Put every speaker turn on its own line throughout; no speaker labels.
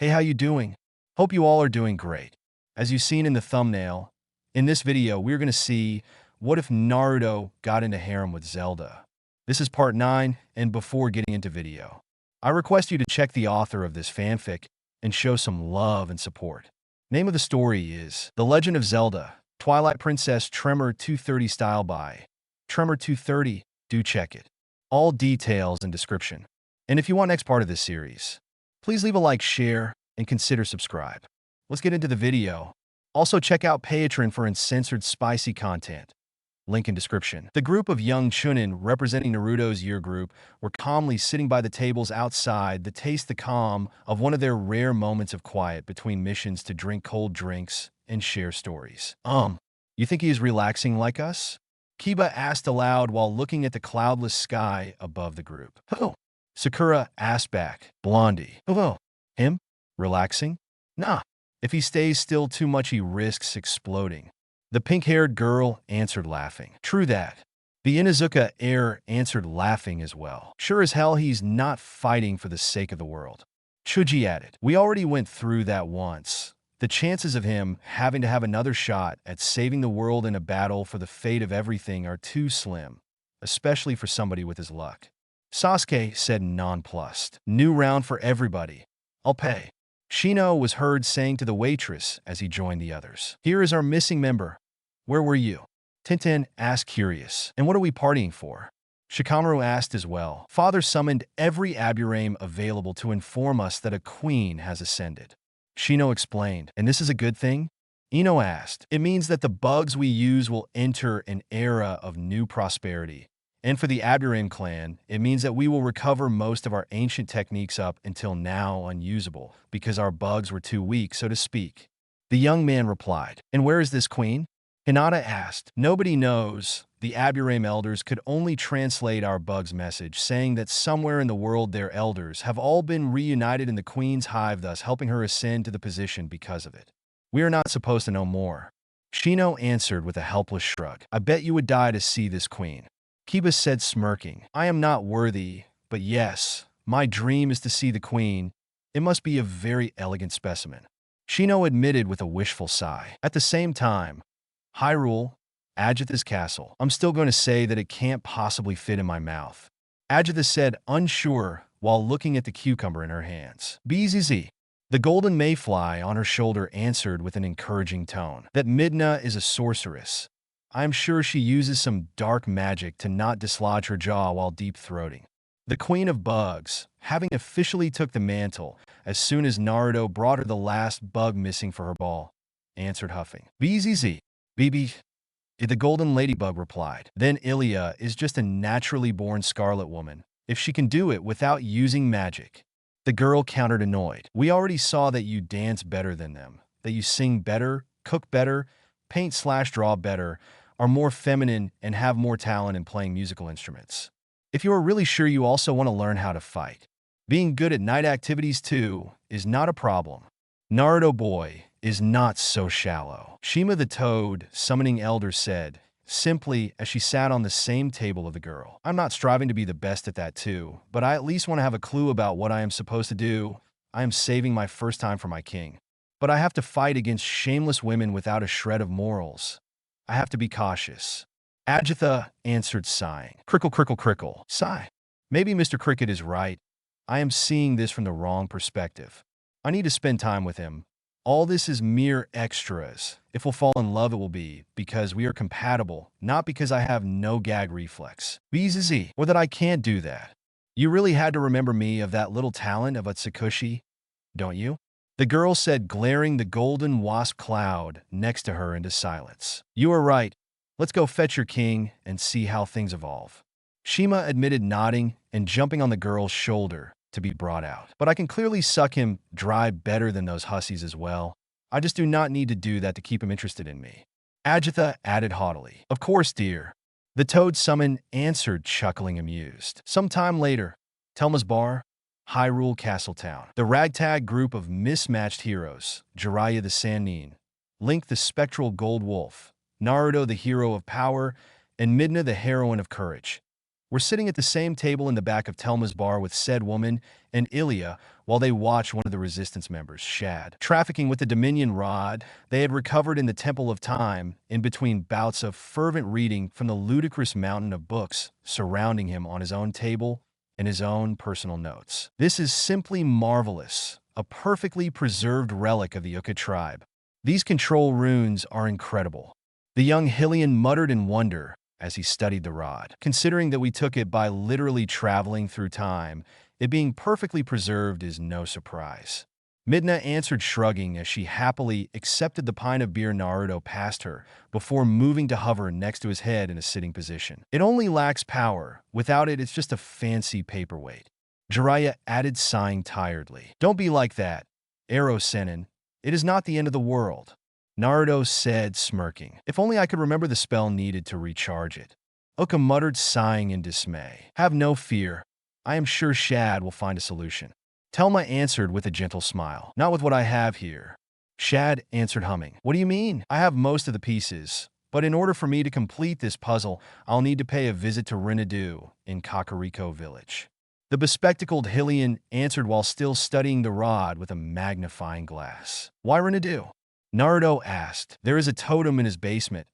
Hey, how you doing? Hope you all are doing great. As you've seen in the thumbnail, in this video, we're going to see what if Naruto got into harem with Zelda. This is part 9, and before getting into video, I request you to check the author of this fanfic and show some love and support. Name of the story is The Legend of Zelda, Twilight Princess Tremor 230 style by Tremor 230. Do check it. All details in description. And if you want next part of this series, please leave a like, share, and consider subscribe. Let's get into the video. Also check out Patreon for uncensored spicy content. Link in description. The group of young chunin representing Naruto's year group were calmly sitting by the tables outside to taste the calm of one of their rare moments of quiet between missions to drink cold drinks and share stories. You think he is relaxing like us? Kiba asked aloud while looking at the cloudless sky above the group. Who? Sakura asked back. Blondie. Oh, him? Relaxing? Nah. If he stays still too much, he risks exploding. The pink-haired girl answered, laughing. True that. The Inuzuka heir answered, laughing as well. Sure as hell he's not fighting for the sake of the world. Chuji added. We already went through that once. The chances of him having to have another shot at saving the world in a battle for the fate of everything are too slim, especially for somebody with his luck. Sasuke said, nonplussed. New round for everybody. I'll pay. Shino was heard saying to the waitress as he joined the others. Here is our missing member. Where were you? Tintin asked, curious. And what are we partying for? Shikamaru asked as well. Father summoned every aburame available to inform us that a queen has ascended. Shino explained. And this is a good thing? Ino asked. It means that the bugs we use will enter an era of new prosperity. And for the Aburame clan, it means that we will recover most of our ancient techniques up until now unusable, because our bugs were too weak, so to speak. The young man replied. And where is this queen? Hinata asked. Nobody knows. The Aburame elders could only translate our bug's message, saying that somewhere in the world their elders have all been reunited in the queen's hive, thus helping her ascend to the position because of it. We are not supposed to know more. Shino answered with a helpless shrug. I bet you would die to see this queen. Kiba said, smirking. I am not worthy, but yes, my dream is to see the queen. It must be a very elegant specimen. Shino admitted with a wishful sigh. At the same time, Hyrule, Agatha's castle. I'm still going to say that it can't possibly fit in my mouth. Agatha said, unsure, while looking at the cucumber in her hands. BZZ. The golden mayfly on her shoulder answered with an encouraging tone. That Midna is a sorceress. I am sure she uses some dark magic to not dislodge her jaw while deep-throating. The Queen of Bugs, having officially took the mantle as soon as Naruto brought her the last bug missing for her ball, answered huffing. BZZ. BB. The golden ladybug replied. Then Ilia is just a naturally born scarlet woman, if she can do it without using magic. The girl countered, annoyed. We already saw that you dance better than them, that you sing better, cook better, paint/draw better, are more feminine, and have more talent in playing musical instruments. If you are really sure you also want to learn how to fight, being good at night activities too is not a problem. Naruto boy is not so shallow. Shima the Toad, summoning elder, said, simply as she sat on the same table of the girl. I'm not striving to be the best at that too, but I at least want to have a clue about what I am supposed to do. I am saving my first time for my king. But I have to fight against shameless women without a shred of morals. I have to be cautious. Agatha answered, sighing. Crickle, crickle, crickle. Sigh. Maybe Mr. Cricket is right. I am seeing this from the wrong perspective. I need to spend time with him. All this is mere extras. If we'll fall in love, it will be because we are compatible, not because I have no gag reflex. BZZ. Or that I can't do that. You really had to remember me of that little talent of Atsukushi, don't you? The girl said, glaring the golden wasp cloud next to her into silence. You are right. Let's go fetch your king and see how things evolve. Shima admitted, nodding and jumping on the girl's shoulder to be brought out. But I can clearly suck him dry better than those hussies as well. I just do not need to do that to keep him interested in me. Agatha added haughtily. Of course, dear. The Toad summon answered, chuckling amused. Some time later, Telma's bar, Hyrule Castletown. The ragtag group of mismatched heroes, Jiraiya the Sannin, Link the spectral gold wolf, Naruto the hero of power, and Midna the heroine of courage, were sitting at the same table in the back of Telma's bar with said woman and Ilya while they watched one of the resistance members, Shad, trafficking with the Dominion rod they had recovered in the Temple of Time in between bouts of fervent reading from the ludicrous mountain of books surrounding him on his own table and his own personal notes. This is simply marvelous, a perfectly preserved relic of the Uka tribe. These control runes are incredible. The young Hylian muttered in wonder as he studied the rod. Considering that we took it by literally traveling through time, it being perfectly preserved is no surprise. Midna answered shrugging as she happily accepted the pint of beer Naruto passed her before moving to hover next to his head in a sitting position. It only lacks power. Without it, it's just a fancy paperweight. Jiraiya added, sighing tiredly. Don't be like that, Ero Sennin. It is not the end of the world. Naruto said, smirking. If only I could remember the spell needed to recharge it. Uka muttered, sighing in dismay. Have no fear. I am sure Shad will find a solution. Telma answered with a gentle smile. Not with what I have here. Shad answered, humming. What do you mean? I have most of the pieces, but in order for me to complete this puzzle, I'll need to pay a visit to Rinnedu in Kakariko village. The bespectacled Hylian answered while still studying the rod with a magnifying glass. Why Rinnedu? Naruto asked. There is a totem in his basement.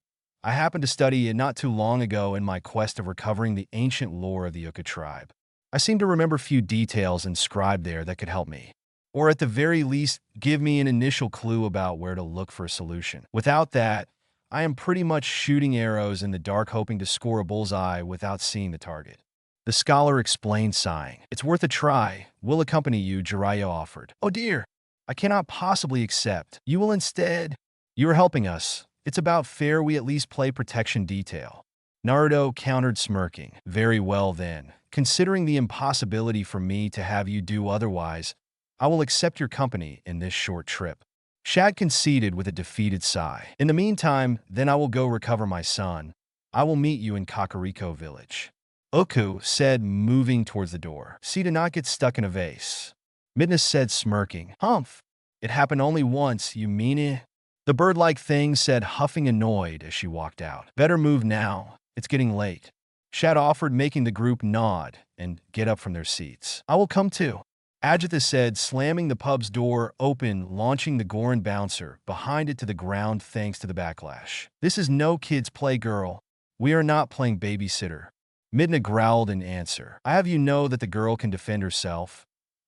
I happened to study it not too long ago in my quest of recovering the ancient lore of the Uka tribe. I seem to remember few details inscribed there that could help me, or at the very least, give me an initial clue about where to look for a solution. Without that, I am pretty much shooting arrows in the dark hoping to score a bullseye without seeing the target. The scholar explained, sighing. It's worth a try. We'll accompany you, Jiraiya offered. Oh dear. I cannot possibly accept. You will instead. You are helping us. It's about fair we at least play protection detail. Naruto countered, smirking. Very well then. Considering the impossibility for me to have you do otherwise, I will accept your company in this short trip. Shad conceded with a defeated sigh. In the meantime, then I will go recover my son. I will meet you in Kakariko village. Uku said, moving towards the door. See to not get stuck in a vase. Midna said, smirking. Humph. It happened only once, you mean it? The bird-like thing said, huffing annoyed as she walked out. Better move now. It's getting late. Shad offered, making the group nod and get up from their seats. I will come too. Ajitha said, slamming the pub's door open, launching the Goran bouncer behind it to the ground thanks to the backlash. This is no kid's play, girl. We are not playing babysitter. Midna growled in answer. I have you know that the girl can defend herself.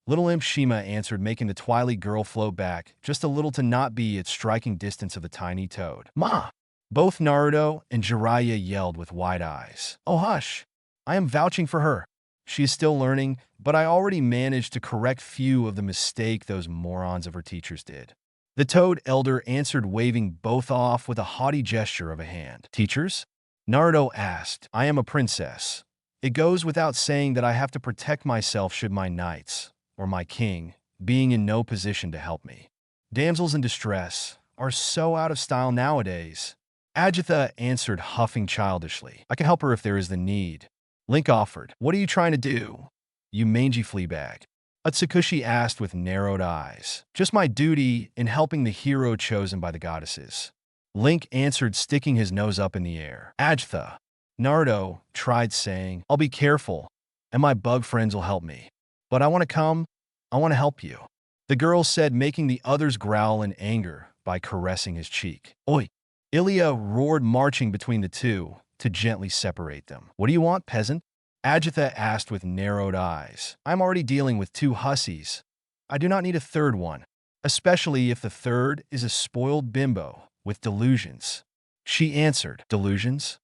Little Imp Shima answered, making the Twilight girl float back, just a little to not be at striking distance of the tiny toad. Ma! Both Naruto and Jiraiya yelled with wide eyes. Oh hush! I am vouching for her. She is still learning, but I already managed to correct few of the mistake those morons of her teachers did. The Toad Elder answered, waving both off with a haughty gesture of a hand. Teachers? Naruto asked. I am a princess. It goes without saying that I have to protect myself should my knights, or my king, being in no position to help me. Damsels in distress are so out of style nowadays. Ajitha answered, huffing childishly. I can help her if there is the need. Link offered. What are you trying to do, you mangy fleabag? Utsukushi asked with narrowed eyes. Just my duty in helping the hero chosen by the goddesses. Link answered, sticking his nose up in the air. Ajitha. Naruto tried saying, I'll be careful, and my bug friends will help me. But I want to come. I want to help you. The girl said, making the others growl in anger by caressing his cheek. Oi! Ilya roared, marching between the two to gently separate them. What do you want, peasant? Ajitha asked with narrowed eyes. I'm already dealing with two hussies. I do not need a third one, especially if the third is a spoiled bimbo with delusions. She answered, Delusions?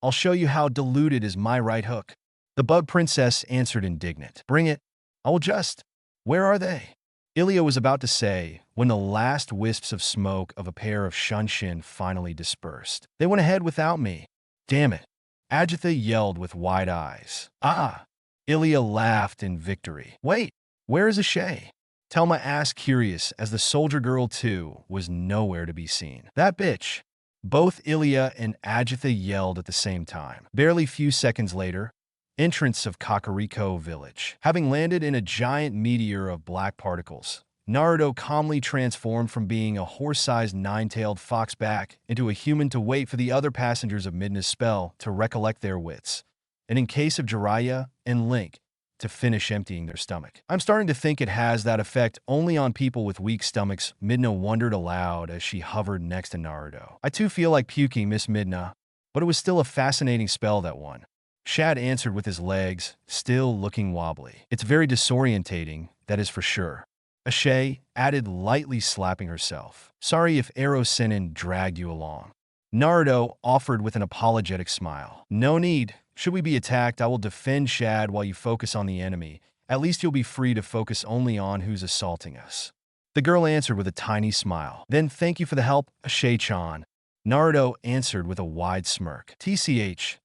I'll show you how deluded is my right hook. The bug princess answered, indignant. Bring it. I will just. Where are they? Ilya was about to say when the last wisps of smoke of a pair of shunshin finally dispersed. They went ahead without me. Damn it. Ajitha yelled with wide eyes. Ah! Ilya laughed in victory. Wait, where is Ashay? Telma asked, curious, as the soldier girl, too, was nowhere to be seen. That bitch. Both Ilya and Ajitha yelled at the same time. Barely few seconds later, entrance of Kakariko village. Having landed in a giant meteor of black particles, Naruto calmly transformed from being a horse-sized nine-tailed fox back into a human to wait for the other passengers of Midna's spell to recollect their wits, and in case of Jiraiya and Link, to finish emptying their stomach. I'm starting to think it has that effect only on people with weak stomachs, Midna wondered aloud as she hovered next to Naruto. I too feel like puking, Miss Midna, but it was still a fascinating spell, that one. Shad answered with his legs, still looking wobbly. It's very disorientating, that is for sure. Ashe added, lightly slapping herself. Sorry if Ero Sennin dragged you along. Naruto offered with an apologetic smile. No need. Should we be attacked, I will defend Shad while you focus on the enemy. At least you'll be free to focus only on who's assaulting us. The girl answered with a tiny smile. Then thank you for the help, Ashe-chan. Naruto answered with a wide smirk. TCH/TCH.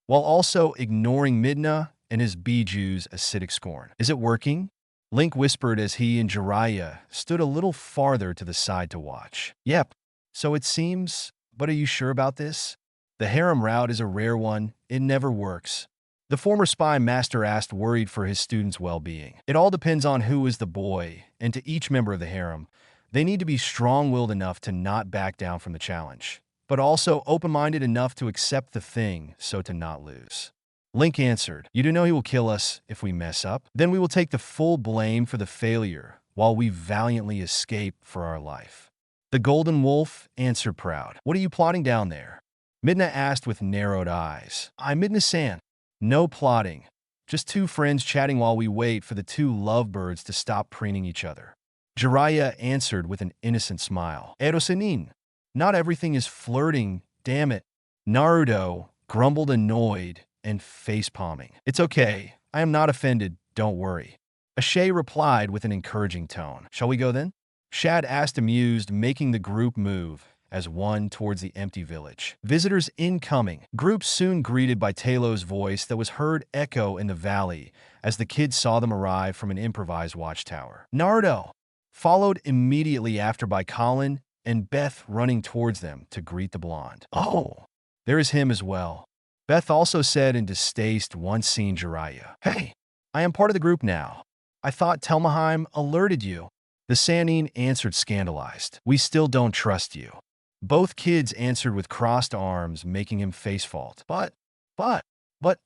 While also ignoring Midna and his Biju's acidic scorn. Is it working? Link whispered as he and Jiraiya stood a little farther to the side to watch. Yep, so it seems, but are you sure about this? The harem route is a rare one, it never works. The former spy master asked, worried for his students' well-being. It all depends on who is the boy, and to each member of the harem, they need to be strong-willed enough to not back down from the challenge, but also open-minded enough to accept the thing so to not lose. Link answered, you do know he will kill us if we mess up? Then we will take the full blame for the failure while we valiantly escape for our life. The Golden Wolf answered proud. What are you plotting down there? Midna asked with narrowed eyes. I'm Midna-san. No plotting. Just two friends chatting while we wait for the two lovebirds to stop preening each other. Jiraiya answered with an innocent smile. Ero-sennin. Not everything is flirting, damn it. Naruto grumbled, annoyed and face-palming. It's okay. I am not offended. Don't worry. Ashe replied with an encouraging tone. Shall we go then? Shad asked, amused, making the group move as one towards the empty village. Visitors incoming. Group soon greeted by Taylor's voice that was heard echo in the valley as the kids saw them arrive from an improvised watchtower. Naruto, followed immediately after by Colin and Beth running towards them to greet the blonde. Oh, there is him as well. Beth also said in distaste once seeing Jiraiya. Hey, I am part of the group now. I thought Telmaheim alerted you. The Sannin answered, scandalized. We still don't trust you. Both kids answered with crossed arms, making him face fault. But I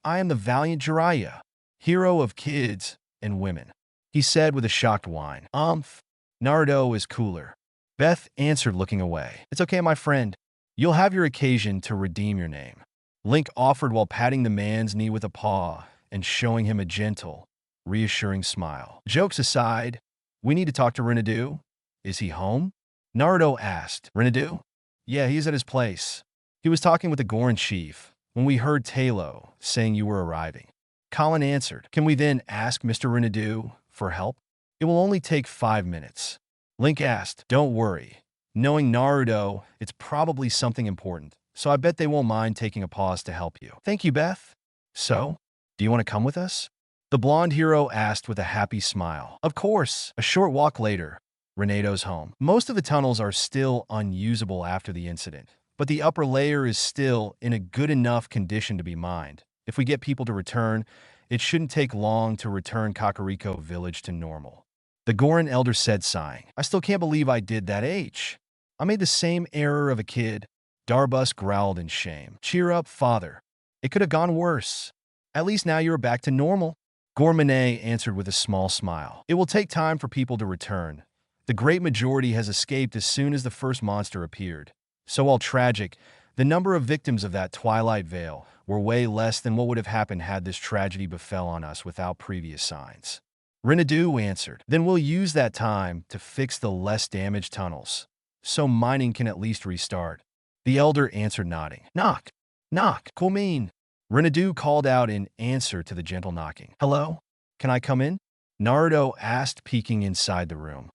am the valiant Jiraiya, hero of kids and women, he said with a shocked whine. Naruto is cooler. Beth answered, looking away. It's okay, my friend. You'll have your occasion to redeem your name. Link offered while patting the man's knee with a paw and showing him a gentle, reassuring smile. Jokes aside, we need to talk to Rinnedu. Is he home? Naruto asked. Rinnedu? Yeah, he's at his place. He was talking with the Goron chief when we heard Talo saying you were arriving. Colin answered. Can we then ask Mr. Rinnedu for help? It will only take 5 minutes. Link asked. Don't worry. Knowing Naruto, it's probably something important, so I bet they won't mind taking a pause to help you. Thank you, Beth. So, do you want to come with us? The blonde hero asked with a happy smile. Of course. A short walk later, Renato's home. Most of the tunnels are still unusable after the incident, but the upper layer is still in a good enough condition to be mined. If we get people to return, it shouldn't take long to return Kakariko village to normal. The Goron elder said, sighing. I still can't believe I did that. I made the same error of a kid. Darbus growled in shame. Cheer up, father. It could have gone worse. At least now you're back to normal. Gormanet answered with a small smile. It will take time for people to return. The great majority has escaped as soon as the first monster appeared. So while tragic, the number of victims of that Twilight Veil were way less than what would have happened had this tragedy befell on us without previous signs. Rinnedu answered. Then we'll use that time to fix the less damaged tunnels, so mining can at least restart. The elder answered, nodding. Knock, knock, Komin. Rinnedu called out in answer to the gentle knocking. Hello? Can I come in? Naruto asked, peeking inside the room.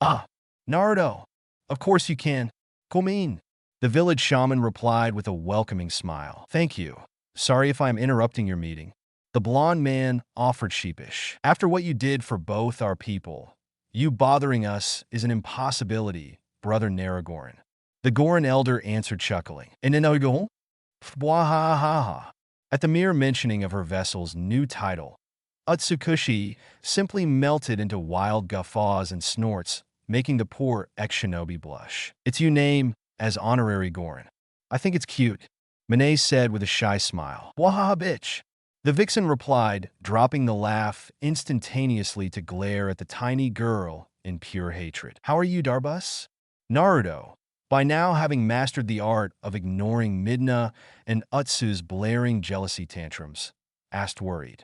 Naruto. Of course you can. Komin. The village shaman replied with a welcoming smile. Thank you. Sorry if I'm interrupting your meeting. The blonde man offered, sheepish. After what you did for both our people, you bothering us is an impossibility, brother Naragoran. The Goron elder answered, chuckling. And then go? Bwahahaha. At the mere mentioning of her vessel's new title, Utsukushi simply melted into wild guffaws and snorts, making the poor ex-shinobi blush. It's you name as honorary Goron. I think it's cute. Monet said with a shy smile. Waha, bitch. The vixen replied, dropping the laugh instantaneously to glare at the tiny girl in pure hatred. How are you, Darbus? Naruto, by now having mastered the art of ignoring Midna and Utsu's blaring jealousy tantrums, asked worried.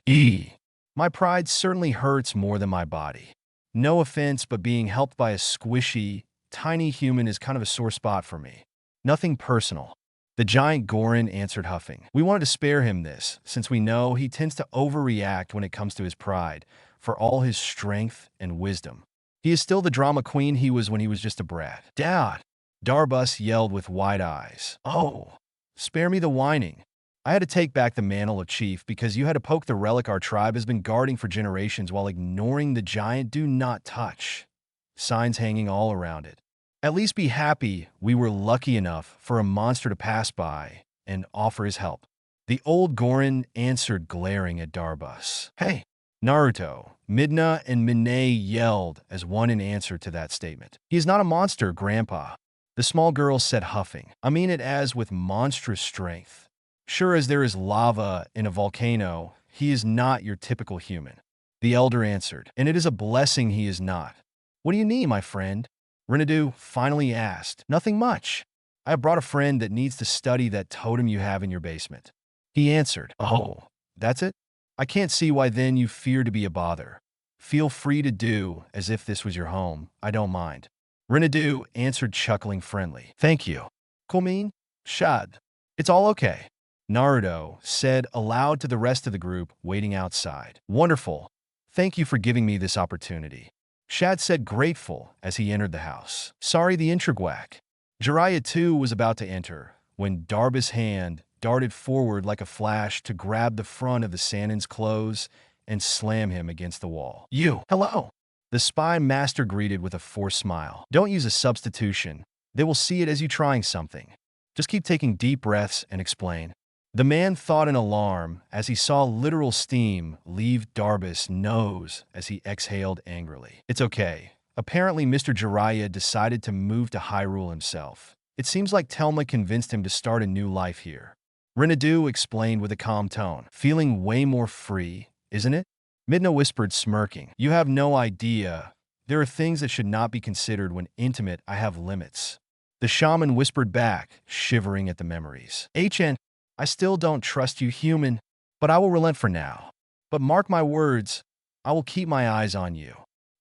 My pride certainly hurts more than my body. No offense, but being helped by a squishy, tiny human is kind of a sore spot for me. Nothing personal. The giant Gorin answered, huffing. We wanted to spare him this, since we know he tends to overreact when it comes to his pride, for all his strength and wisdom. He is still the drama queen he was when he was just a brat. Dad! Darbus yelled with wide eyes. Oh, spare me the whining. I had to take back the mantle of chief because you had to poke the relic our tribe has been guarding for generations while ignoring the giant do not touch signs hanging all around it. At least be happy we were lucky enough for a monster to pass by and offer his help. The old Gorin answered, glaring at Darbus. Hey! Naruto, Midna, and Monet yelled as one in answer to that statement. He is not a monster, Grandpa. The small girl said, huffing. I mean it as with monstrous strength. Sure as there is lava in a volcano, he is not your typical human. The elder answered, and it is a blessing he is not. What do you need, my friend? Rinnedu finally asked. Nothing much. I have brought a friend that needs to study that totem you have in your basement. He answered. Oh, that's it? I can't see why then you fear to be a bother. Feel free to do as if this was your home. I don't mind. Rinnedu answered, chuckling friendly. Thank you. Komin? Shad. It's all okay. Naruto said aloud to the rest of the group waiting outside. Wonderful. Thank you for giving me this opportunity. Shad said, grateful as he entered the house. Sorry, the intriguac. Jiraiya too was about to enter when Darbus' hand darted forward like a flash to grab the front of the Sanin's clothes and slam him against the wall. You! Hello! The spy master greeted with a forced smile. Don't use a substitution. They will see it as you trying something. Just keep taking deep breaths and explain. The man thought in alarm as he saw literal steam leave Darbus' nose as he exhaled angrily. It's okay. Apparently, Mr. Jiraiya decided to move to Hyrule himself. It seems like Telma convinced him to start a new life here. Rinnedu explained with a calm tone. Feeling way more free, isn't it? Midna whispered, smirking. You have no idea. There are things that should not be considered when intimate. I have limits. The shaman whispered back, shivering at the memories. HN, I still don't trust you, human, but I will relent for now. But mark my words, I will keep my eyes on you.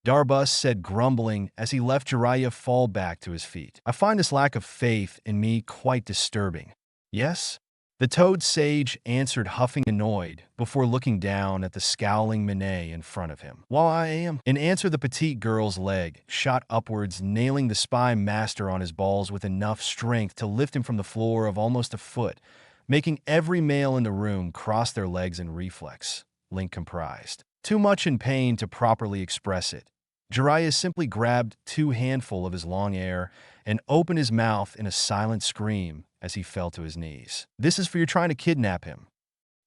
Darbus said, grumbling as he left Jiraiya fall back to his feet. I find this lack of faith in me quite disturbing. Yes? The toad sage answered, huffing annoyed, before looking down at the scowling Monet in front of him. While I am. In answer, the petite girl's leg shot upwards, nailing the spy master on his balls with enough strength to lift him from the floor of almost a foot, making every male in the room cross their legs in reflex, Link comprised. Too much in pain to properly express it, Jiraiya simply grabbed 2 handfuls of his long hair and opened his mouth in a silent scream as he fell to his knees. This is for you trying to kidnap him.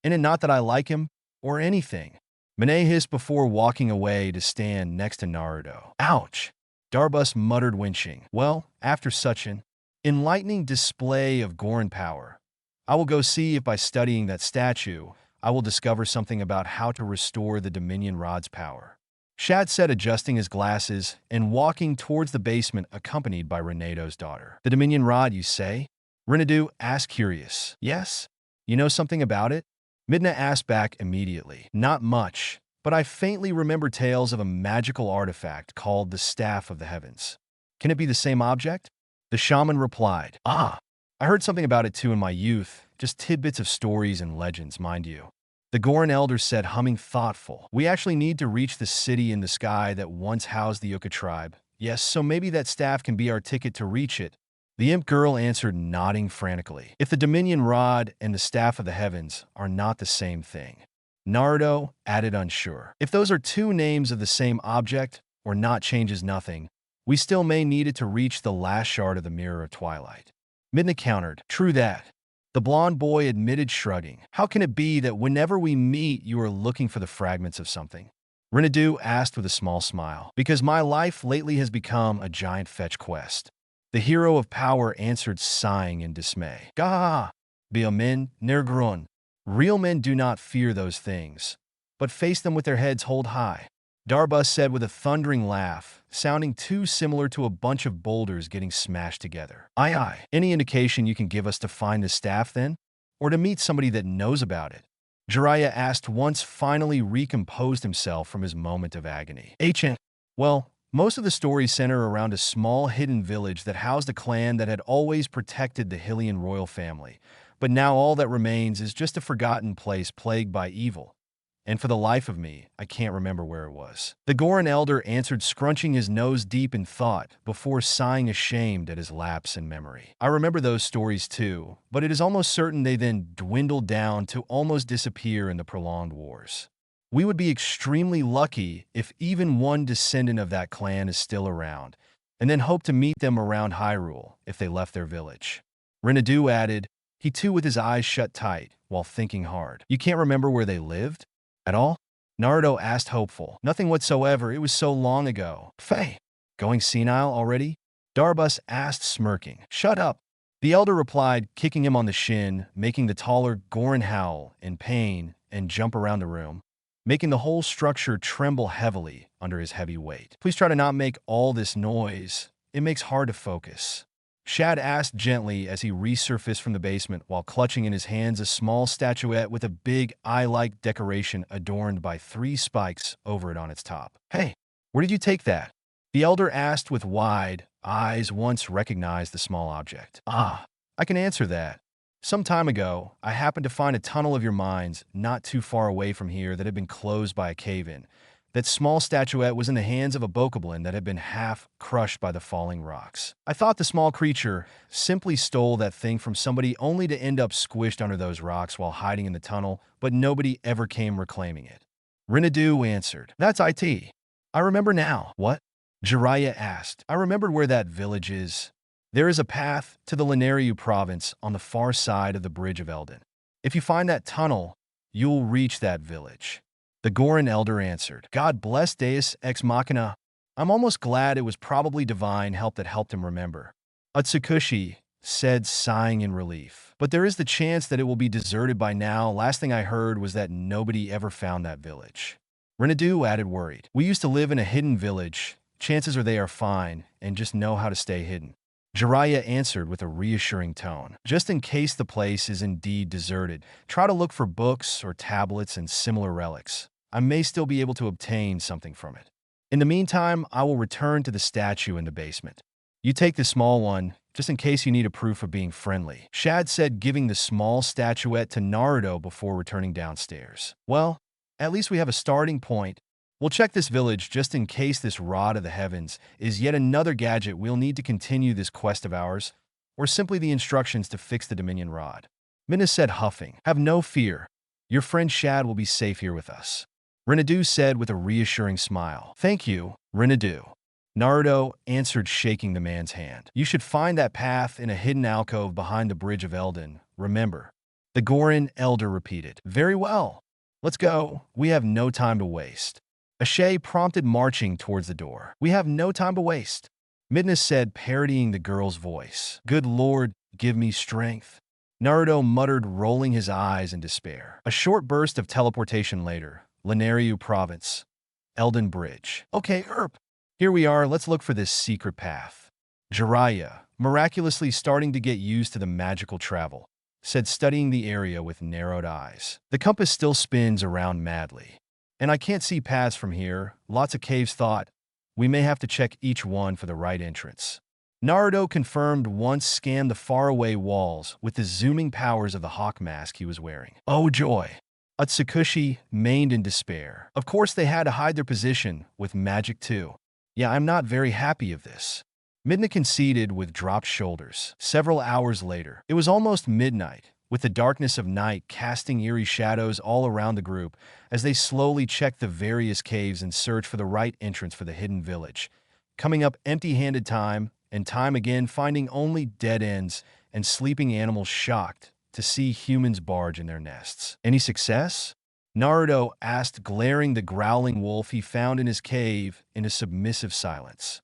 And it not that I like him or anything. Monet hissed before walking away to stand next to Naruto. Ouch! Darbus muttered, winching. Well, after such an enlightening display of Gorin power, I will go see if by studying that statue, I will discover something about how to restore the Dominion Rod's power. Shad said, adjusting his glasses and walking towards the basement accompanied by Renado's daughter. The Dominion Rod, you say? Rinnedu asked, curious. Yes? You know something about it? Midna asked back immediately. Not much, but I faintly remember tales of a magical artifact called the Staff of the Heavens. Can it be the same object? The shaman replied. Ah, I heard something about it too in my youth, just tidbits of stories and legends, mind you. The Gorin elder said, humming thoughtful. We actually need to reach the city in the sky that once housed the Yucca tribe. Yes, so maybe that staff can be our ticket to reach it. The imp girl answered, nodding frantically. If the Dominion Rod and the Staff of the Heavens are not the same thing. Naruto added, unsure. If those are 2 names of the same object, or not changes nothing, we still may need it to reach the last shard of the Mirror of Twilight. Midna countered. True that. The blonde boy admitted, shrugging. How can it be that whenever we meet, you are looking for the fragments of something? Rinnedu asked with a small smile. Because my life lately has become a giant fetch quest. The hero of power answered, sighing in dismay. Gah! Be a men, nergrun. Real men do not fear those things, but face them with their heads held high. Darbus said with a thundering laugh, sounding too similar to a bunch of boulders getting smashed together. Aye, aye. Any indication you can give us to find the staff, then? Or to meet somebody that knows about it? Jiraiya asked once finally recomposed himself from his moment of agony. Ancient. Well, most of the stories center around a small hidden village that housed a clan that had always protected the Hylian royal family, but now all that remains is just a forgotten place plagued by evil. And for the life of me, I can't remember where it was. The Goron elder answered, scrunching his nose deep in thought before sighing ashamed at his lapse in memory. I remember those stories too, but it is almost certain they then dwindled down to almost disappear in the prolonged wars. We would be extremely lucky if even one descendant of that clan is still around, and then hope to meet them around Hyrule if they left their village. Rinnedu added, he too with his eyes shut tight, while thinking hard. You can't remember where they lived? At all? Naruto asked hopeful. Nothing whatsoever, it was so long ago. Faye, going senile already? Darbus asked smirking. Shut up. The elder replied, kicking him on the shin, making the taller Goron howl in pain and jump around the room, making the whole structure tremble heavily under his heavy weight. Please try to not make all this noise. It makes hard to focus. Shad asked gently as he resurfaced from the basement while clutching in his hands a small statuette with a big eye-like decoration adorned by 3 spikes over it on its top. Hey, where did you take that? The elder asked with wide eyes once recognized the small object. Ah, I can answer that. Some time ago, I happened to find a tunnel of your minds not too far away from here that had been closed by a cave-in. That small statuette was in the hands of a bokoblin that had been half crushed by the falling rocks. I thought the small creature simply stole that thing from somebody only to end up squished under those rocks while hiding in the tunnel, but nobody ever came reclaiming it. Rinnedu answered, That's IT. I remember now. What? Jiraiya asked. I remembered where that village is. There is a path to the Lanariu province on the far side of the Bridge of Eldin. If you find that tunnel, you'll reach that village. The Goron elder answered, God bless Deus ex machina. I'm almost glad it was probably divine help that helped him remember. Utsukushi said, sighing in relief. But there is the chance that it will be deserted by now. Last thing I heard was that nobody ever found that village. Rinnedu added worried. We used to live in a hidden village. Chances are they are fine and just know how to stay hidden. Jiraiya answered with a reassuring tone. Just in case the place is indeed deserted, try to look for books or tablets and similar relics. I may still be able to obtain something from it. In the meantime, I will return to the statue in the basement. You take the small one, just in case you need a proof of being friendly, Shad said, giving the small statuette to Naruto before returning downstairs. Well, at least we have a starting point. We'll check this village just in case this rod of the heavens is yet another gadget we'll need to continue this quest of ours, or simply the instructions to fix the Dominion rod. Minna said, huffing. Have no fear. Your friend Shad will be safe here with us. Rinnedu said with a reassuring smile. Thank you, Rinnedu. Naruto answered, shaking the man's hand. You should find that path in a hidden alcove behind the Bridge of Eldin, remember. The Goron elder repeated. Very well. Let's go. We have no time to waste. Ashe prompted, marching towards the door. We have no time to waste. Midna said, parodying the girl's voice. Good Lord, give me strength. Naruto muttered, rolling his eyes in despair. A short burst of teleportation later. Lanariu Province. Eldin Bridge. Okay, here we are. Let's look for this secret path. Jiraiya, miraculously starting to get used to the magical travel, said, studying the area with narrowed eyes. The compass still spins around madly. And I can't see paths from here. Lots of caves thought. We may have to check each one for the right entrance. Naruto confirmed once scanned the faraway walls with the zooming powers of the hawk mask he was wearing. Oh joy! Utsukushi mained in despair. Of course they had to hide their position with magic too. Yeah, I'm not very happy of this. Midna conceded with dropped shoulders. Several hours later, it was almost midnight, with the darkness of night casting eerie shadows all around the group as they slowly checked the various caves in search for the right entrance for the hidden village, coming up empty-handed time and time again, finding only dead ends and sleeping animals shocked to see humans barge in their nests. Any success? Naruto asked, glaring the growling wolf he found in his cave into submissive silence.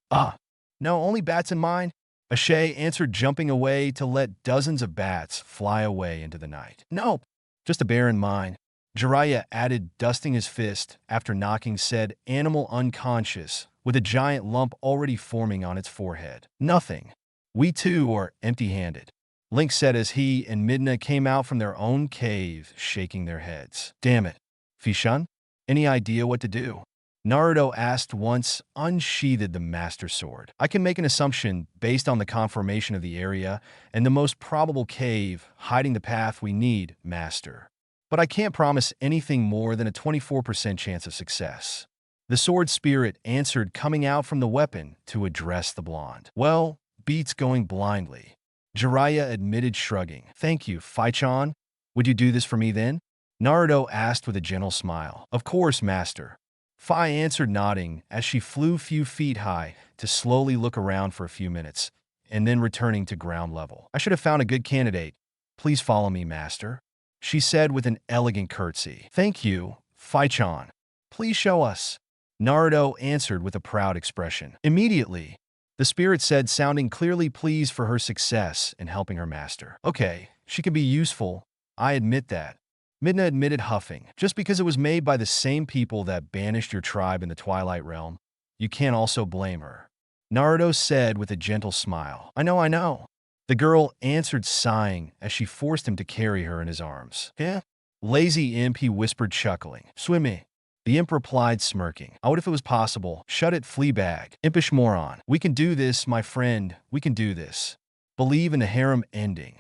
No, only bats in mine. Ashay answered, jumping away to let dozens of bats fly away into the night. No, just to bear in mind. Jiraiya added, dusting his fist after knocking said animal unconscious with a giant lump already forming on its forehead. Nothing. We too are empty-handed, Link said as he and Midna came out from their own cave, shaking their heads. Damn it. Fishan? Any idea what to do? Naruto asked once unsheathed the Master Sword. I can make an assumption based on the conformation of the area and the most probable cave hiding the path we need, Master. But I can't promise anything more than a 24% chance of success. The sword spirit answered, coming out from the weapon to address the blonde. Well, beats going blindly. Jiraiya admitted, shrugging. Thank you, Fai-chan. Would you do this for me then? Naruto asked with a gentle smile. Of course, Master. Fi answered, nodding as she flew few feet high to slowly look around for a few minutes, and then returning to ground level. I should have found a good candidate. Please follow me, Master, she said with an elegant curtsy. Thank you, Fai-chan. Please show us. Naruto answered with a proud expression. Immediately, the spirit said, sounding clearly pleased for her success in helping her master. Okay, she can be useful. I admit that. Midna admitted, huffing. Just because it was made by the same people that banished your tribe in the Twilight Realm, you can't also blame her. Naruto said with a gentle smile. I know. The girl answered, sighing as she forced him to carry her in his arms. Yeah? Lazy imp, he whispered, chuckling. Swim me. The imp replied, smirking. Oh, what if it was possible? Shut it, fleabag. Impish moron. We can do this, my friend. We can do this. Believe in the harem ending.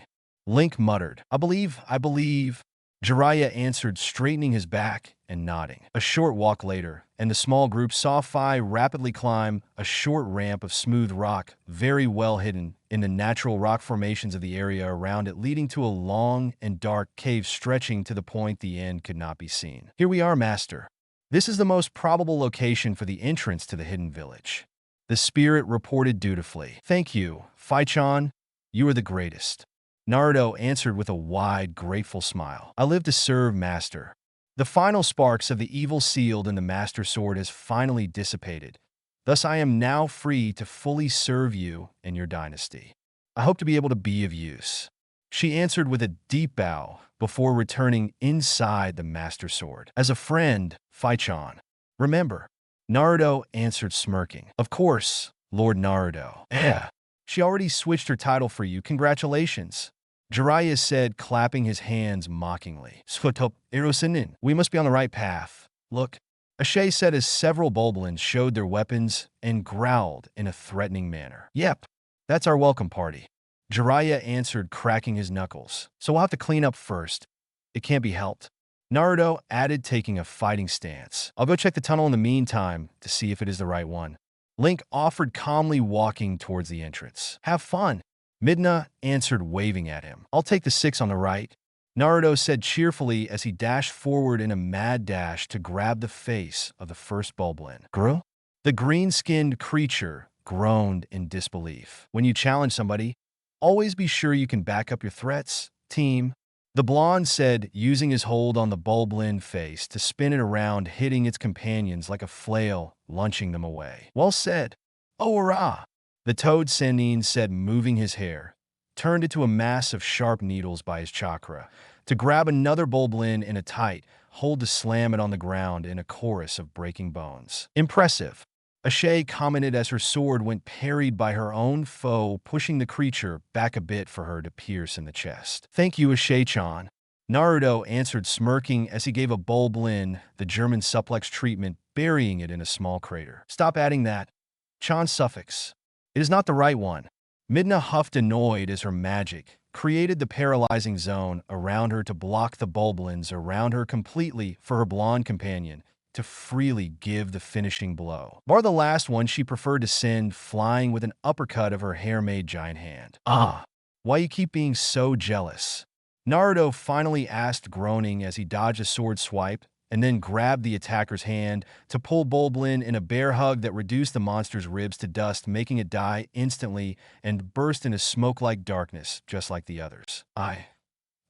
Link muttered. I believe. Jiraiya answered, straightening his back and nodding. A short walk later, and the small group saw Fi rapidly climb a short ramp of smooth rock, very well hidden in the natural rock formations of the area around it, leading to a long and dark cave stretching to the point the end could not be seen. Here we are, Master. This is the most probable location for the entrance to the hidden village. The spirit reported dutifully. Thank you, Fai-chan. You are the greatest. Naruto answered with a wide, grateful smile. I live to serve, Master. The final sparks of the evil sealed in the Master Sword has finally dissipated. Thus I am now free to fully serve you and your dynasty. I hope to be able to be of use. She answered with a deep bow before returning inside the Master Sword. As a friend, Fai-chan. Remember, Naruto answered, smirking. Of course, Lord Naruto. She already switched her title for you. Congratulations. Jiraiya said, clapping his hands mockingly. Sfutop, Erosinin. We must be on the right path. Look, Ashay said as several Boblins showed their weapons and growled in a threatening manner. Yep, that's our welcome party. Jiraiya answered, cracking his knuckles. So we'll have to clean up first. It can't be helped. Naruto added, taking a fighting stance. I'll go check the tunnel in the meantime to see if it is the right one. Link offered, calmly walking towards the entrance. Have fun. Midna answered, waving at him. I'll take the 6 on the right. Naruto said cheerfully as he dashed forward in a mad dash to grab the face of the first Boblin. Gru? The green-skinned creature groaned in disbelief. When you challenge somebody, always be sure you can back up your threats, team. The blonde said, using his hold on the Boblin face to spin it around, hitting its companions like a flail, launching them away. Well said. Oh, hurrah! The toad Sennin said, moving his hair, turned it to a mass of sharp needles by his chakra, to grab another Boblin in a tight hold to slam it on the ground in a chorus of breaking bones. Impressive. Ashay commented as her sword went parried by her own foe, pushing the creature back a bit for her to pierce in the chest. Thank you, Ashay-chan. Naruto answered, smirking as he gave a Boblin the German suplex treatment, burying it in a small crater. Stop adding that chan suffix. It is not the right one. Midna huffed, annoyed as her magic created the paralyzing zone around her to block the Boblins around her completely for her blonde companion to freely give the finishing blow. Bar the last one, she preferred to send flying with an uppercut of her hair-made giant hand. Why you keep being so jealous? Naruto finally asked, groaning as he dodged a sword swipe and then grabbed the attacker's hand to pull Boblin in a bear hug that reduced the monster's ribs to dust, making it die instantly and burst into smoke-like darkness, just like the others. I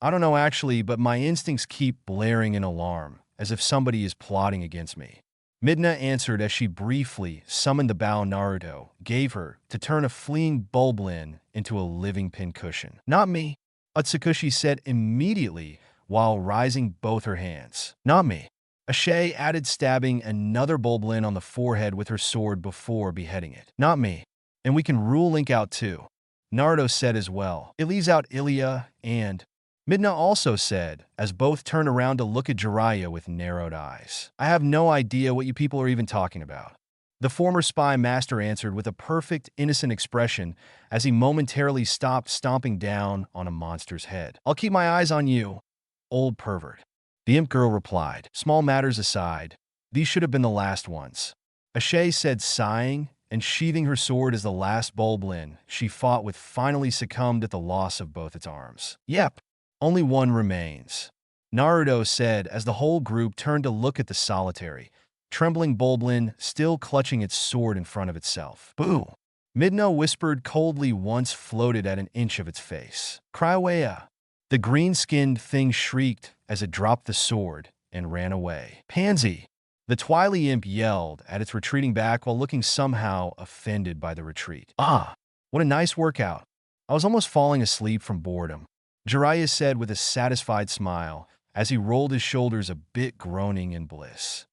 don't know actually, but my instincts keep blaring in alarm, as if somebody is plotting against me. Midna answered as she briefly summoned the bow Naruto gave her to turn a fleeing bulblin into a living pincushion. Not me, Utsukushi said immediately while raising both her hands. Not me. Ashe added, stabbing another bulblin on the forehead with her sword before beheading it. Not me. And we can rule Link out too, Naruto said as well. It leaves out Ilya and Midna also said, as both turned around to look at Jiraiya with narrowed eyes. I have no idea what you people are even talking about. The former spy master answered with a perfect, innocent expression as he momentarily stopped stomping down on a monster's head. I'll keep my eyes on you, old pervert. The imp girl replied. Small matters aside, these should have been the last ones, Ashe said, sighing and sheathing her sword as the last bulblin she fought with finally succumbed at the loss of both its arms. Yep. Only one remains, Naruto said as the whole group turned to look at the solitary, trembling bulblin still clutching its sword in front of itself. Boo! Midna whispered coldly once floated at an inch of its face. Crywaya! The green-skinned thing shrieked as it dropped the sword and ran away. Pansy! The Twily imp yelled at its retreating back while looking somehow offended by the retreat. Ah! What a nice workout. I was almost falling asleep from boredom, Jiraiya said with a satisfied smile as he rolled his shoulders a bit, groaning in bliss.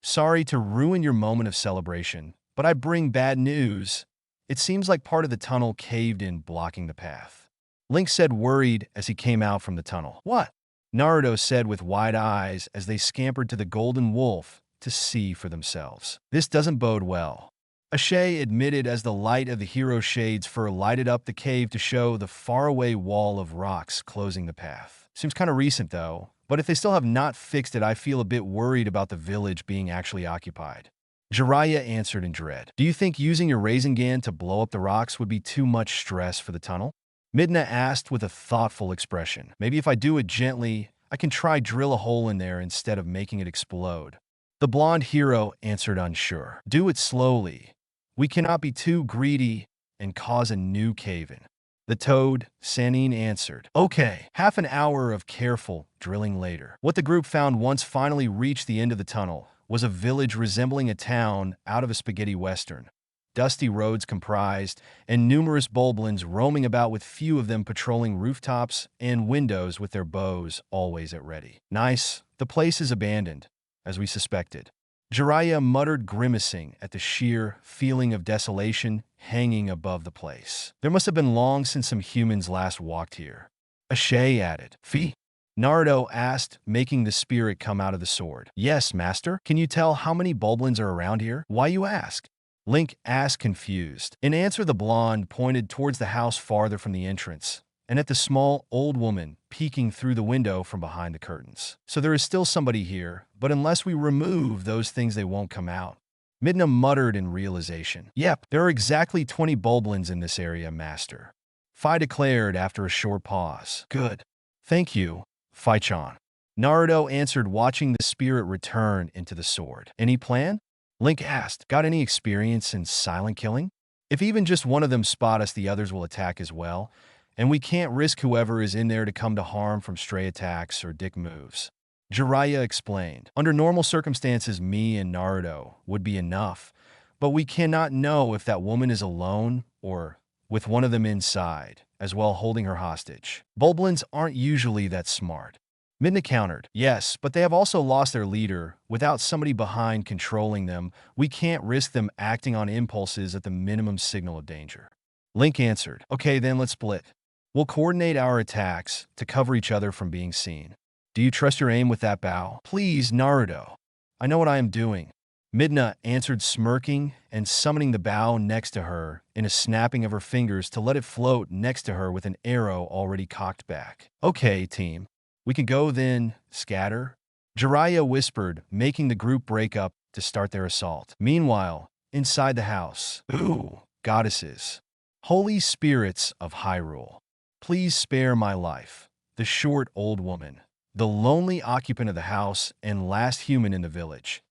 Sorry to ruin your moment of celebration, but I bring bad news. It seems like part of the tunnel caved in, blocking the path, Link said, worried as he came out from the tunnel. What? Naruto said with wide eyes as they scampered to the Golden Wolf to see for themselves. This doesn't bode well, Ashe admitted as the light of the hero shade's fur lighted up the cave to show the faraway wall of rocks closing the path. Seems kind of recent though, but if they still have not fixed it, I feel a bit worried about the village being actually occupied, Jiraiya answered in dread. Do you think using your Rasengan to blow up the rocks would be too much stress for the tunnel? Midna asked with a thoughtful expression. Maybe if I do it gently, I can try drill a hole in there instead of making it explode, the blonde hero answered, unsure. Do it slowly. We cannot be too greedy and cause a new cave-in, the toad, Sanine answered. Okay. Half an hour of careful drilling later, what the group found once finally reached the end of the tunnel was a village resembling a town out of a spaghetti western. Dusty roads comprised, and numerous bulblins roaming about with few of them patrolling rooftops and windows with their bows always at ready. Nice. The place is abandoned, as we suspected, Jiraiya muttered, grimacing at the sheer feeling of desolation hanging above the place. There must have been long since some humans last walked here, Ashe added. Fee? Naruto asked, making the spirit come out of the sword. Yes, master. Can you tell how many bulblins are around here? Why you ask? Link asked, confused. In answer, the blonde pointed towards the house farther from the entrance, and at the small old woman peeking through the window from behind the curtains. So there is still somebody here, but unless we remove those things, they won't come out, Midna muttered in realization. Yep, there are exactly 20 bulblins in this area, master, Fi declared after a short pause. Good. Thank you, Fi-chan, Naruto answered, watching the spirit return into the sword. Any plan? Link asked. Got any experience in silent killing? If even just one of them spot us, the others will attack as well, and we can't risk whoever is in there to come to harm from stray attacks or dick moves, Jiraiya explained. Under normal circumstances, me and Naruto would be enough, but we cannot know if that woman is alone or with one of them inside, as well holding her hostage. Bulblins aren't usually that smart, Midna countered. Yes, but they have also lost their leader. Without somebody behind controlling them, we can't risk them acting on impulses at the minimum signal of danger, Link answered. Okay, then let's split. We'll coordinate our attacks to cover each other from being seen. Do you trust your aim with that bow? Please, Naruto. I know what I am doing, Midna answered, smirking and summoning the bow next to her in a snapping of her fingers to let it float next to her with an arrow already cocked back. Okay, team. We can go then, scatter, Jiraiya whispered, making the group break up to start their assault. Meanwhile, inside the house. Ooh, goddesses. Holy spirits of Hyrule, please spare my life. The short old woman, the lonely occupant of the house and last human in the village,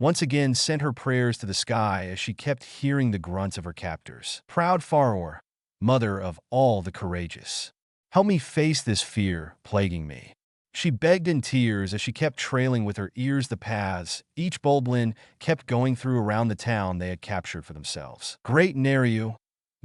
once again sent her prayers to the sky as she kept hearing the grunts of her captors. Proud Farour, mother of all the courageous, help me face this fear plaguing me, She begged in tears as she kept trailing with her ears the paths each Bulblin kept going through around the town they had captured for themselves. Great Nereu,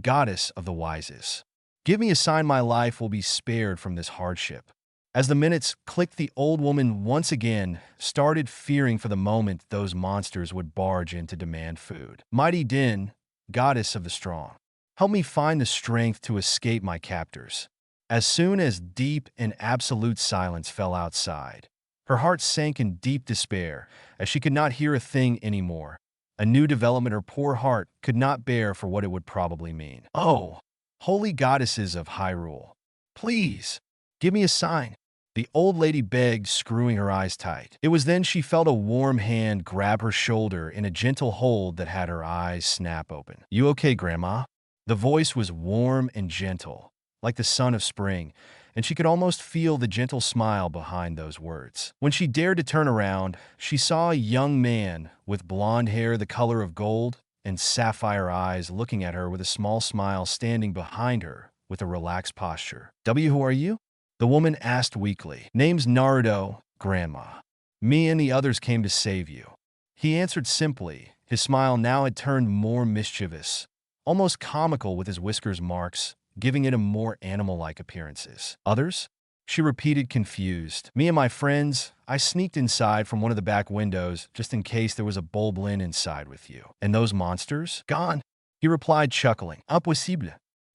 goddess of the wises, give me a sign my life will be spared from this hardship. As the minutes clicked, the old woman once again started fearing for the moment those monsters would barge in to demand food. Mighty Din, goddess of the strong, help me find the strength to escape my captors. As soon as deep and absolute silence fell outside, her heart sank in deep despair as she could not hear a thing anymore. A new development her poor heart could not bear for what it would probably mean. Oh, holy goddesses of Hyrule, please, give me a sign. The old lady begged, screwing her eyes tight. It was then she felt a warm hand grab her shoulder in a gentle hold that had her eyes snap open. You okay, Grandma? The voice was warm and gentle, like the sun of spring, and she could almost feel the gentle smile behind those words. When she dared to turn around, she saw a young man with blonde hair the color of gold and sapphire eyes looking at her with a small smile standing behind her with a relaxed posture. Who are you? The woman asked weakly. Name's Naruto, Grandma. Me and the others came to save you. He answered simply. His smile now had turned more mischievous, almost comical with his whiskers marks, giving it a more animal-like appearances. Others? She repeated, confused. Me and my friends, I sneaked inside from one of the back windows just in case there was a Bulblin inside with you. And those monsters? Gone. He replied, chuckling. Impossible.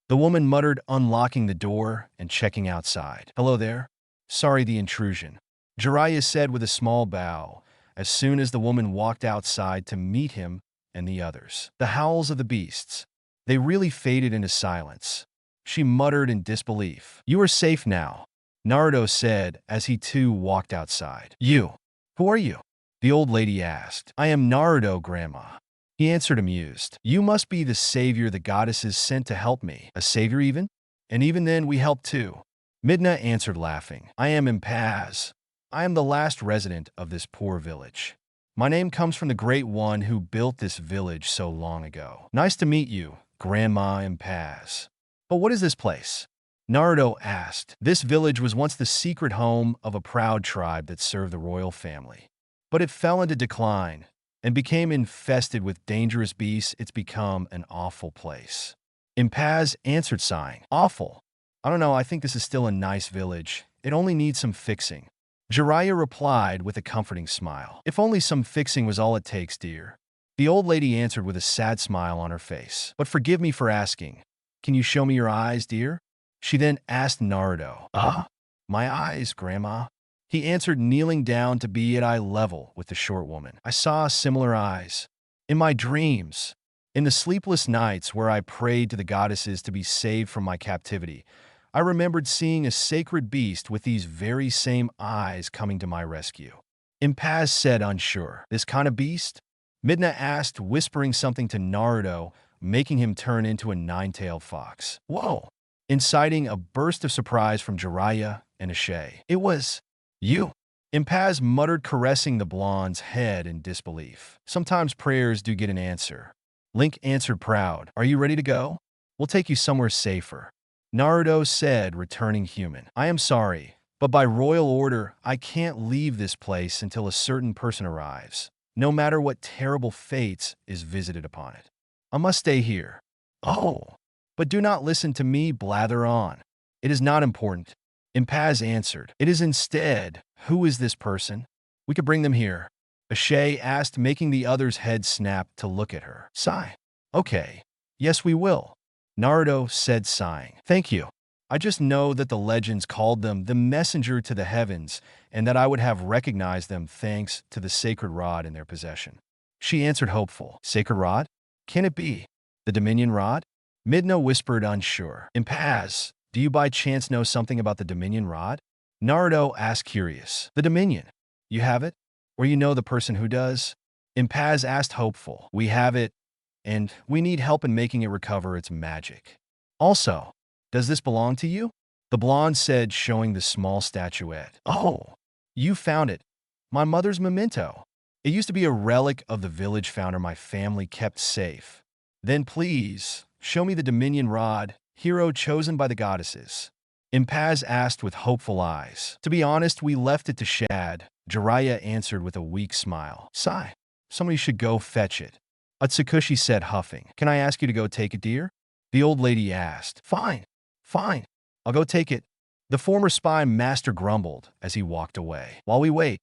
The woman muttered, unlocking the door and checking outside. Hello there. Sorry the intrusion, Jiraiya said with a small bow, as soon as the woman walked outside to meet him and the others. The howls of the beasts. They really faded into silence. She muttered in disbelief. You are safe now, Naruto said as he too walked outside. You? Who are you? The old lady asked. I am Naruto, Grandma. He answered, amused. You must be the savior the goddesses sent to help me. A savior even? And even then we help too. Midna answered, laughing. I am Impaz. I am the last resident of this poor village. My name comes from the great one who built this village so long ago. Nice to meet you, Grandma Impaz. But what is this place? Naruto asked. This village was once the secret home of a proud tribe that served the royal family. But it fell into decline and became infested with dangerous beasts. It's become an awful place. Impaz answered, sighing. Awful? I don't know, I think this is still a nice village. It only needs some fixing. Jiraiya replied with a comforting smile. If only some fixing was all it takes, dear. The old lady answered with a sad smile on her face. But forgive me for asking. Can you show me your eyes, dear? She then asked Naruto. My eyes, Grandma. He answered, kneeling down to be at eye level with the short woman. I saw similar eyes. In my dreams. In the sleepless nights where I prayed to the goddesses to be saved from my captivity, I remembered seeing a sacred beast with these very same eyes coming to my rescue. Impaz said, unsure. This kind of beast? Midna asked, whispering something to Naruto, making him turn into a nine-tailed fox. Whoa! Inciting a burst of surprise from Jiraiya and Ashe. It was you. Impaz muttered, caressing the blonde's head in disbelief. Sometimes prayers do get an answer. Link answered, proud. Are you ready to go? We'll take you somewhere safer. Naruto said, returning human. I am sorry, but by royal order, I can't leave this place until a certain person arrives, no matter what terrible fates is visited upon it. I must stay here. Oh, but do not listen to me blather on. It is not important. Impaz answered. It is instead, who is this person? We could bring them here. Ashe asked, making the other's head snap to look at her. Sigh. Okay. Yes, we will. Naruto said, sighing. Thank you. I just know that the legends called them the messenger to the heavens and that I would have recognized them thanks to the sacred rod in their possession. She answered, hopeful. Sacred rod? Can it be the Dominion rod? Midna whispered, unsure. Impaz, do you by chance know something about the Dominion rod? Naruto asked, curious. The Dominion? You have it? Or you know the person who does? Impaz asked, hopeful. We have it, and we need help in making it recover its magic. Also, does this belong to you? The blonde said, showing the small statuette. Oh, you found it. My mother's memento. It used to be a relic of the village founder my family kept safe. Then please, show me the Dominion rod, hero chosen by the goddesses. Impaz asked with hopeful eyes. To be honest, we left it to Shad, Jiraiya answered with a weak smile. Sigh. Somebody should go fetch it. Utsukushi said, huffing. Can I ask you to go take it, dear? The old lady asked. Fine. Fine. I'll go take it. The former spy master grumbled as he walked away. While we wait,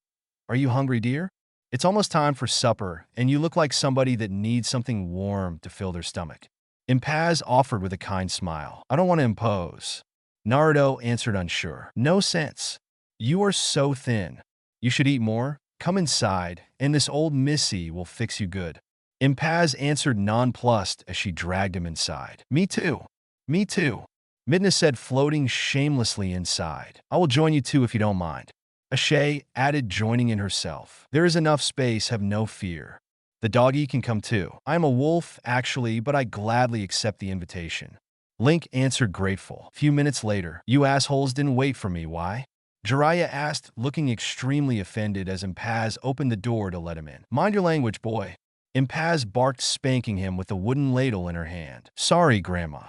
are you hungry, dear? It's almost time for supper, and you look like somebody that needs something warm to fill their stomach. Impaz offered with a kind smile. I don't want to impose. Naruto answered unsure. No sense. You are so thin. You should eat more. Come inside, and this old missy will fix you good. Impaz answered nonplussed as she dragged him inside. Me too. Me too. Midna said, floating shamelessly inside. I will join you too if you don't mind. Ashe added, joining in herself. There is enough space, have no fear. The doggy can come too. I am a wolf, actually, but I gladly accept the invitation. Link answered grateful. Few minutes later, you assholes didn't wait for me, why? Jiraiya asked, looking extremely offended as Impaz opened the door to let him in. Mind your language, boy. Impaz barked, spanking him with a wooden ladle in her hand. Sorry, Grandma.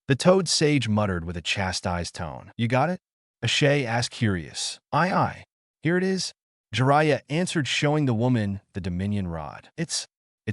The toad sage muttered with a chastised tone. You got it? Ashe asked, curious. Aye, aye. Here it is. Jiraiya answered, showing the woman the Dominion rod. It's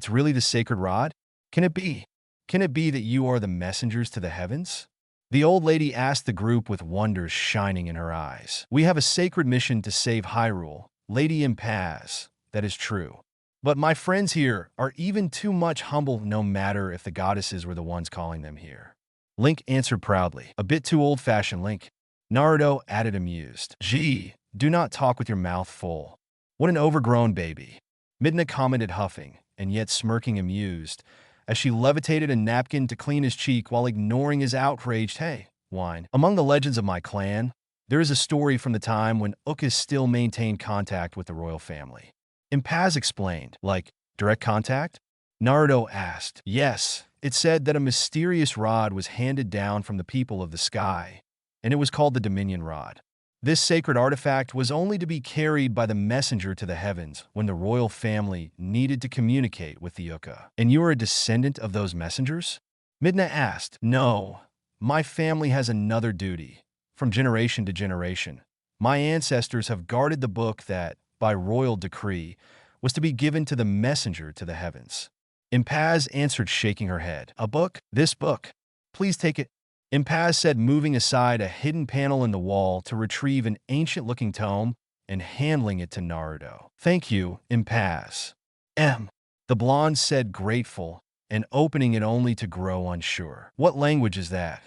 really the sacred rod? Can it be? Can it be that you are the messengers to the heavens? The old lady asked the group with wonders shining in her eyes. We have a sacred mission to save Hyrule, Lady Impaz. That is true. But my friends here are even too much humble, no matter if the goddesses were the ones calling them here. Link answered proudly. A bit too old-fashioned, Link. Naruto added, amused. Gee, do not talk with your mouth full. What an overgrown baby. Midna commented, huffing, and yet smirking, amused, as she levitated a napkin to clean his cheek while ignoring his outraged hey whine. Among the legends of my clan, there is a story from the time when Ukas still maintained contact with the royal family. Impaz explained. Like, direct contact? Naruto asked. Yes, it said that a mysterious rod was handed down from the people of the sky, and it was called the Dominion Rod. This sacred artifact was only to be carried by the messenger to the heavens when the royal family needed to communicate with the Uka. And you are a descendant of those messengers? Midna asked. No, my family has another duty. From generation to generation, my ancestors have guarded the book that, by royal decree, was to be given to the messenger to the heavens. Impaz answered, shaking her head. A book? This book. Please take it. Impaz said, moving aside a hidden panel in the wall to retrieve an ancient-looking tome and handling it to Naruto. Thank you, Impaz. The blonde said, grateful, and opening it only to grow unsure. What language is that?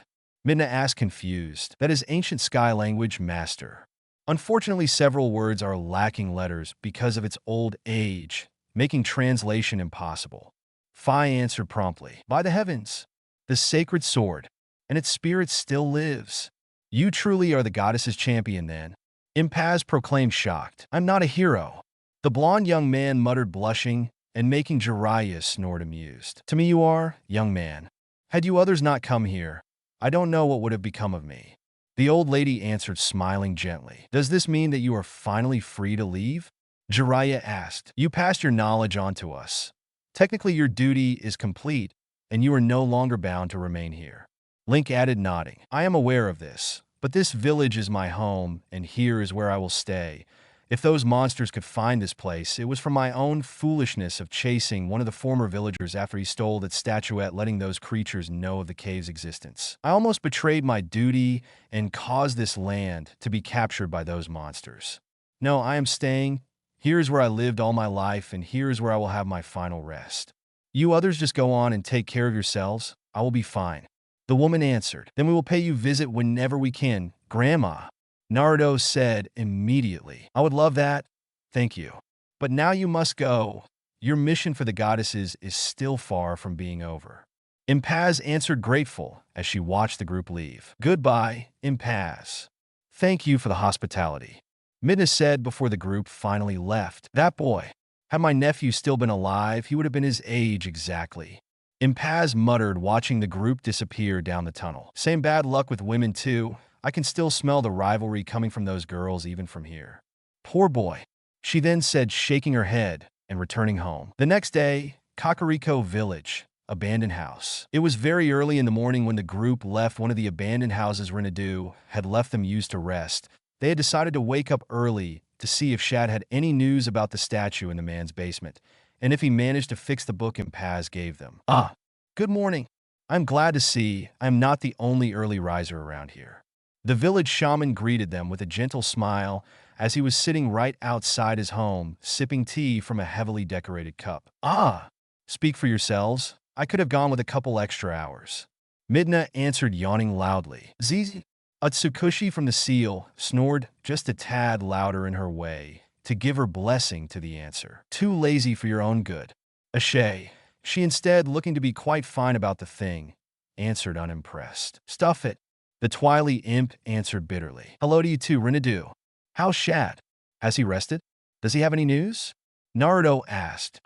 Midna asked, confused. That is ancient sky language, master. Unfortunately, several words are lacking letters because of its old age, making translation impossible. Phi answered promptly. By the heavens, the sacred sword, and its spirit still lives. You truly are the goddess's champion, then. Impaz proclaimed, shocked. I'm not a hero. The blond young man muttered, blushing, and making Jiraiya snort, amused. To me you are, young man. Had you others not come here, I don't know what would have become of me. The old lady answered, smiling gently. Does this mean that you are finally free to leave? Jiraiya asked. You passed your knowledge on to us. Technically your duty is complete, and you are no longer bound to remain here. Link added, nodding. I am aware of this, but this village is my home, and here is where I will stay. If those monsters could find this place, it was from my own foolishness of chasing one of the former villagers after he stole that statuette, letting those creatures know of the cave's existence. I almost betrayed my duty and caused this land to be captured by those monsters. No, I am staying. Here is where I lived all my life, and here is where I will have my final rest. You others just go on and take care of yourselves. I will be fine. The woman answered. Then we will pay you visit whenever we can, Grandma. Naruto said immediately. I would love that. Thank you. But now you must go. Your mission for the goddesses is still far from being over. Impaz answered, grateful, as she watched the group leave. Goodbye, Impaz. Thank you for the hospitality. Midna said before the group finally left. That boy. Had my nephew still been alive, he would have been his age exactly. Impaz muttered, watching the group disappear down the tunnel. Same bad luck with women too. I can still smell the rivalry coming from those girls even from here. Poor boy, she then said, shaking her head and returning home. The next day, Kakariko Village. abandoned house. It was very early in the morning when the group left one of the abandoned houses Rinadu had left them used to rest. They had decided to wake up early to see if Shad had any news about the statue in the man's basement, and if he managed to fix the book Paz gave them. Ah, good morning. I'm glad to see I'm not the only early riser around here. The village shaman greeted them with a gentle smile as he was sitting right outside his home, sipping tea from a heavily decorated cup. Ah, speak for yourselves. I could have gone with a couple extra hours. Midna answered, yawning loudly. Zizi, Utsukushi from the seal, snored just a tad louder in her way to give her blessing to the answer. Too lazy for your own good. Ashe, she instead, looking to be quite fine about the thing, answered unimpressed. Stuff it. The twily imp answered bitterly. Hello to you too, Rinadu. How's Shad? Has he rested? Does he have any news? Naruto asked.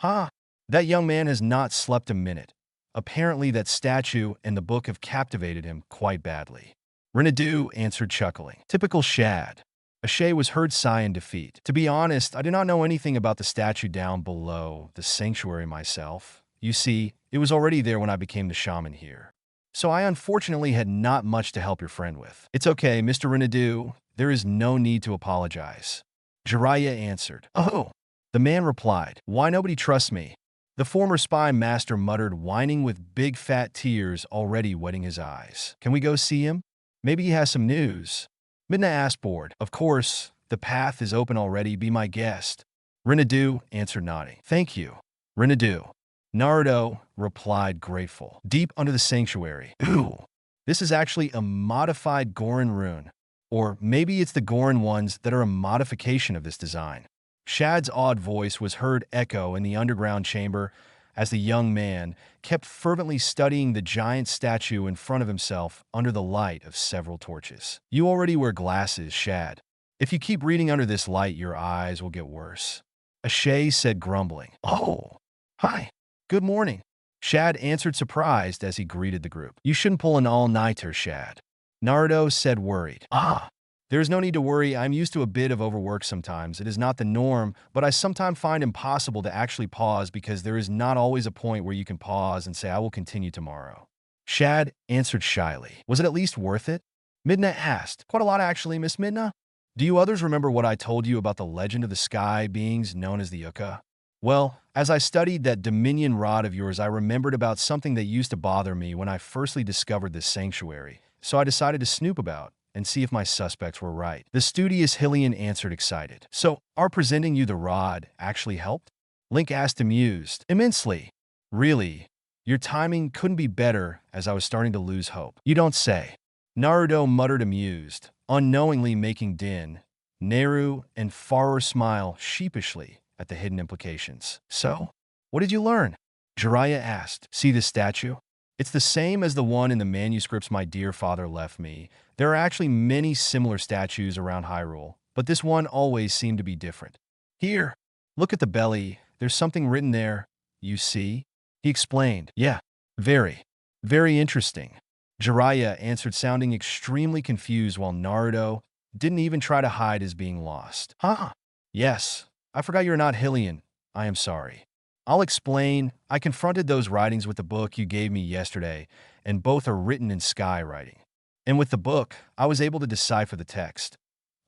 That young man has not slept a minute. Apparently that statue and the book have captivated him quite badly. Rinadu answered, chuckling. Typical Shad. Ashe was heard sigh in defeat. To be honest, I do not know anything about the statue down below the sanctuary myself. You see, it was already there when I became the shaman here. So I unfortunately had not much to help your friend with. It's okay, Mr. Rinadu. There is no need to apologize. Jiraiya answered. Oh. The man replied. Why nobody trusts me? The former spy master muttered, whining with big fat tears already wetting his eyes. Can we go see him? Maybe he has some news. Midna asked, bored. Of course, the path is open already. Be my guest. Rinadu answered, nodding. Thank you. Rinadu. Naruto replied, grateful. Deep under the sanctuary. Ooh. This is actually a modified Gorin rune. Or maybe it's the Gorin ones that are a modification of this design. Shad's odd voice was heard echo in the underground chamber as the young man kept fervently studying the giant statue in front of himself under the light of several torches. You already wear glasses, Shad. If you keep reading under this light, your eyes will get worse. Ashe said, grumbling. Oh, hi. Good morning. Shad answered, surprised as he greeted the group. You shouldn't pull an all-nighter, Shad. Naruto said, worried. There is no need to worry. I'm used to a bit of overwork sometimes. It is not the norm, but I sometimes find impossible to actually pause because there is not always a point where you can pause and say, I will continue tomorrow. Shad answered shyly. Was it at least worth it? Midna asked. Quite a lot, actually, Miss Midna. Do you others remember what I told you about the legend of the sky beings known as the Uka? Well, as I studied that Dominion rod of yours, I remembered about something that used to bother me when I firstly discovered this sanctuary, so I decided to snoop about and see if my suspects were right. The studious Hylian answered, excited. So, our presenting you the rod actually helped? Link asked, amused. Immensely. Really? Your timing couldn't be better, as I was starting to lose hope. You don't say. Naruto muttered, amused, unknowingly making Din, Neru, and Faror smile sheepishly at the hidden implications. So, what did you learn? Jiraiya asked. See this statue? It's the same as the one in the manuscripts my dear father left me. There are actually many similar statues around Hyrule, but this one always seemed to be different. Here, look at the belly. There's something written there. You see? He explained. Yeah, very interesting. Jiraiya answered, sounding extremely confused, while Naruto didn't even try to hide his being lost. Yes, I forgot you're not Hylian. I am sorry. I'll explain. I confronted those writings with the book you gave me yesterday, and both are written in sky writing. And with the book, I was able to decipher the text.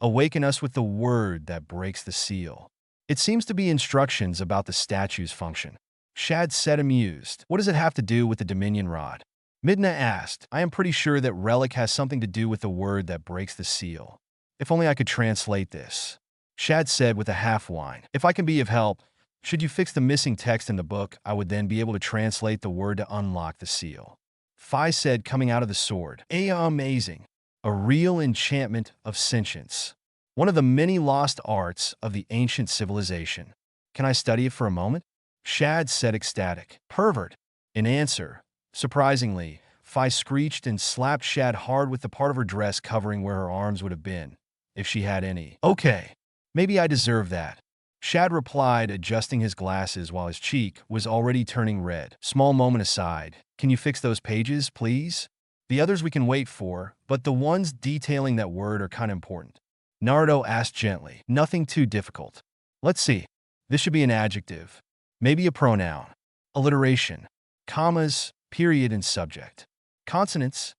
Awaken us with the word that breaks the seal. It seems to be instructions about the statue's function. Shad said, amused. What does it have to do with the Dominion rod? Midna asked. I am pretty sure that relic has something to do with the word that breaks the seal. If only I could translate this. Shad said with a half whine. If I can be of help, should you fix the missing text in the book, I would then be able to translate the word to unlock the seal. Phi said, coming out of the sword. Amazing. A real enchantment of sentience. One of the many lost arts of the ancient civilization. Can I study it for a moment? Shad said, ecstatic. Pervert. In answer, surprisingly, Phi screeched and slapped Shad hard with the part of her dress covering where her arms would have been, if she had any. Okay, maybe I deserve that. Shad replied, adjusting his glasses while his cheek was already turning red. Small moment aside, can you fix those pages, please? The others we can wait for, but the ones detailing that word are kind of important. Naruto asked gently. Nothing too difficult. Let's see. This should be an adjective. Maybe a pronoun. Alliteration. Commas, period, and subject. Consonants?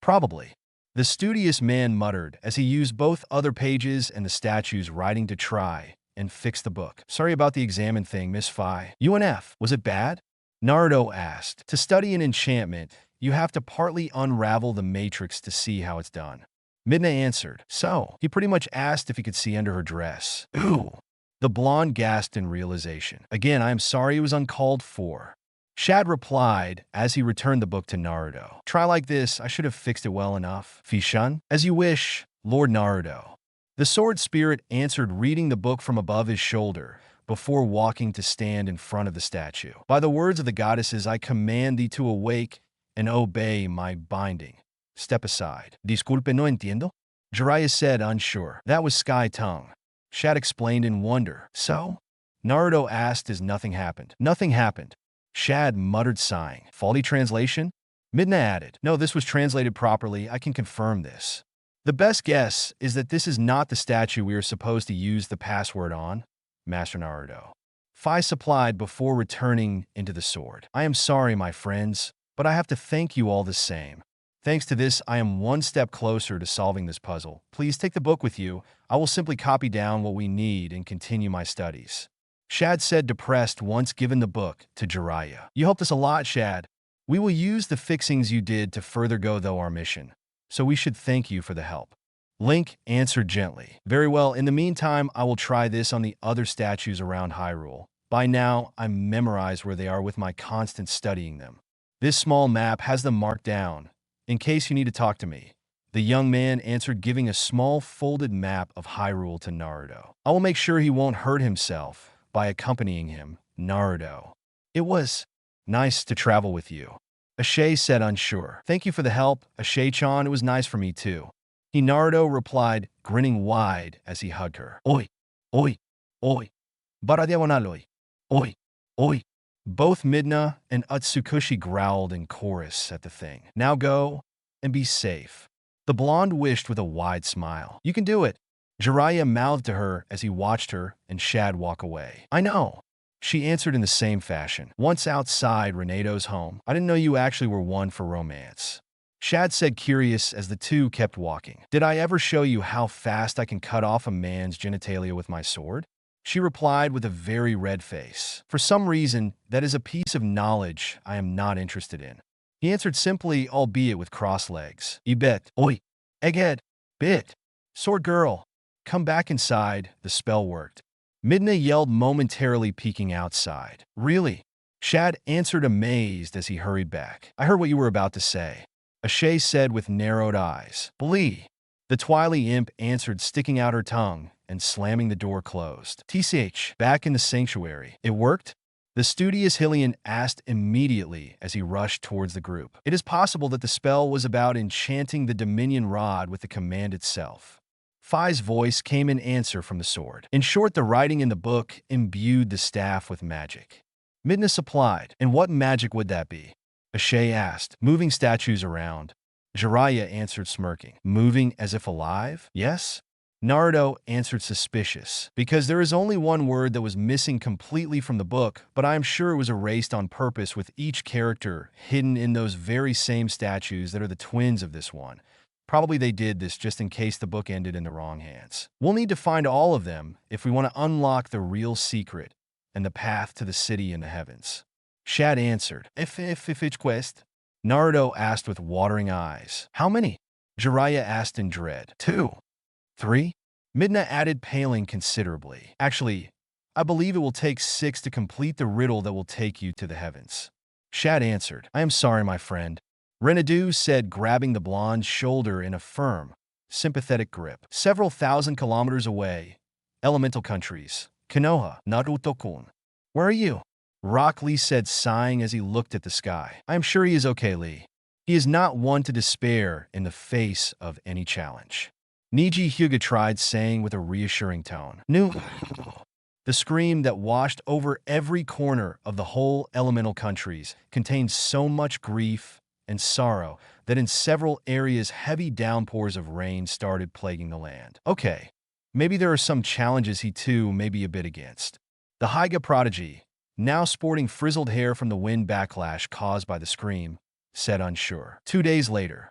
Probably. The studious man muttered as he used both other pages and the statue's writing to try and fix the book. Sorry about the examine thing, Miss Phi. UNF, was it bad? Naruto asked. To study an enchantment, you have to partly unravel the matrix to see how it's done. Midna answered. So, he pretty much asked if he could see under her dress. Ooh. The blonde gasped in realization. Again, I am sorry it was uncalled for. Shad replied as he returned the book to Naruto. Try like this, I should have fixed it well enough. Fishan? As you wish, Lord Naruto. The sword spirit answered, reading the book from above his shoulder before walking to stand in front of the statue. By the words of the goddesses, I command thee to awake and obey my binding. Step aside. Disculpe, no entiendo? Jiraiya said, unsure. That was Sky Tongue. Shad explained in wonder. So? Naruto asked as nothing happened. Nothing happened. Shad muttered, sighing. Faulty translation? Midna added. No, this was translated properly. I can confirm this. The best guess is that this is not the statue we are supposed to use the password on, Master Naruto. Phi supplied before returning into the sword. I am sorry, my friends, but I have to thank you all the same. Thanks to this, I am one step closer to solving this puzzle. Please take the book with you. I will simply copy down what we need and continue my studies. Shad said, depressed, once given the book to Jiraiya. You helped us a lot, Shad. We will use the fixings you did to further go though our mission, so we should thank you for the help. Link answered gently. Very well, in the meantime, I will try this on the other statues around Hyrule. By now, I'm memorized where they are with my constant studying them. This small map has them marked down, in case you need to talk to me. The young man answered, giving a small folded map of Hyrule to Naruto. I will make sure he won't hurt himself by accompanying him, Naruto. It was nice to travel with you. Ashe said, unsure. Thank you for the help, Ashe-chan. It was nice for me too. Naruto replied, grinning wide as he hugged her. Oi, oi, oi. Bara diagonal, oi, oi. Both Midna and Utsukushi growled in chorus at the thing. Now go and be safe. The blonde wished with a wide smile. You can do it. Jiraiya mouthed to her as he watched her and Shad walk away. I know. She answered in the same fashion. Once outside Renato's home, I didn't know you actually were one for romance. Shad said, curious as the two kept walking. Did I ever show you how fast I can cut off a man's genitalia with my sword? She replied with a very red face. For some reason, that is a piece of knowledge I am not interested in. He answered simply, albeit with crossed legs. You bet. Oi. Egghead. Bit. Sword girl. Come back inside. The spell worked. Midna yelled, momentarily peeking outside. Really? Shad answered, amazed as he hurried back. I heard what you were about to say. Ashe said with narrowed eyes. Blee. The Twily imp answered, sticking out her tongue and slamming the door closed. TCH. Back in the sanctuary. It worked? The studious Hylian asked immediately as he rushed towards the group. It is possible that the spell was about enchanting the Dominion Rod with the command itself. Phi's voice came in answer from the sword. In short, the writing in the book imbued the staff with magic. Midna supplied. And what magic would that be? Ashe asked, moving statues around. Jiraiya answered, smirking. Moving as if alive? Yes? Naruto answered, suspicious. Because there is only one word that was missing completely from the book, but I am sure it was erased on purpose with each character hidden in those very same statues that are the twins of this one. Probably they did this just in case the book ended in the wrong hands. We'll need to find all of them if we want to unlock the real secret and the path to the city in the heavens. Shad answered. If each quest? Naruto asked with watering eyes. How many? Jiraiya asked in dread. 2. 3? Midna added, paling considerably. Actually, I believe it will take 6 to complete the riddle that will take you to the heavens. Shad answered. I am sorry, my friend. Renadu said, grabbing the blonde's shoulder in a firm, sympathetic grip. Several thousand kilometers away, elemental countries. Konoha, Naruto-kun. Where are you? Rock Lee said, sighing as he looked at the sky. I am sure he is okay, Lee. He is not one to despair in the face of any challenge. Niji Hyuga tried, saying with a reassuring tone. No. The scream that washed over every corner of the whole elemental countries contained so much grief and sorrow that in several areas heavy downpours of rain started plaguing the land. Okay, maybe there are some challenges he too may be a bit against. The Hyga prodigy, now sporting frizzled hair from the wind backlash caused by the scream, said unsure. 2 days later,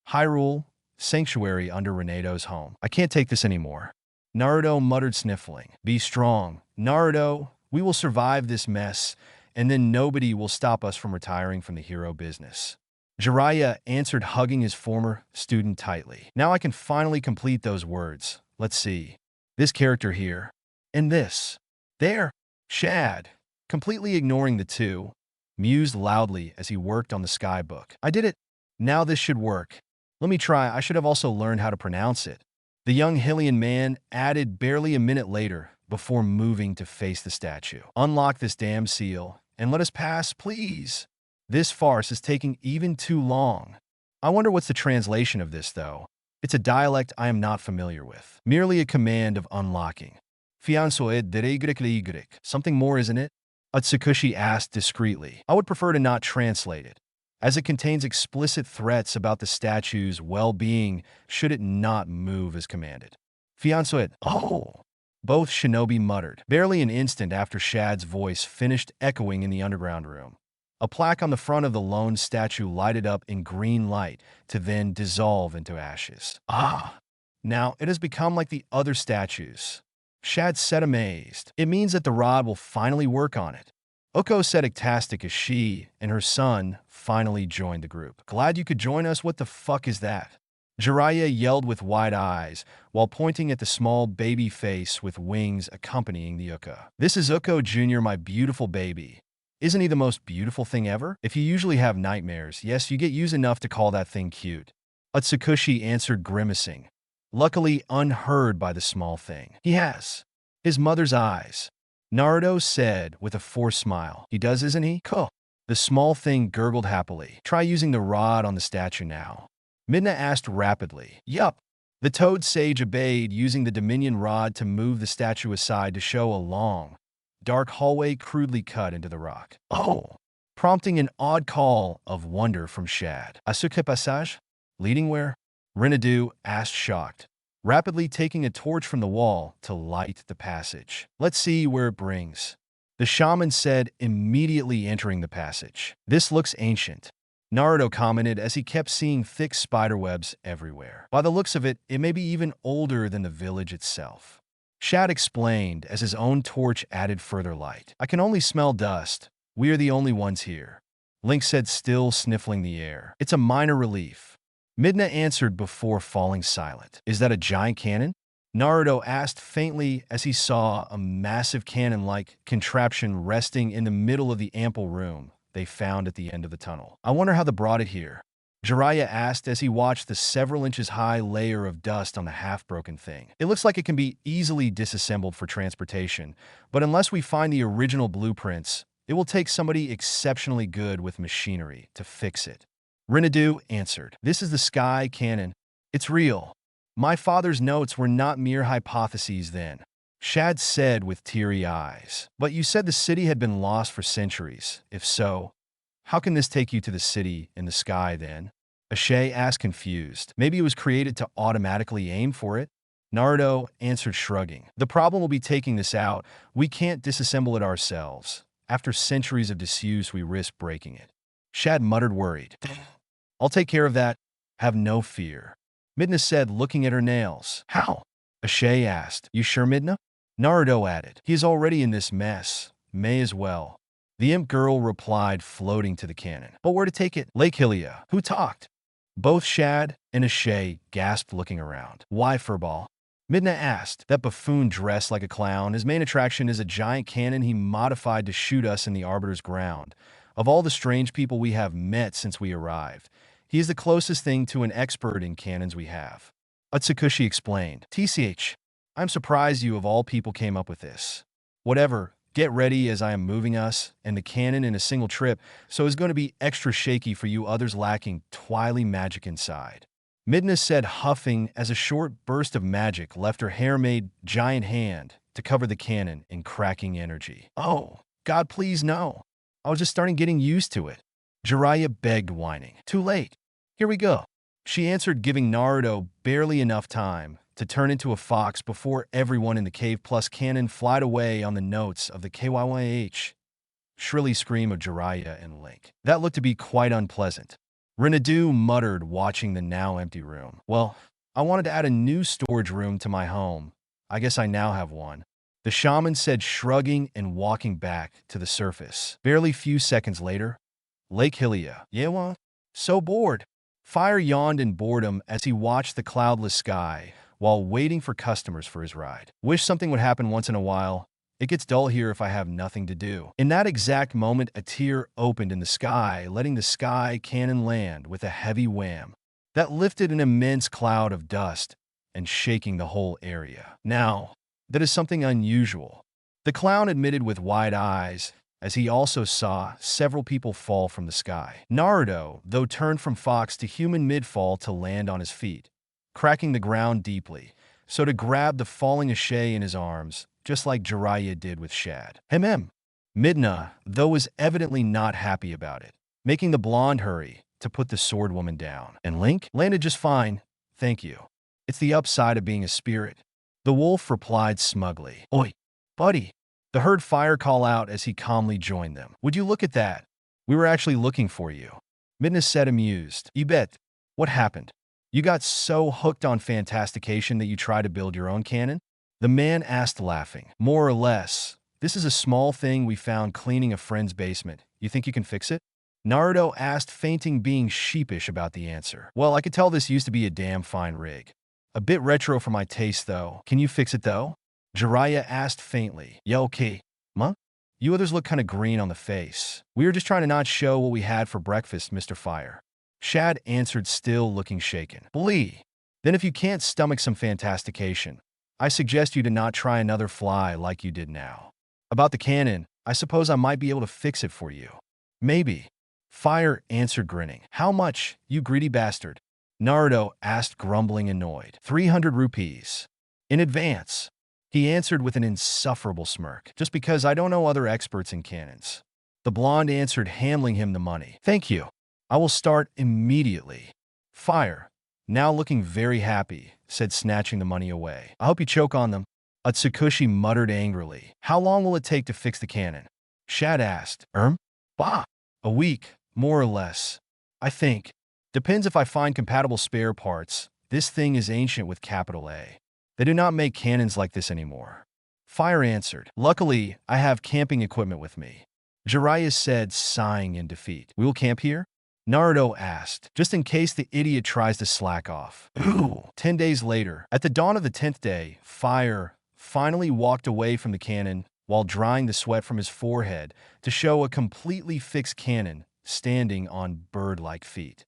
Hyrule, sanctuary under Renato's home. I can't take this anymore. Naruto muttered, sniffling. Be strong, Naruto. We will survive this mess, and then nobody will stop us from retiring from the hero business. Jiraiya answered, hugging his former student tightly. Now I can finally complete those words. Let's see. This character here. And this. There. Shad, completely ignoring the two, mused loudly as he worked on the sky book. I did it. Now this should work. Let me try. I should have also learned how to pronounce it. The young Hylian man added barely a minute later before moving to face the statue. Unlock this damn seal and let us pass, please. This farce is taking even too long. I wonder what's the translation of this, though. It's a dialect I am not familiar with. Merely a command of unlocking. Fiansoed deregrek. Something more, isn't it? Atsukushi asked discreetly. I would prefer to not translate it, as it contains explicit threats about the statue's well-being should it not move as commanded. Fiansoed. Oh! Both shinobi muttered, barely an instant after Shad's voice finished echoing in the underground room. A plaque on the front of the lone statue lighted up in green light to then dissolve into ashes. Ah! Now it has become like the other statues. Shad said, amazed. It means that the rod will finally work on it. Oko said, ecstatic as she and her son finally joined the group. Glad you could join us. What the fuck is that? Jiraiya yelled with wide eyes while pointing at the small baby face with wings accompanying the Uka. This is Uko Jr., my beautiful baby. Isn't he the most beautiful thing ever? If you usually have nightmares, yes, you get used enough to call that thing cute. Atsukushi answered, grimacing, luckily unheard by the small thing. He has his mother's eyes, Naruto said with a forced smile. He does, isn't he? Cool. The small thing gurgled happily. Try using the rod on the statue now. Midna asked rapidly. Yup. The toad sage obeyed, using the Dominion rod to move the statue aside to show a long, dark hallway crudely cut into the rock. Oh! Prompting an odd call of wonder from Shad. A ce passage? Leading where? Rinnedu asked, shocked, rapidly taking a torch from the wall to light the passage. Let's see where it brings. The shaman said, immediately entering the passage. This looks ancient, Naruto commented as he kept seeing thick spiderwebs everywhere. By the looks of it, it may be even older than the village itself. Shad explained as his own torch added further light. I can only smell dust. We are the only ones here, Link said, still sniffling the air. It's a minor relief, Midna answered before falling silent. Is that a giant cannon? Naruto asked faintly as he saw a massive cannon-like contraption resting in the middle of the ample room they found at the end of the tunnel. I wonder how they brought it here, Jiraiya asked as he watched the several inches high layer of dust on the half-broken thing. It looks like it can be easily disassembled for transportation, but unless we find the original blueprints, it will take somebody exceptionally good with machinery to fix it. Rinnedu answered. This is the sky cannon. It's real. My father's notes were not mere hypotheses then, Shad said with teary eyes. But you said the city had been lost for centuries. If so, how can this take you to the city in the sky then? Ashe asked, confused. Maybe it was created to automatically aim for it? Naruto answered, shrugging. The problem will be taking this out. We can't disassemble it ourselves. After centuries of disuse, we risk breaking it. Shad muttered, worried. I'll take care of that. Have no fear, Midna said, looking at her nails. How? Ashe asked. You sure, Midna? Naruto added. He is already in this mess. May as well. The imp girl replied, floating to the cannon. But where to take it? Lake Hylia. Who talked? Both Shad and Ashe gasped, looking around. Why, Furball? Midna asked. That buffoon dressed like a clown. His main attraction is a giant cannon he modified to shoot us in the Arbiter's ground. Of all the strange people we have met since we arrived, he is the closest thing to an expert in cannons we have. Atsukushi explained. TCH, I'm surprised you of all people came up with this. Whatever, get ready as I am moving us and the cannon in a single trip, so it's going to be extra shaky for you others lacking twily magic inside. Midna said, huffing as a short burst of magic left her hair-made giant hand to cover the cannon in cracking energy. Oh, God, please no. I was just starting getting used to it, Jiraiya begged, whining. Too late. Here we go, she answered, giving Naruto barely enough time to turn into a fox before everyone in the cave plus cannon flied away on the notes of the KYYH. shrilly scream of Jiraiya and Link. That looked to be quite unpleasant. Rinnedu muttered, watching the now empty room. Well, I wanted to add a new storage room to my home. I guess I now have one. The shaman said, shrugging and walking back to the surface. Barely few seconds later, Lake Hylia. Yewa? So bored. Fire yawned in boredom as he watched the cloudless sky while waiting for customers for his ride. Wish something would happen once in a while. It gets dull here if I have nothing to do. In that exact moment, a tear opened in the sky, letting the sky cannon land with a heavy wham that lifted an immense cloud of dust and shaking the whole area. Now, that is something unusual. The clown admitted with wide eyes, as he also saw several people fall from the sky. Naruto, though, turned from fox to human mid-fall to land on his feet, cracking the ground deeply, so to grab the falling Ashe in his arms, just like Jiraiya did with Shad. Midna, though, was evidently not happy about it, making the blonde hurry to put the sword woman down. And Link landed just fine, thank you. It's the upside of being a spirit. The wolf replied smugly. Oi, buddy. The herd fire call out as he calmly joined them. Would you look at that? We were actually looking for you. Midna said, amused. You bet. What happened? You got so hooked on fantastication that you tried to build your own cannon? The man asked, laughing. More or less. This is a small thing we found cleaning a friend's basement. You think you can fix it? Naruto asked, fainting, being sheepish about the answer. Well, I could tell this used to be a damn fine rig. A bit retro for my taste, though. Can you fix it, though? Jiraiya asked faintly. Yeah, okay. Ma? You others look kind of green on the face. We were just trying to not show what we had for breakfast, Mr. Fire. Shad answered, still looking shaken. Blee. Then if you can't stomach some fantastication, I suggest you to not try another fly like you did now. About the cannon, I suppose I might be able to fix it for you. Maybe. Fire answered, grinning. How much, you greedy bastard? Naruto asked, grumbling, annoyed. 300 rupees. In advance. He answered with an insufferable smirk. Just because I don't know other experts in cannons. The blonde answered, handing him the money. Thank you. I will start immediately. Fire, now looking very happy, said, snatching the money away. I hope you choke on them. Atsukushi muttered angrily. How long will it take to fix the cannon? Shad asked. Bah. A week, more or less. I think. Depends if I find compatible spare parts. This thing is ancient with capital A. They do not make cannons like this anymore. Fire answered. Luckily, I have camping equipment with me. Jiraiya said, sighing in defeat. We will camp here? Naruto asked, just in case the idiot tries to slack off. Ooh. 10 days later, at the dawn of the 10th day, Fire finally walked away from the cannon while drying the sweat from his forehead to show a completely fixed cannon standing on bird-like feet.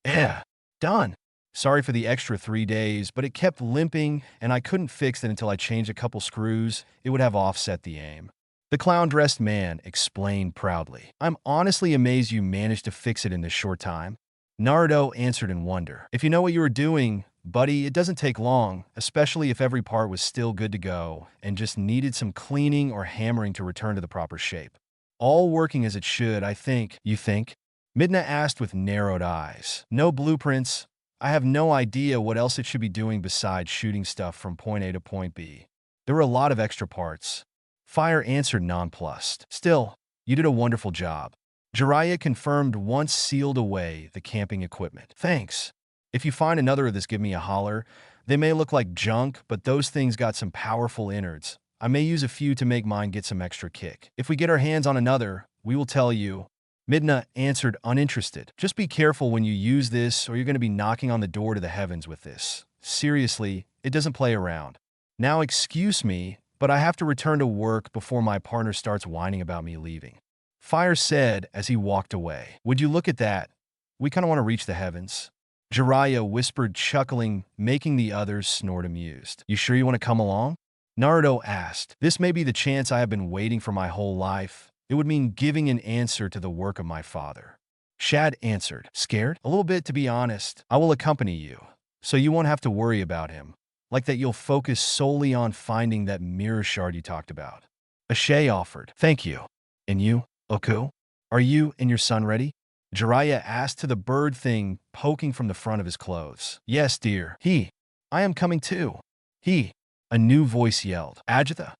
Done. Sorry for the extra 3 days, but it kept limping and I couldn't fix it until I changed a couple screws. It would have offset the aim. The clown-dressed man explained proudly. I'm honestly amazed you managed to fix it in this short time. Naruto answered in wonder. If you know what you were doing, buddy, it doesn't take long, especially if every part was still good to go and just needed some cleaning or hammering to return to the proper shape. All working as it should, I think. You think? Midna asked with narrowed eyes. No blueprints. I have no idea what else it should be doing besides shooting stuff from point A to point B. There were a lot of extra parts. Fire answered, nonplussed. Still, you did a wonderful job. Jiraiya confirmed once sealed away the camping equipment. Thanks. If you find another of this, give me a holler. They may look like junk, but those things got some powerful innards. I may use a few to make mine get some extra kick. If we get our hands on another, we will tell you. Midna answered, uninterested. Just be careful when you use this, or you're going to be knocking on the door to the heavens with this. Seriously, it doesn't play around. Now, excuse me, but I have to return to work before my partner starts whining about me leaving. Fire said as he walked away. Would you look at that? We kind of want to reach the heavens. Jiraiya whispered, chuckling, making the others snort amused. You sure you want to come along? Naruto asked. This may be the chance I have been waiting for my whole life. It would mean giving an answer to the work of my father. Shad answered. Scared? A little bit, to be honest. I will accompany you, so you won't have to worry about him. Like that you'll focus solely on finding that mirror shard you talked about. Ashe offered. Thank you. And you, Oku? Are you and your son ready? Jiraiya asked to the bird thing poking from the front of his clothes. Yes, dear. I am coming too. A new voice yelled. Ajitha?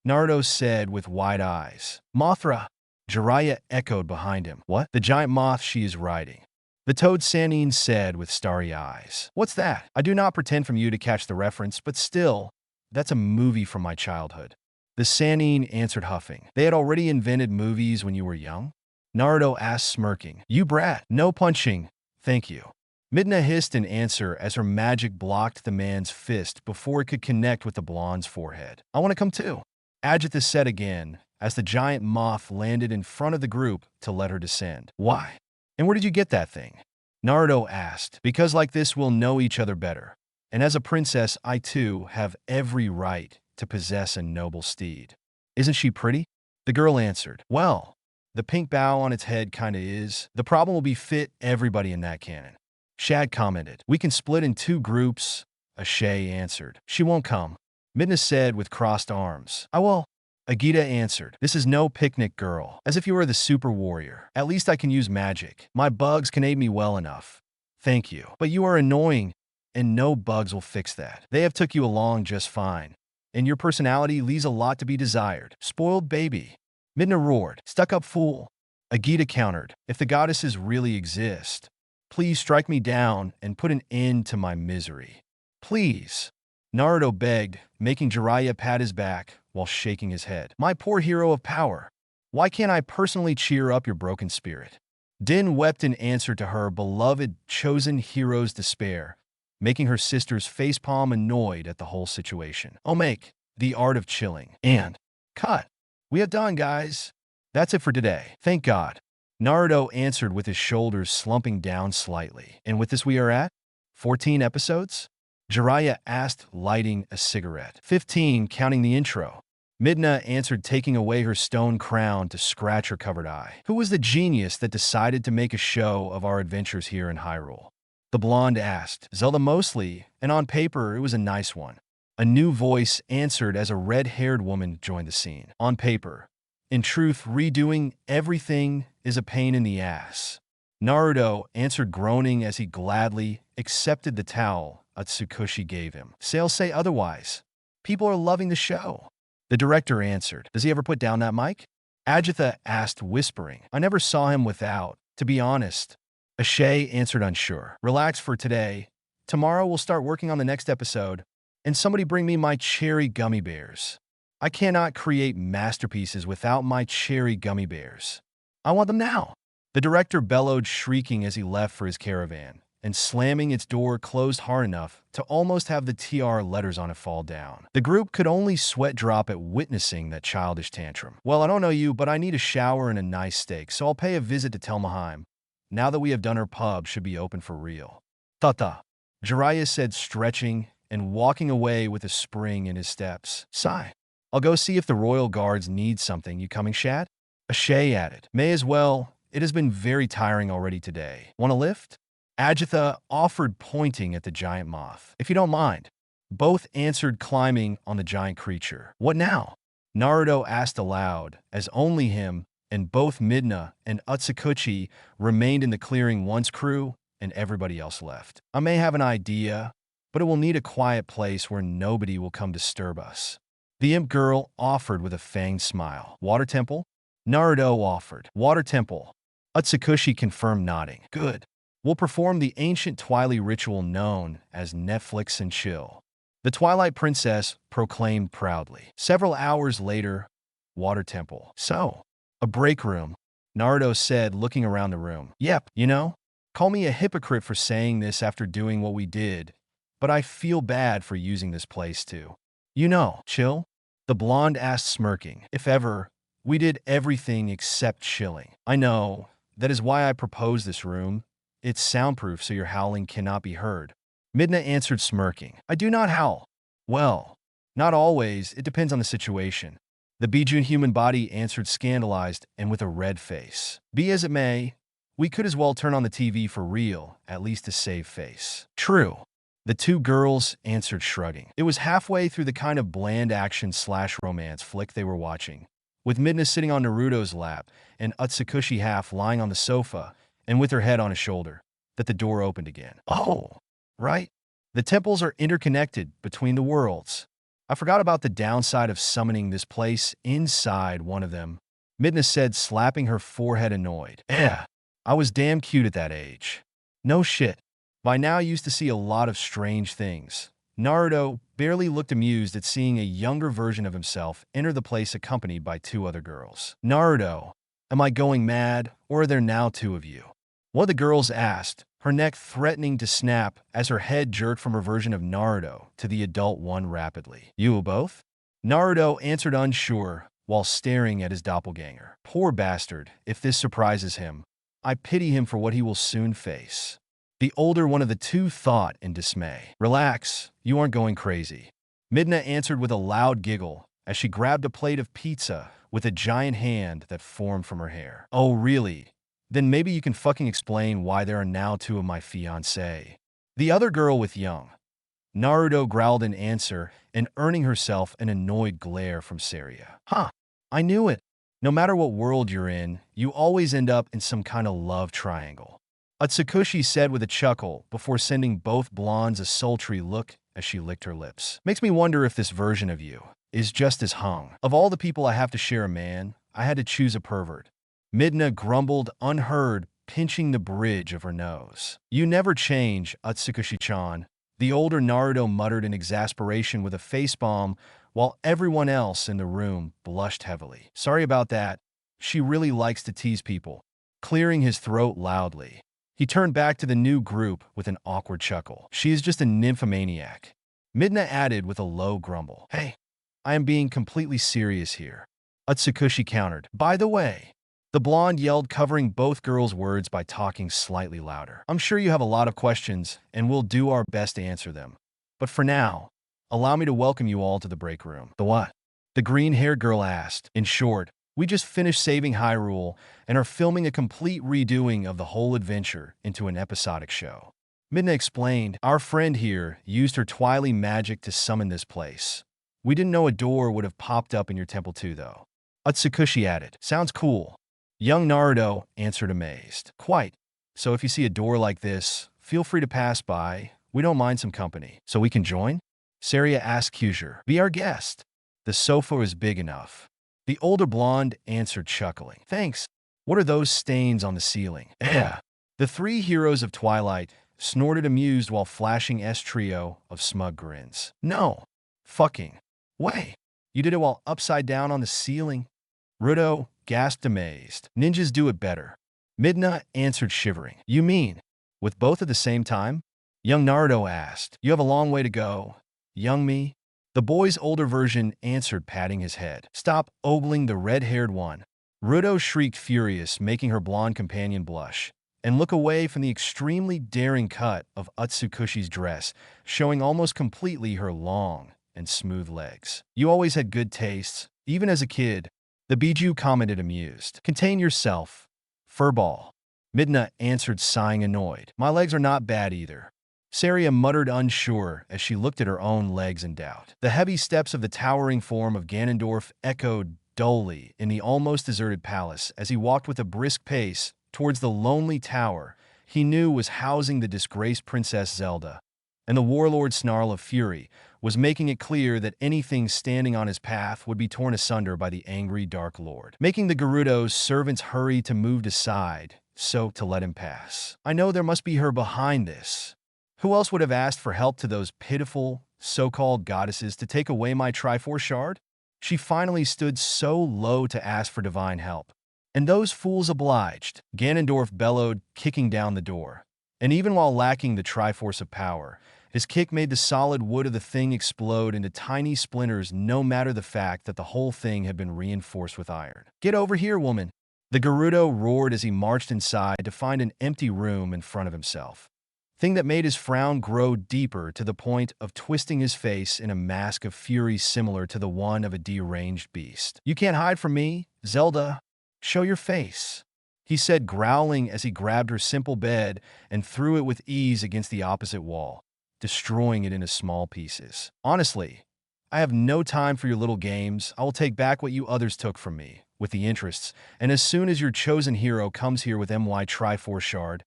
Naruto said with wide eyes. Mothra. Jiraiya echoed behind him. What? The giant moth she is riding. The toad Sanine said with starry eyes. What's that? I do not pretend from you to catch the reference, but still, that's a movie from my childhood. The Sanine answered huffing. They had already invented movies when you were young? Naruto asked smirking. You brat. No punching. Thank you. Midna hissed in answer as her magic blocked the man's fist before it could connect with the blonde's forehead. I want to come too. Agitha said again as the giant moth landed in front of the group to let her descend. Why? And where did you get that thing? Naruto asked. Because like this we'll know each other better. And as a princess, I too have every right to possess a noble steed. Isn't she pretty? The girl answered. Well, the pink bow on its head kinda is. The problem will be fit everybody in that cannon. Shad commented. We can split in 2 groups. Ashay answered. She won't come. Midna said with crossed arms. I will. Agita answered. This is no picnic, girl. As if you were the super warrior. At least I can use magic. My bugs can aid me well enough. Thank you. But you are annoying, and no bugs will fix that. They have took you along just fine. And your personality leaves a lot to be desired. Spoiled baby. Midna roared. Stuck up fool. Agita countered. If the goddesses really exist, please strike me down and put an end to my misery. Please. Naruto begged, making Jiraiya pat his back while shaking his head. My poor hero of power. Why can't I personally cheer up your broken spirit? Din wept in answer to her beloved chosen hero's despair, making her sister's facepalm annoyed at the whole situation. Make the art of chilling. And cut. We have done, guys. That's it for today. Thank God. Naruto answered with his shoulders slumping down slightly. And with this we are at 14 episodes? Jiraiya asked, lighting a cigarette. 15, counting the intro. Midna answered, taking away her stone crown to scratch her covered eye. Who was the genius that decided to make a show of our adventures here in Hyrule? The blonde asked. Zelda mostly, and on paper it was a nice one. A new voice answered as a red-haired woman joined the scene. On paper. In truth, redoing everything is a pain in the ass. Naruto answered, groaning as he gladly accepted the towel Utsukushi gave him. Sales say otherwise. People are loving the show. The director answered. Does he ever put down that mic? Agitha asked, whispering. I never saw him without, to be honest. Ashay answered, unsure. Relax for today. Tomorrow we'll start working on the next episode. And somebody bring me my cherry gummy bears. I cannot create masterpieces without my cherry gummy bears. I want them now. The director bellowed, shrieking as he left for his caravan, and slamming its door closed hard enough to almost have the TR letters on it fall down. The group could only sweat drop at witnessing that childish tantrum. Well, I don't know you, but I need a shower and a nice steak, so I'll pay a visit to Telmaheim. Now that we have done, her pub should be open for real. Tata, Jiraiya said, stretching and walking away with a spring in his steps. Sigh. I'll go see if the royal guards need something. You coming, Shad? Ashay added. May as well. It has been very tiring already today. Want a lift? Agitha offered, pointing at the giant moth. If you don't mind. Both answered, climbing on the giant creature. What now? Naruto asked aloud, as only him and both Midna and Utsukuchi remained in the clearing once crew and everybody else left. I may have an idea, but it will need a quiet place where nobody will come disturb us. The imp girl offered with a fanged smile. Water temple? Naruto offered. Water temple. Utsukushi confirmed, nodding. Good. We'll perform the ancient Twilight ritual known as Netflix and chill. The Twilight Princess proclaimed proudly. Several hours later, Water Temple. So, a break room, Naruto said, looking around the room. Yep, you know, call me a hypocrite for saying this after doing what we did, but I feel bad for using this place too. You know, chill? The blonde asked, smirking. If ever, we did everything except chilling. I know, that is why I proposed this room. It's soundproof so your howling cannot be heard. Midna answered, smirking. I do not howl. Well, not always. It depends on the situation. The Bijun human body answered, scandalized and with a red face. Be as it may, we could as well turn on the TV for real, at least to save face. True. The two girls answered, shrugging. It was halfway through the kind of bland action/romance flick they were watching, with Midna sitting on Naruto's lap and Utsukushi half lying on the sofa and with her head on his shoulder, that the door opened again. Oh, right. The temples are interconnected between the worlds. I forgot about the downside of summoning this place inside one of them. Midna said, slapping her forehead annoyed. I was damn cute at that age. No shit. By now I used to see a lot of strange things. Naruto barely looked amused at seeing a younger version of himself enter the place accompanied by two other girls. Naruto, am I going mad, or are there now two of you? One of the girls asked, her neck threatening to snap as her head jerked from her version of Naruto to the adult one rapidly. You both? Naruto answered unsure while staring at his doppelganger. Poor bastard, if this surprises him. I pity him for what he will soon face. The older one of the two thought in dismay. Relax, you aren't going crazy. Midna answered with a loud giggle as she grabbed a plate of pizza with a giant hand that formed from her hair. Oh really? Then maybe you can fucking explain why there are now two of my fiancé. The other girl with young. Naruto growled in answer and earning herself an annoyed glare from Saria. Huh, I knew it. No matter what world you're in, you always end up in some kind of love triangle. Utsukushi said with a chuckle before sending both blondes a sultry look as she licked her lips. Makes me wonder if this version of you is just as hung. Of all the people I have to share a man, I had to choose a pervert. Midna grumbled unheard, pinching the bridge of her nose. You never change, Utsukushi-chan. The older Naruto muttered in exasperation with a facepalm while everyone else in the room blushed heavily. Sorry about that. She really likes to tease people. Clearing his throat loudly, he turned back to the new group with an awkward chuckle. She is just a nymphomaniac. Midna added with a low grumble. Hey, I am being completely serious here. Utsukushi countered. By the way, the blonde yelled, covering both girls' words by talking slightly louder. I'm sure you have a lot of questions, and we'll do our best to answer them. But for now, allow me to welcome you all to the break room. The what? The green-haired girl asked. In short, we just finished saving Hyrule and are filming a complete redoing of the whole adventure into an episodic show. Midna explained, our friend here used her Twily magic to summon this place. We didn't know a door would have popped up in your temple too, though. Utsukushi added, sounds cool. Young Naruto answered amazed. Quite. So if you see a door like this, feel free to pass by. We don't mind some company. So we can join? Saria asked Kyusher. Be our guest. The sofa is big enough. The older blonde answered, chuckling. Thanks. What are those stains on the ceiling? The three heroes of Twilight snorted amused while flashing S-trio of smug grins. No. Fucking. Way. You did it while upside down on the ceiling? Ruto gasped amazed. Ninjas do it better. Midna answered shivering. You mean, with both at the same time? Young Naruto asked. You have a long way to go. Young me? The boy's older version answered, patting his head. Stop ogling the red-haired one. Ruto shrieked furious, making her blonde companion blush, and look away from the extremely daring cut of Utsukushi's dress, showing almost completely her long and smooth legs. You always had good tastes, even as a kid. The Biju commented amused. Contain yourself, furball. Midna answered, sighing annoyed. My legs are not bad either. Saria muttered unsure as she looked at her own legs in doubt. The heavy steps of the towering form of Ganondorf echoed dully in the almost deserted palace as he walked with a brisk pace towards the lonely tower he knew was housing the disgraced Princess Zelda. And the warlord snarl of fury was making it clear that anything standing on his path would be torn asunder by the angry Dark Lord, making the Gerudo's servants hurry to move aside so to let him pass. I know there must be her behind this. Who else would have asked for help to those pitiful, so-called goddesses to take away my Triforce shard? She finally stood so low to ask for divine help. And those fools obliged, Ganondorf bellowed, kicking down the door. And even while lacking the Triforce of power, his kick made the solid wood of the thing explode into tiny splinters, no matter the fact that the whole thing had been reinforced with iron. Get over here, woman! The Gerudo roared as he marched inside to find an empty room in front of himself. Thing that made his frown grow deeper to the point of twisting his face in a mask of fury similar to the one of a deranged beast. You can't hide from me, Zelda. Show your face, he said, growling as he grabbed her simple bed and threw it with ease against the opposite wall, destroying it into small pieces. Honestly, I have no time for your little games. I will take back what you others took from me, with the interests, and as soon as your chosen hero comes here with MY Triforce Shard,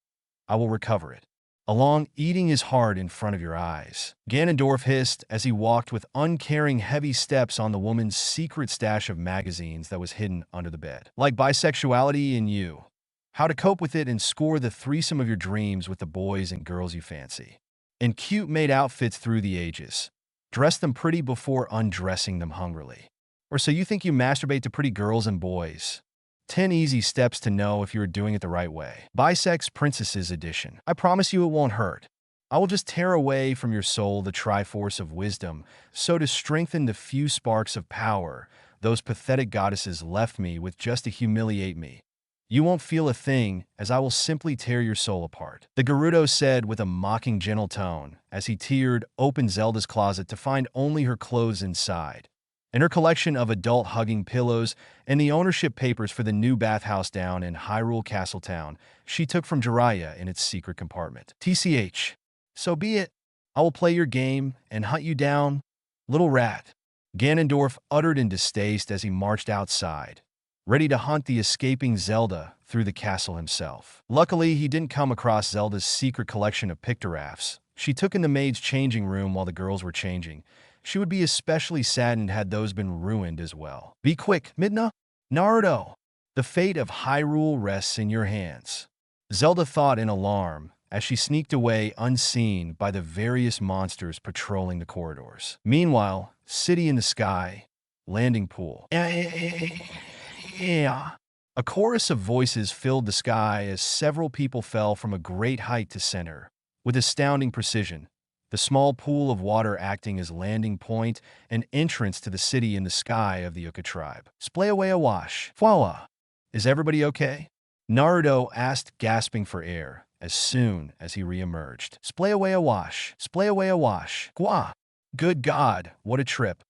I will recover it. along eating his heart in front of your eyes. Ganondorf hissed as he walked with uncaring heavy steps on the woman's secret stash of magazines that was hidden under the bed. Like bisexuality in you. How to cope with it and score the threesome of your dreams with the boys and girls you fancy. In cute maid outfits through the ages. Dress them pretty before undressing them hungrily. Or so you think you masturbate to pretty girls and boys. 10 easy steps to know if you are doing it the right way. Bisex Princesses Edition. I promise you it won't hurt. I will just tear away from your soul the triforce of wisdom, so to strengthen the few sparks of power those pathetic goddesses left me with just to humiliate me. You won't feel a thing, as I will simply tear your soul apart. The Gerudo said with a mocking gentle tone, as he teared open Zelda's closet to find only her clothes inside, and her collection of adult-hugging pillows and the ownership papers for the new bathhouse down in Hyrule Castletown she took from Jiraiya in its secret compartment. TCH. So be it. I will play your game and hunt you down, little rat. Ganondorf uttered in distaste as he marched outside, ready to hunt the escaping Zelda through the castle himself. Luckily, he didn't come across Zelda's secret collection of pictographs she took in the maid's changing room while the girls were changing. She would be especially saddened had those been ruined as well. Be quick, Midna! Naruto! The fate of Hyrule rests in your hands. Zelda thought in alarm as she sneaked away unseen by the various monsters patrolling the corridors. Meanwhile, city in the sky, landing pool. Yeah. A chorus of voices filled the sky as several people fell from a great height to center. With astounding precision, the small pool of water acting as landing point and entrance to the city in the sky of the Uka tribe. Splay away awash. Fwawa. Is everybody okay? Naruto asked, gasping for air, as soon as he re-emerged. Splay away awash. Splay away awash. Gwa. Good God, what a trip.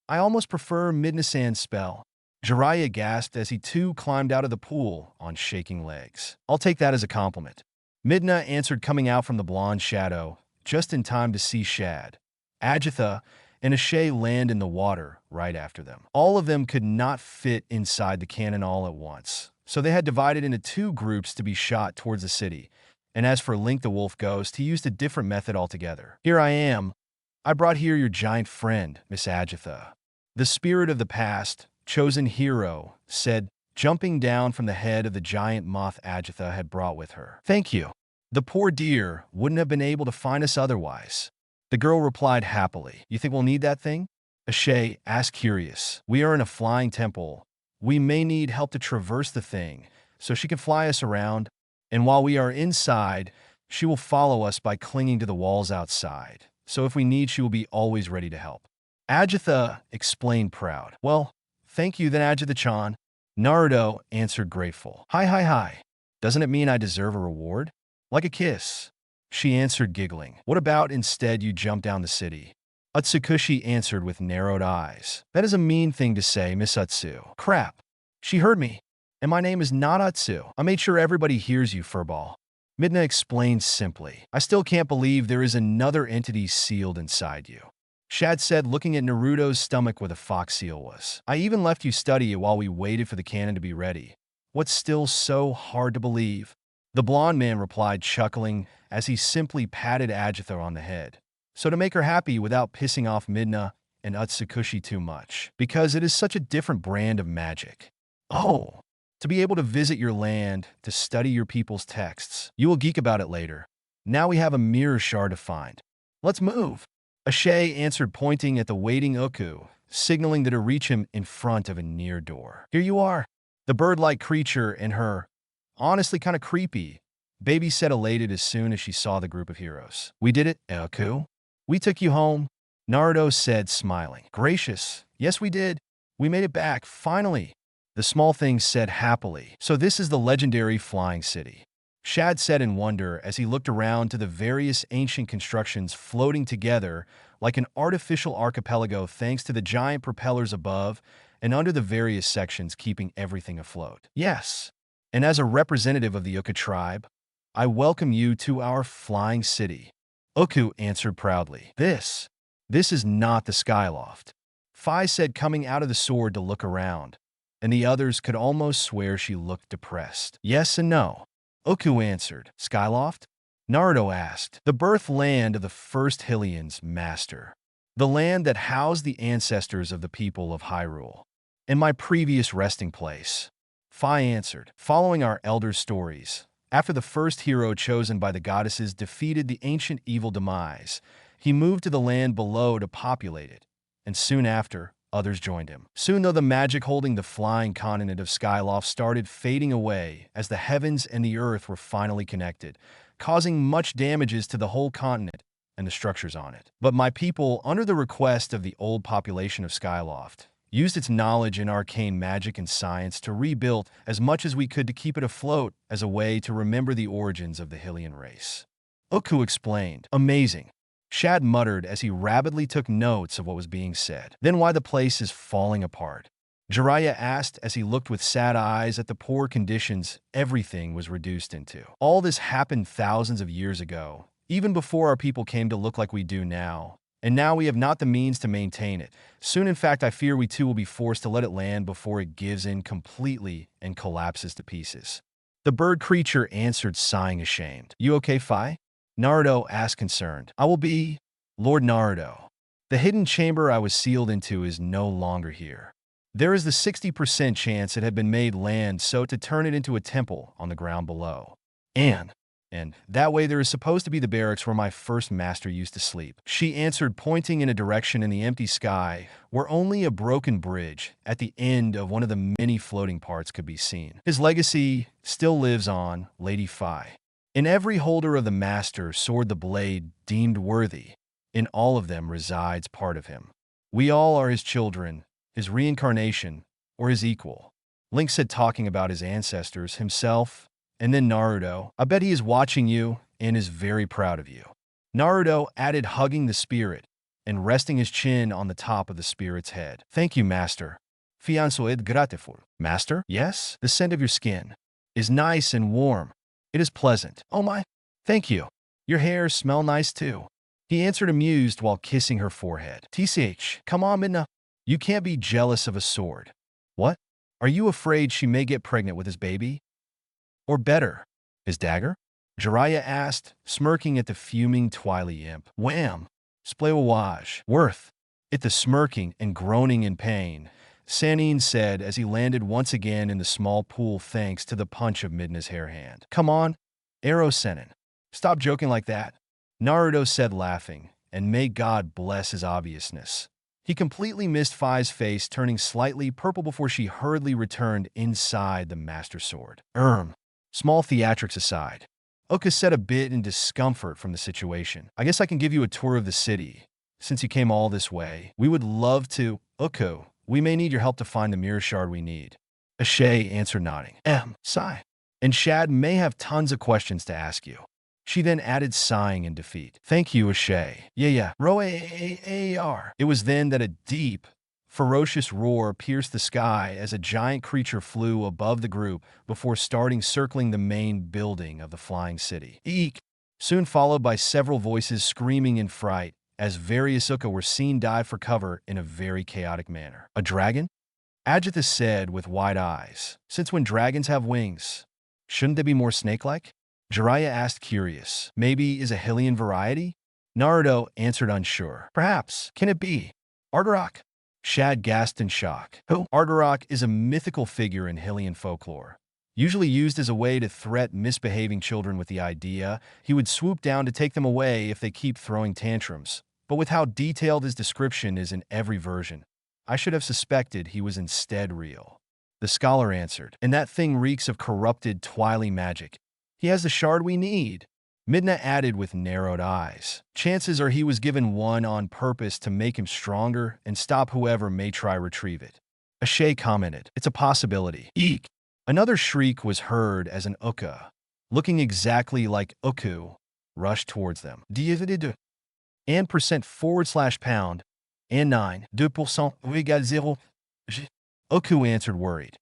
I almost prefer Midna-san's spell. Jiraiya gasped as he too climbed out of the pool on shaking legs. I'll take that as a compliment. Midna answered, coming out from the blonde shadow, just in time to see Shad, Agatha, and Ashe land in the water right after them. All of them could not fit inside the cannon all at once, so they had divided into two groups to be shot towards the city. And as for Link the Wolf Ghost, he used a different method altogether. Here I am. I brought here your giant friend, Miss Agatha. The spirit of the past, chosen hero, said, jumping down from the head of the giant moth Agatha had brought with her. Thank you. The poor dear wouldn't have been able to find us otherwise. The girl replied happily. You think we'll need that thing? Ashe asked, curious. We are in a flying temple. We may need help to traverse the thing, so she can fly us around, and while we are inside, she will follow us by clinging to the walls outside. So if we need, she will be always ready to help. Agatha explained, proud. Well, thank you then, Agatha-chan. Naruto answered, grateful. Hi. Doesn't it mean I deserve a reward? Like a kiss. She answered, giggling. What about instead you jump down the city? Utsukushi answered with narrowed eyes. That is a mean thing to say, Miss Utsu. Crap. She heard me. And my name is not Utsu. I made sure everybody hears you, furball. Midna explained simply. I still can't believe there is another entity sealed inside you. Shad said, looking at Naruto's stomach where the fox seal was. I even left you study it while we waited for the cannon to be ready. What's still so hard to believe? The blonde man replied, chuckling, as he simply patted Agatha on the head. So to make her happy without pissing off Midna and Utsukushi too much, because it is such a different brand of magic. Oh, to be able to visit your land, to study your people's texts. You will geek about it later. Now we have a mirror shard to find. Let's move. Ashe answered, pointing at the waiting Uku, signaling that to reach him in front of a near door. Here you are. The bird-like creature and her, honestly kind of creepy, baby said, elated as soon as she saw the group of heroes. We did it, Uku. We took you home, Naruto said, smiling. Gracious, yes we did. We made it back, finally. The small thing said happily. So this is the legendary Flying City. Shad said in wonder as he looked around to the various ancient constructions floating together like an artificial archipelago thanks to the giant propellers above and under the various sections keeping everything afloat. Yes, and as a representative of the Uka tribe, I welcome you to our Flying City. Uku answered proudly. This is not the Skyloft. Fi said, coming out of the sword to look around, and the others could almost swear she looked depressed. Yes and no. Uku answered. Skyloft? Naruto asked. The birthland of the first Hylian's master. The land that housed the ancestors of the people of Hyrule. In my previous resting place. Fi answered, following our elders' stories. After the first hero chosen by the goddesses defeated the ancient evil demise, he moved to the land below to populate it, and soon after, others joined him. Soon, though, the magic holding the flying continent of Skyloft started fading away as the heavens and the earth were finally connected, causing much damages to the whole continent and the structures on it. But my people, under the request of the old population of Skyloft, used its knowledge in arcane magic and science to rebuild as much as we could to keep it afloat as a way to remember the origins of the Hylian race. Uku explained. Amazing. Shad muttered as he rapidly took notes of what was being said. Then why the place is falling apart? Jiraiya asked as he looked with sad eyes at the poor conditions everything was reduced into. All this happened thousands of years ago, even before our people came to look like we do now. And now we have not the means to maintain it. Soon, in fact, I fear we too will be forced to let it land before it gives in completely and collapses to pieces. The bird creature answered, sighing ashamed. You okay, Fi? Naruto asked, concerned. I will be, Lord Naruto. The hidden chamber I was sealed into is no longer here. There is the 60% chance it had been made land so to turn it into a temple on the ground below. And that way there is supposed to be the barracks where my first master used to sleep. She answered, pointing in a direction in the empty sky where only a broken bridge at the end of one of the many floating parts could be seen. His legacy still lives on, Lady Fi. In every holder of the master sword the blade deemed worthy, in all of them resides part of him. We all are his children, his reincarnation, or his equal. Link said, talking about his ancestors, himself, and then Naruto. I bet he is watching you and is very proud of you. Naruto added, hugging the spirit and resting his chin on the top of the spirit's head. Thank you, Master. Fianzoid grateful. Master? Yes? The scent of your skin is nice and warm. It is pleasant. Oh my. Thank you. Your hair smells nice too. He answered, amused while kissing her forehead. TCH, come on, Midna. You can't be jealous of a sword. What? Are you afraid she may get pregnant with his baby? Or better, his dagger? Jiraiya asked, smirking at the fuming Twily imp. Wham! Splewawaj. Worth it. The smirking and groaning in pain, Sanine said as he landed once again in the small pool thanks to the punch of Midna's hair hand. Come on, Arrow Senin. Stop joking like that, Naruto said, laughing, and may God bless his obviousness. He completely missed Fi's face turning slightly purple before she hurriedly returned inside the Master Sword. Small theatrics aside, Oka said, a bit in discomfort from the situation. I guess I can give you a tour of the city. Since you came all this way, we would love to. Uko, we may need your help to find the mirror shard we need. Ashe answered, nodding. Sigh. And Shad may have tons of questions to ask you. She then added, sighing in defeat. Thank you, Ashe. Yeah. Roar. It was then that a deep, ferocious roar pierced the sky as a giant creature flew above the group before starting circling the main building of the flying city. Eek! Soon followed by several voices screaming in fright as various Uka were seen dive for cover in a very chaotic manner. A dragon? Agitha said with wide eyes. Since when dragons have wings, shouldn't they be more snake-like? Jiraiya asked, curious. Maybe is a Hylian variety? Naruto answered, unsure. Perhaps. Can it be Ardarok? Shad gasped in shock. Who? Ardarok is a mythical figure in Hylian folklore, usually used as a way to threat misbehaving children with the idea he would swoop down to take them away if they keep throwing tantrums. But with how detailed his description is in every version, I should have suspected he was instead real. The scholar answered, and that thing reeks of corrupted Twily magic. He has the shard we need. Midna added with narrowed eyes. Chances are he was given one on purpose to make him stronger and stop whoever may try retrieve it. Ashe commented, it's a possibility. Eek! Another shriek was heard as an Uka, looking exactly like Uku, rushed towards them. And %/ and 9, 2% égale 0. Uku answered, worried.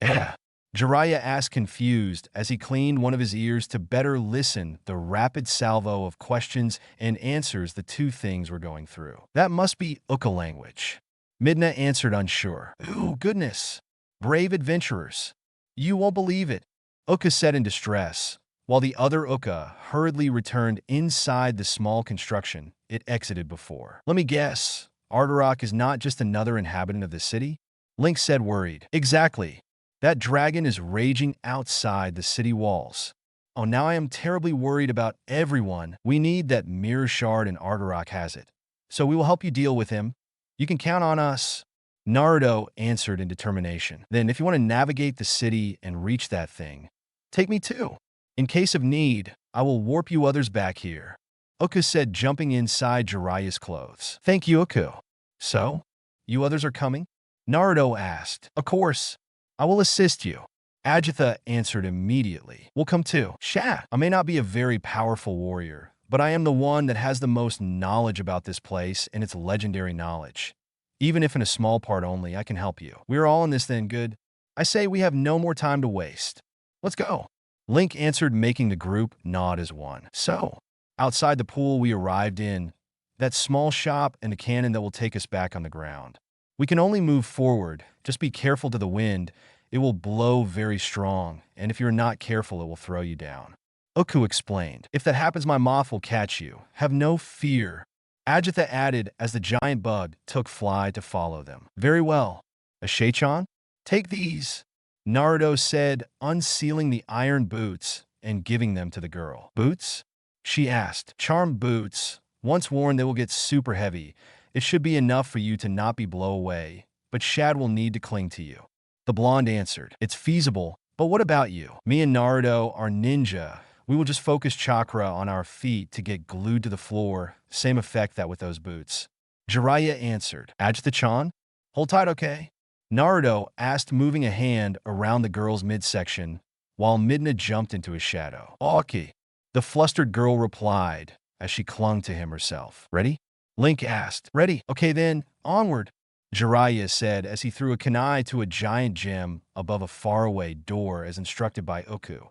Jiraiya asked, confused, as he cleaned one of his ears to better listen the rapid salvo of questions and answers the two things were going through. That must be Uka language. Midna answered, unsure. Ooh, goodness. Brave adventurers. You won't believe it, Uka said in distress, while the other Uka hurriedly returned inside the small construction it exited before. Let me guess, Arturok is not just another inhabitant of the city? Link said, worried. Exactly. That dragon is raging outside the city walls. Oh, now I am terribly worried about everyone. We need that mirror shard and Arturok has it. So we will help you deal with him. You can count on us. Naruto answered in determination. Then, if you want to navigate the city and reach that thing, take me too. In case of need, I will warp you others back here. Uka said, jumping inside Jiraiya's clothes. Thank you, Uka. So, you others are coming? Naruto asked. Of course. I will assist you. Ajitha answered immediately. We'll come too. Sha, I may not be a very powerful warrior, but I am the one that has the most knowledge about this place and its legendary knowledge. Even if in a small part only, I can help you. We're all in this then, good? I say we have no more time to waste. Let's go. Link answered, making the group nod as one. So, outside the pool we arrived in, that small shop and a cannon that will take us back on the ground. We can only move forward. Just be careful to the wind. It will blow very strong, and if you're not careful, it will throw you down. Uku explained. If that happens, my moth will catch you. Have no fear. Ajitha added as the giant bug took fly to follow them. Very well. Ashe-chan? Take these, Naruto said, unsealing the iron boots and giving them to the girl. Boots? She asked. Charmed boots. Once worn, they will get super heavy. It should be enough for you to not be blown away, but Shad will need to cling to you. The blonde answered. It's feasible, but what about you? Me and Naruto are ninja. We will just focus chakra on our feet to get glued to the floor. Same effect that with those boots. Jiraiya answered. Ajitha-chan? Hold tight, okay? Naruto asked, moving a hand around the girl's midsection, while Midna jumped into his shadow. Okay. The flustered girl replied as she clung to him herself. Ready? Link asked. Ready. Okay then, onward. Jiraiya said as he threw a kunai to a giant gem above a faraway door as instructed by Uku.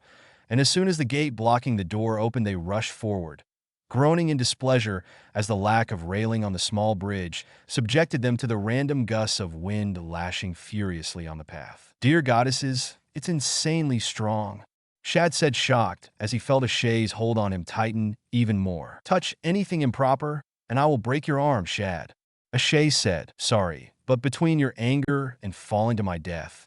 And as soon as the gate blocking the door opened, they rushed forward, groaning in displeasure as the lack of railing on the small bridge subjected them to the random gusts of wind lashing furiously on the path. Dear goddesses, it's insanely strong, Shad said, shocked as he felt Ashe's hold on him tighten even more. Touch anything improper, and I will break your arm, Shad. Ashe said, sorry, but between your anger and falling to my death,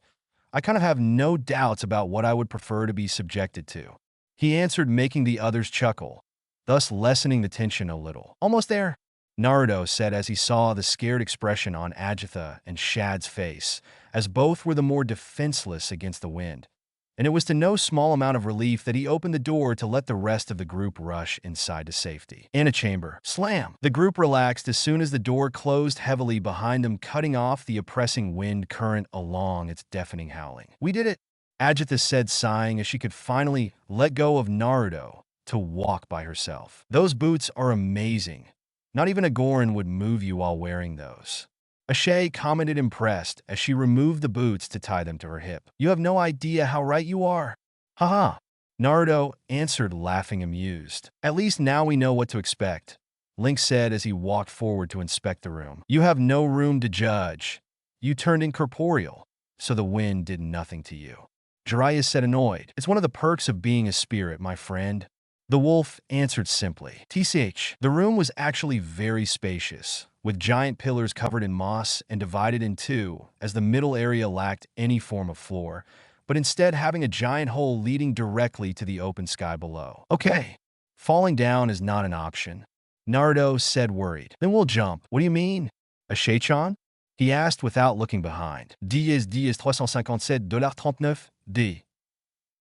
I kind of have no doubts about what I would prefer to be subjected to. He answered, making the others chuckle, thus lessening the tension a little. Almost there, Naruto said as he saw the scared expression on Ajitha and Shad's face, as both were the more defenseless against the wind. And it was to no small amount of relief that he opened the door to let the rest of the group rush inside to safety. Antechamber. Slam! The group relaxed as soon as the door closed heavily behind them, cutting off the oppressing wind current along its deafening howling. We did it, Ajitha said, sighing as she could finally let go of Naruto to walk by herself. Those boots are amazing. Not even a Gorin would move you while wearing those. Ashe commented, impressed, as she removed the boots to tie them to her hip. You have no idea how right you are. Haha. Naruto answered, laughing amused. At least now we know what to expect, Link said as he walked forward to inspect the room. You have no room to judge. You turned incorporeal, so the wind did nothing to you. Jiraiya said, annoyed. It's one of the perks of being a spirit, my friend. The wolf answered simply. TCH. The room was actually very spacious, with giant pillars covered in moss and divided in two, as the middle area lacked any form of floor, but instead having a giant hole leading directly to the open sky below. Okay, falling down is not an option, Naruto said, worried. Then we'll jump. What do you mean? Ashe-chan? He asked without looking behind. $10 $357.39 D.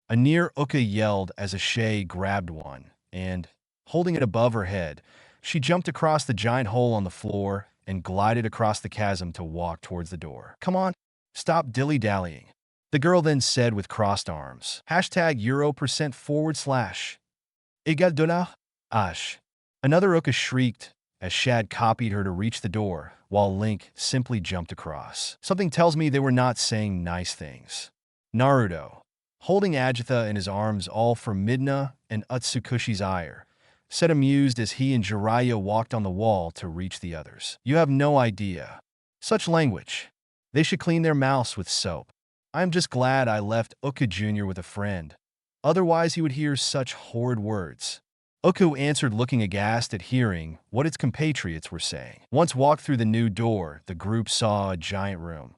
A near Uka yelled as Ashe grabbed one, and, holding it above her head, she jumped across the giant hole on the floor and glided across the chasm to walk towards the door. Come on, stop dilly-dallying, the girl then said with crossed arms. #euro% $. Egal $. Another Uka shrieked as Shad copied her to reach the door, while Link simply jumped across. Something tells me they were not saying nice things. Naruto, holding Ajitha in his arms all for Midna and Utsukushi's ire, said amused as he and Jiraiya walked on the wall to reach the others. You have no idea. Such language. They should clean their mouths with soap. I am just glad I left Uka Jr. with a friend. Otherwise, he would hear such horrid words. Oku answered, looking aghast at hearing what its compatriots were saying. Once walked through the new door, the group saw a giant room.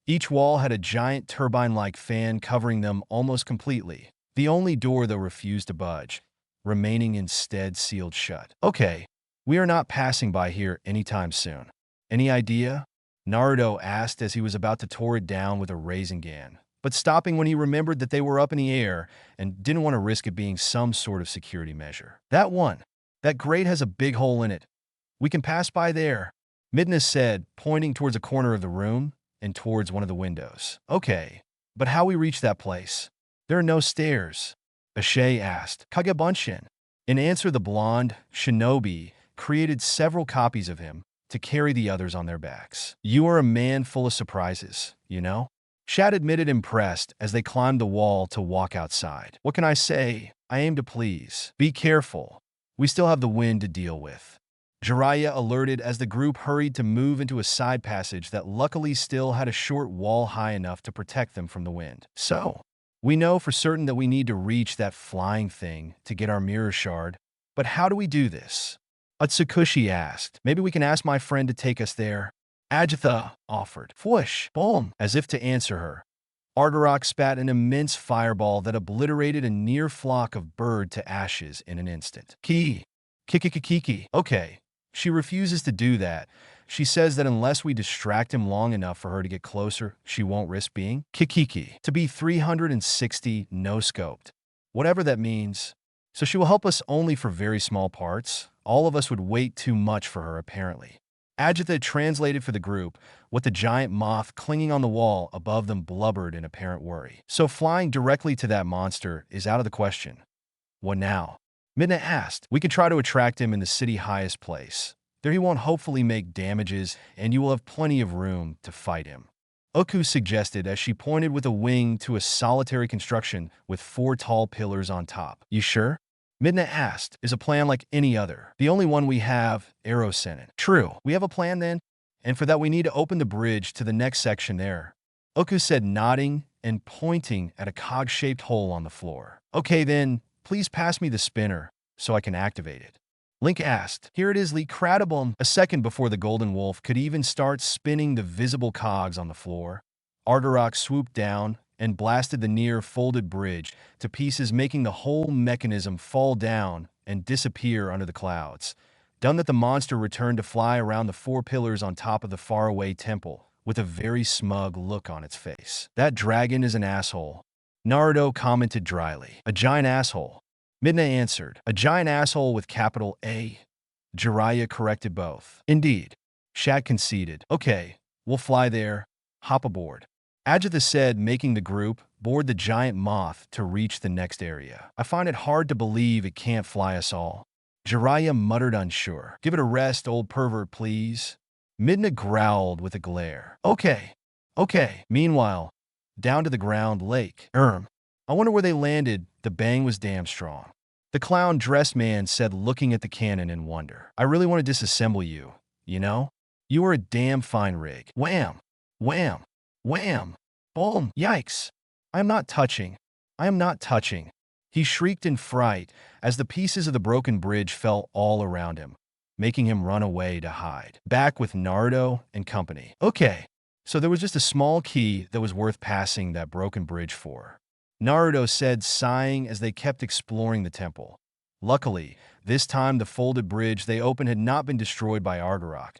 Each wall had a giant turbine-like fan covering them almost completely. The only door, though, refused to budge, remaining instead sealed shut. Okay, we are not passing by here anytime soon. Any idea? Naruto asked as he was about to tore it down with a Rasengan, but stopping when he remembered that they were up in the air and didn't want to risk it being some sort of security measure. That one. That grate has a big hole in it. We can pass by there, Midna said, pointing towards a corner of the room and towards one of the windows. Okay, but how we reach that place? There are no stairs, Ashe asked. Kagebunshin. In answer, the blonde shinobi created several copies of him to carry the others on their backs. You are a man full of surprises, you know? Shad admitted, impressed, as they climbed the wall to walk outside. What can I say? I aim to please. Be careful. We still have the wind to deal with. Jiraiya alerted as the group hurried to move into a side passage that luckily still had a short wall high enough to protect them from the wind. So, we know for certain that we need to reach that flying thing to get our mirror shard, but how do we do this? Utsukushi asked. Maybe we can ask my friend to take us there. Ajitha offered. Whoosh, boom, as if to answer her. Ardarok spat an immense fireball that obliterated a near flock of bird to ashes in an instant. Kiki. Okay, she refuses to do that. She says that unless we distract him long enough for her to get closer, she won't risk being Kikiki. To be 360 no-scoped. Whatever that means. So she will help us only for very small parts. All of us would wait too much for her, apparently. Ajitha translated for the group what the giant moth clinging on the wall above them blubbered in apparent worry. So flying directly to that monster is out of the question. What now? Midna asked. We could try to attract him in the city highest place. There he won't hopefully make damages, and you will have plenty of room to fight him. Oku suggested as she pointed with a wing to a solitary construction with 4 tall pillars on top. You sure? Midna asked. Is a plan like any other. The only one we have, Erosenin. True. We have a plan then? And for that we need to open the bridge to the next section there. Oku said, nodding and pointing at a cog-shaped hole on the floor. Okay then, please pass me the spinner so I can activate it. Link asked. Here it is, Lee Cradabum. A second before the Golden Wolf could even start spinning the visible cogs on the floor, Ardarok swooped down and blasted the near folded bridge to pieces, making the whole mechanism fall down and disappear under the clouds. Done that, the monster returned to fly around the 4 pillars on top of the faraway temple with a very smug look on its face. That dragon is an asshole, Naruto commented dryly. A giant asshole, Midna answered. A giant asshole with capital A. Jiraiya corrected both. Indeed, Shad conceded. Okay, we'll fly there. Hop aboard. Ajitha said, making the group board the giant moth to reach the next area. I find it hard to believe it can't fly us all. Jiraiya muttered, unsure. Give it a rest, old pervert, please. Midna growled with a glare. Okay. Meanwhile, down to the ground lake. I wonder where they landed. The bang was damn strong. The clown-dressed man said, looking at the cannon in wonder. I really want to disassemble you, you know? You are a damn fine rig. Wham! Wham! Wham! Boom! Yikes! I am not touching. He shrieked in fright as the pieces of the broken bridge fell all around him, making him run away to hide. Back with Naruto and company. Okay, so there was just a small key that was worth passing that broken bridge for, Naruto said, sighing as they kept exploring the temple. Luckily, this time the folded bridge they opened had not been destroyed by Ardarok,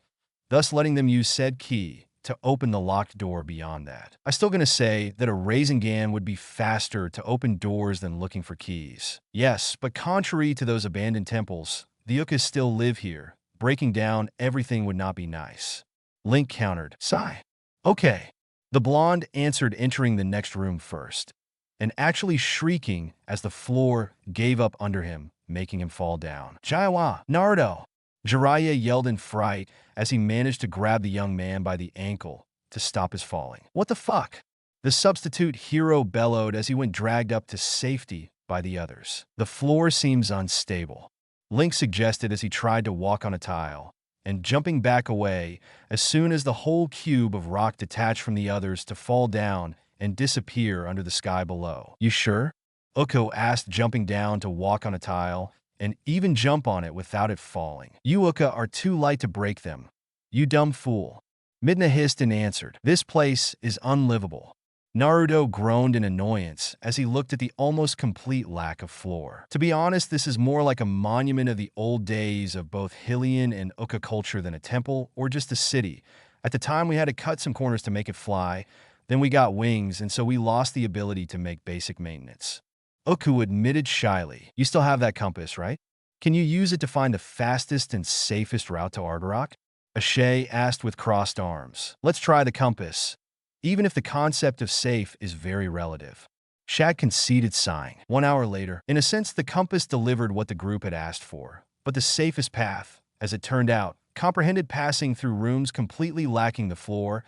thus letting them use said key to open the locked door beyond that. I'm still gonna say that a Rasengan would be faster to open doors than looking for keys. Yes, but contrary to those abandoned temples, the Ukas still live here. Breaking down everything would not be nice. Link countered. Sigh. Okay. The blonde answered, entering the next room first, and actually shrieking as the floor gave up under him, making him fall down. Jaiwa, Naruto! Jiraiya yelled in fright as he managed to grab the young man by the ankle to stop his falling. What the fuck? The substitute hero bellowed as he went dragged up to safety by the others. The floor seems unstable, Link suggested as he tried to walk on a tile, and jumping back away as soon as the whole cube of rock detached from the others to fall down and disappear under the sky below. You sure? Uko asked, jumping down to walk on a tile, and even jump on it without it falling. You, Uka, are too light to break them. You dumb fool. Midna hissed and answered, this place is unlivable. Naruto groaned in annoyance as he looked at the almost complete lack of floor. To be honest, this is more like a monument of the old days of both Hylian and Uka culture than a temple or just a city. At the time, we had to cut some corners to make it fly, then we got wings, and so we lost the ability to make basic maintenance. Uku admitted shyly, you still have that compass, right? Can you use it to find the fastest and safest route to Ardarok? Ashe asked with crossed arms. Let's try the compass, even if the concept of safe is very relative. Shad conceded, sighing. 1 hour later, in a sense, the compass delivered what the group had asked for, but the safest path, as it turned out, comprehended passing through rooms completely lacking the floor,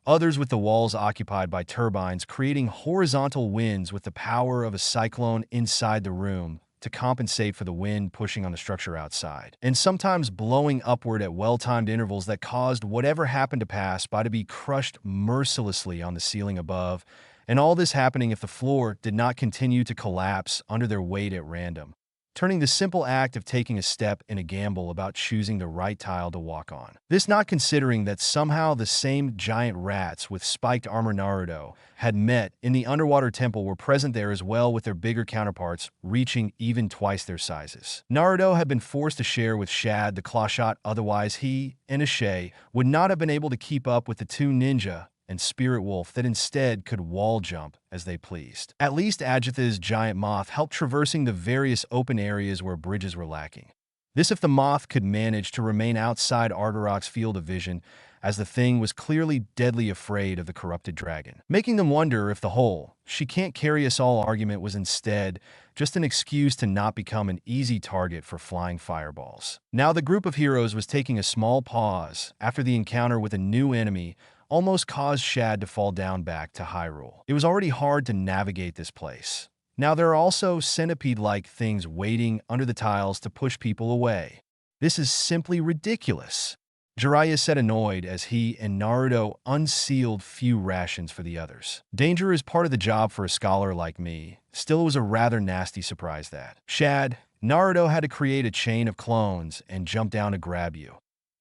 others with the walls occupied by turbines creating horizontal winds with the power of a cyclone inside the room to compensate for the wind pushing on the structure outside, and sometimes blowing upward at well-timed intervals that caused whatever happened to pass by to be crushed mercilessly on the ceiling above, and all this happening if the floor did not continue to collapse under their weight at random, turning the simple act of taking a step in a gamble about choosing the right tile to walk on. This not considering that somehow the same giant rats with spiked armor Naruto had met in the underwater temple were present there as well, with their bigger counterparts reaching even twice their sizes. Naruto had been forced to share with Shad the claw shot, otherwise he and Ashe would not have been able to keep up with the two ninja and Spirit Wolf that instead could wall jump as they pleased. At least Ajitha's giant moth helped traversing the various open areas where bridges were lacking. This if the moth could manage to remain outside Ardarok's field of vision, as the thing was clearly deadly afraid of the corrupted dragon, making them wonder if the whole "she can't carry us all" argument was instead just an excuse to not become an easy target for flying fireballs. Now the group of heroes was taking a small pause after the encounter with a new enemy almost caused Shad to fall down back to Hyrule. It was already hard to navigate this place. Now there are also centipede-like things waiting under the tiles to push people away. This is simply ridiculous. Jiraiya said, annoyed, as he and Naruto unsealed few rations for the others. Danger is part of the job for a scholar like me. Still, it was a rather nasty surprise that Shad, Naruto had to create a chain of clones and jump down to grab you.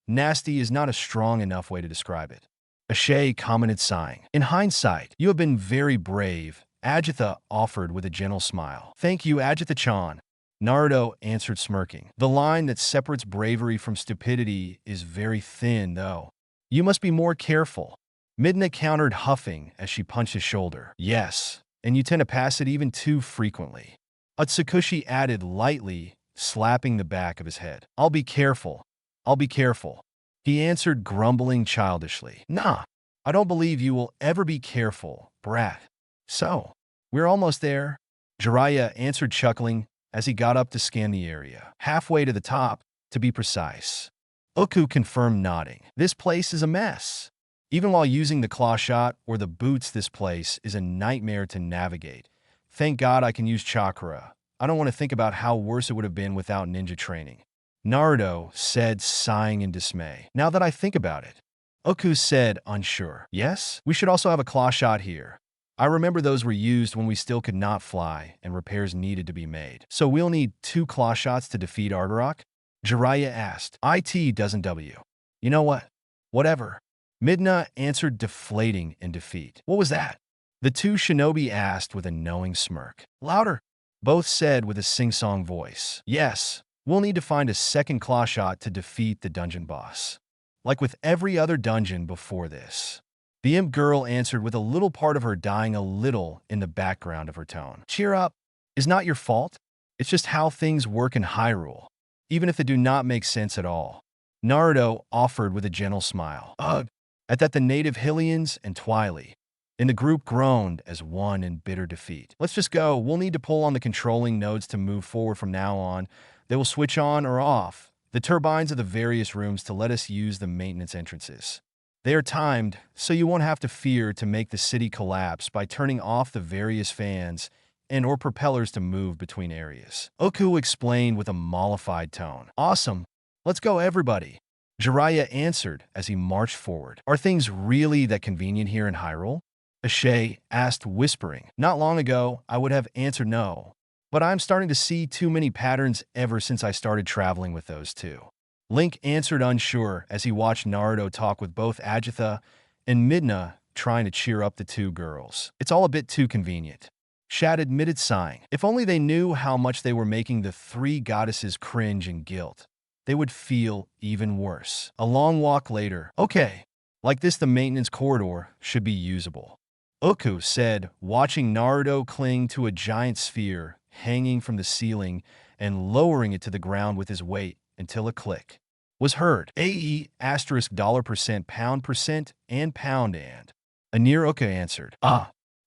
Nasty is not a strong enough way to describe it. Ashe commented, sighing. In hindsight, you have been very brave, Ajitha offered with a gentle smile. Thank you, Ajitha-chan. Naruto answered, smirking. The line that separates bravery from stupidity is very thin, though. You must be more careful. Midna countered, huffing as she punched his shoulder. Yes, and you tend to pass it even too frequently. Utsukushi added lightly, slapping the back of his head. I'll be careful. I'll be careful. He answered, grumbling childishly. Nah, I don't believe you will ever be careful, brat. So, we're almost there. Jiraiya answered, chuckling, as he got up to scan the area. Halfway to the top, to be precise. Uku confirmed, nodding. This place is a mess. Even while using the claw shot or the boots, this place is a nightmare to navigate. Thank God I can use chakra. I don't want to think about how worse it would have been without ninja training. Naruto said, sighing in dismay. Now that I think about it. Uku said, unsure. Yes, we should also have a claw shot here. I remember those were used when we still could not fly and repairs needed to be made. So we'll need 2 claw shots to defeat Ardarok? Jiraiya asked. It doesn't W. You know what? Whatever. Midna answered, deflating in defeat. What was that? The 2 shinobi asked with a knowing smirk. Louder. Both said with a sing-song voice. Yes. We'll need to find a second claw shot to defeat the dungeon boss. Like with every other dungeon before this. The imp girl answered with a little part of her dying a little in the background of her tone. Cheer up. It's not your fault. It's just how things work in Hyrule, even if they do not make sense at all. Naruto offered with a gentle smile. Ugh. At that, the native Hylians and Twily in the group groaned as one in bitter defeat. Let's just go. We'll need to pull on the controlling nodes to move forward from now on. They will switch on or off the turbines of the various rooms to let us use the maintenance entrances. They are timed, so you won't have to fear to make the city collapse by turning off the various fans and or propellers to move between areas. Uku explained with a mollified tone. Awesome. Let's go, everybody. Jiraiya answered as he marched forward. Are things really that convenient here in Hyrule? Ashay asked, whispering. Not long ago, I would have answered no. But I'm starting to see too many patterns ever since I started traveling with those two. Link answered unsure as he watched Naruto talk with both Ajitha and Midna, trying to cheer up the two girls. It's all a bit too convenient. Shad admitted, sighing. If only they knew how much they were making the three goddesses cringe and guilt, they would feel even worse. A long walk later. Okay, like this the maintenance corridor should be usable. Uku said, watching Naruto cling to a giant sphere hanging from the ceiling and lowering it to the ground with his weight until a click was heard. AE asterisk $% pound% and pound and. Anir Uka answered.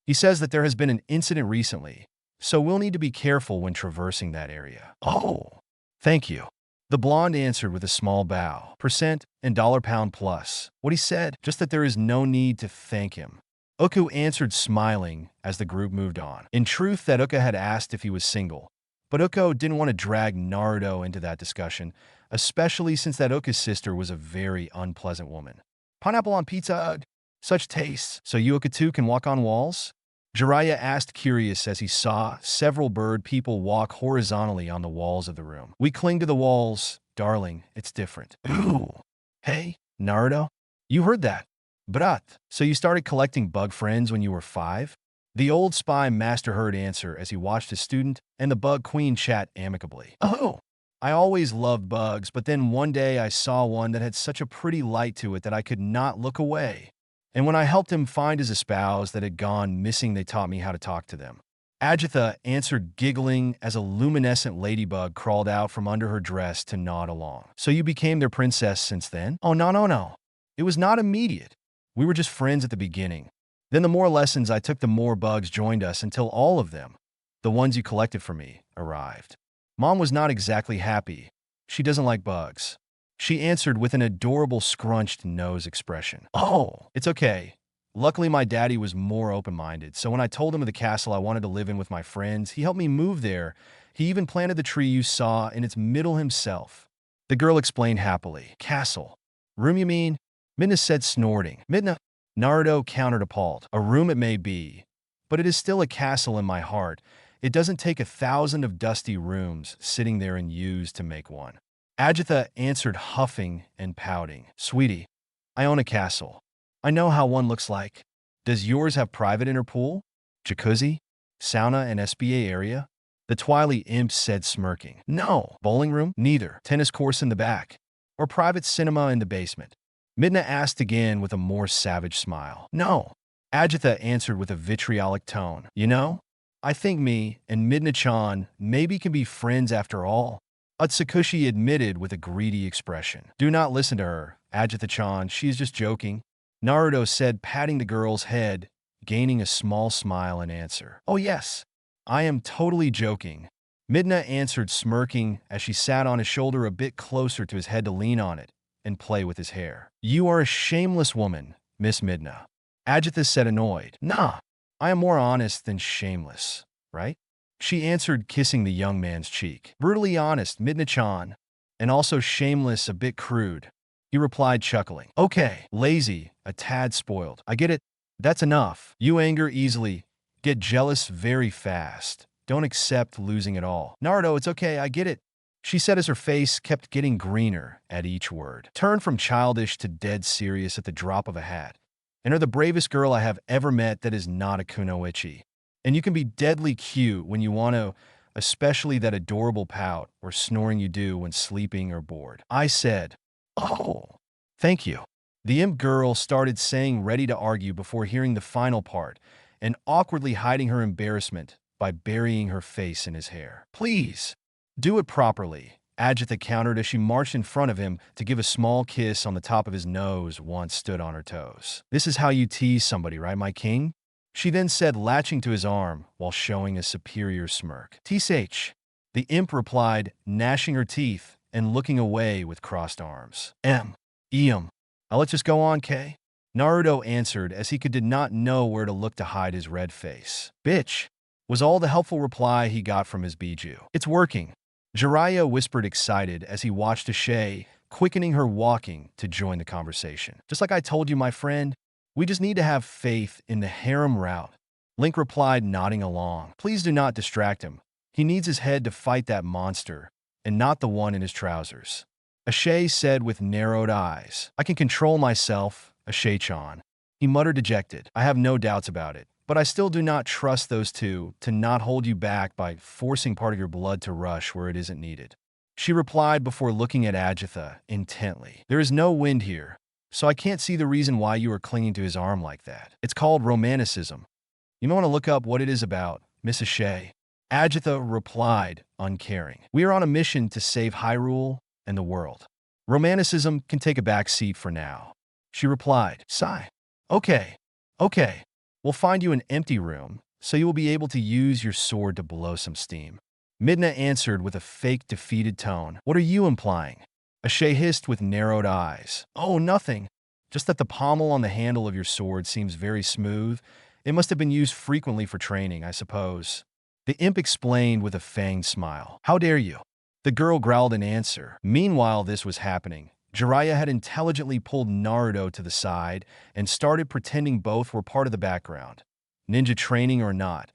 He says that there has been an incident recently, so we'll need to be careful when traversing that area. Oh, thank you. The blonde answered with a small bow. Percent and $pound plus. What he said, just that there is no need to thank him. Uku answered, smiling as the group moved on. In truth, that Uka had asked if he was single, but Uko didn't want to drag Naruto into that discussion, especially since that Uka's sister was a very unpleasant woman. Pineapple on pizza? Such tastes. So you Uka too can walk on walls? Jiraiya asked, curious as he saw several bird people walk horizontally on the walls of the room. We cling to the walls, darling, it's different. Ooh. Hey, Naruto? You heard that. Brat, so you started collecting bug friends when you were 5? The old spy master heard answer as he watched his student and the bug queen chat amicably. Oh, I always loved bugs, but then one day I saw one that had such a pretty light to it that I could not look away. And when I helped him find his espouse that had gone missing, they taught me how to talk to them. Ajitha answered, giggling as a luminescent ladybug crawled out from under her dress to nod along. So you became their princess since then? Oh, no. It was not immediate. We were just friends at the beginning. Then the more lessons I took, the more bugs joined us until all of them, the ones you collected for me, arrived. Mom was not exactly happy. She doesn't like bugs. She answered with an adorable scrunched nose expression. Oh, it's okay. Luckily, my daddy was more open-minded, so when I told him of the castle I wanted to live in with my friends, he helped me move there. He even planted the tree you saw in its middle himself. The girl explained happily. Castle. Room, you mean? Midna said, snorting. Midna? Naruto countered, appalled. A room it may be, but it is still a castle in my heart. It doesn't take 1,000 of dusty rooms sitting there and used to make one. Ajitha answered, huffing and pouting. Sweetie, I own a castle. I know how one looks like. Does yours have private inner pool, jacuzzi, sauna, and SBA area? The Twily imp said, smirking. No. Bowling room? Neither. Tennis course in the back? Or private cinema in the basement? Midna asked again with a more savage smile. No. Ajitha answered with a vitriolic tone. You know, I think me and Midna-chan maybe can be friends after all. Utsukushi admitted with a greedy expression. Do not listen to her, Ajitha-chan, she is just joking. Naruto said, patting the girl's head, gaining a small smile in answer. Oh yes, I am totally joking. Midna answered, smirking as she sat on his shoulder a bit closer to his head to lean on it and play with his hair. You are a shameless woman, Miss Midna. Ajitha said, annoyed. Nah, I am more honest than shameless, right? She answered, kissing the young man's cheek. Brutally honest, Midna-chan, and also shameless, a bit crude. He replied, chuckling. Okay, lazy, a tad spoiled. I get it. That's enough. You anger easily, get jealous very fast. Don't accept losing it all. Naruto, it's okay, I get it. She said as her face kept getting greener at each word. Turned from childish to dead serious at the drop of a hat. And are the bravest girl I have ever met that is not a kunoichi. And you can be deadly cute when you want to, especially that adorable pout or snoring you do when sleeping or bored. I said, oh, thank you. The imp girl started saying, ready to argue before hearing the final part and awkwardly hiding her embarrassment by burying her face in his hair. Please, do it properly, Ajitha countered as she marched in front of him to give a small kiss on the top of his nose once stood on her toes. This is how you tease somebody, right, my king? She then said, latching to his arm while showing a superior smirk. Tsh. The imp replied, gnashing her teeth and looking away with crossed arms. Now let's just go on, K. Naruto answered as he did not know where to look to hide his red face. Bitch, was all the helpful reply he got from his Biju. It's working. Jiraiya whispered, excited as he watched Ashay, quickening her walking to join the conversation. Just like I told you, my friend, We just need to have faith in the harem route. Link replied, nodding along. Please do not distract him. He needs his head to fight that monster, and not the one in his trousers. Ashay said with narrowed eyes. I can control myself, Ashay-chan. He muttered dejected. I have no doubts about it, but I still do not trust those two to not hold you back by forcing part of your blood to rush where it isn't needed. She replied before looking at Ajitha intently. There is no wind here, so I can't see the reason why you are clinging to his arm like that. It's called romanticism. You may want to look up what it is about, Miss Ashay. Ajitha replied, uncaring. We are on a mission to save Hyrule and the world. Romanticism can take a back seat for now. She replied, sigh. Okay. We'll find you an empty room, so you will be able to use your sword to blow some steam. Midna answered with a fake defeated tone. What are you implying? Ashay hissed with narrowed eyes. Oh, nothing. Just that the pommel on the handle of your sword seems very smooth. It must have been used frequently for training, I suppose. The imp explained with a fanged smile. How dare you? The girl growled in answer. Meanwhile this was happening, Jiraiya had intelligently pulled Naruto to the side and started pretending both were part of the background. Ninja training or not.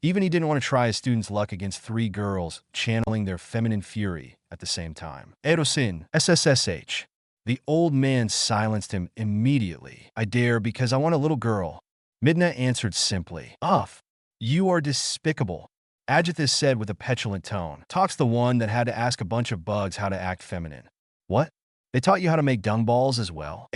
Even he didn't want to try his students' luck against three girls channeling their feminine fury at the same time. Erosin, SSSH. The old man silenced him immediately. I dare because I want a little girl. Midna answered simply. Uff. You are despicable. Ajithis said with a petulant tone. Talks the one that had to ask a bunch of bugs how to act feminine. What? They taught you how to make dung balls as well?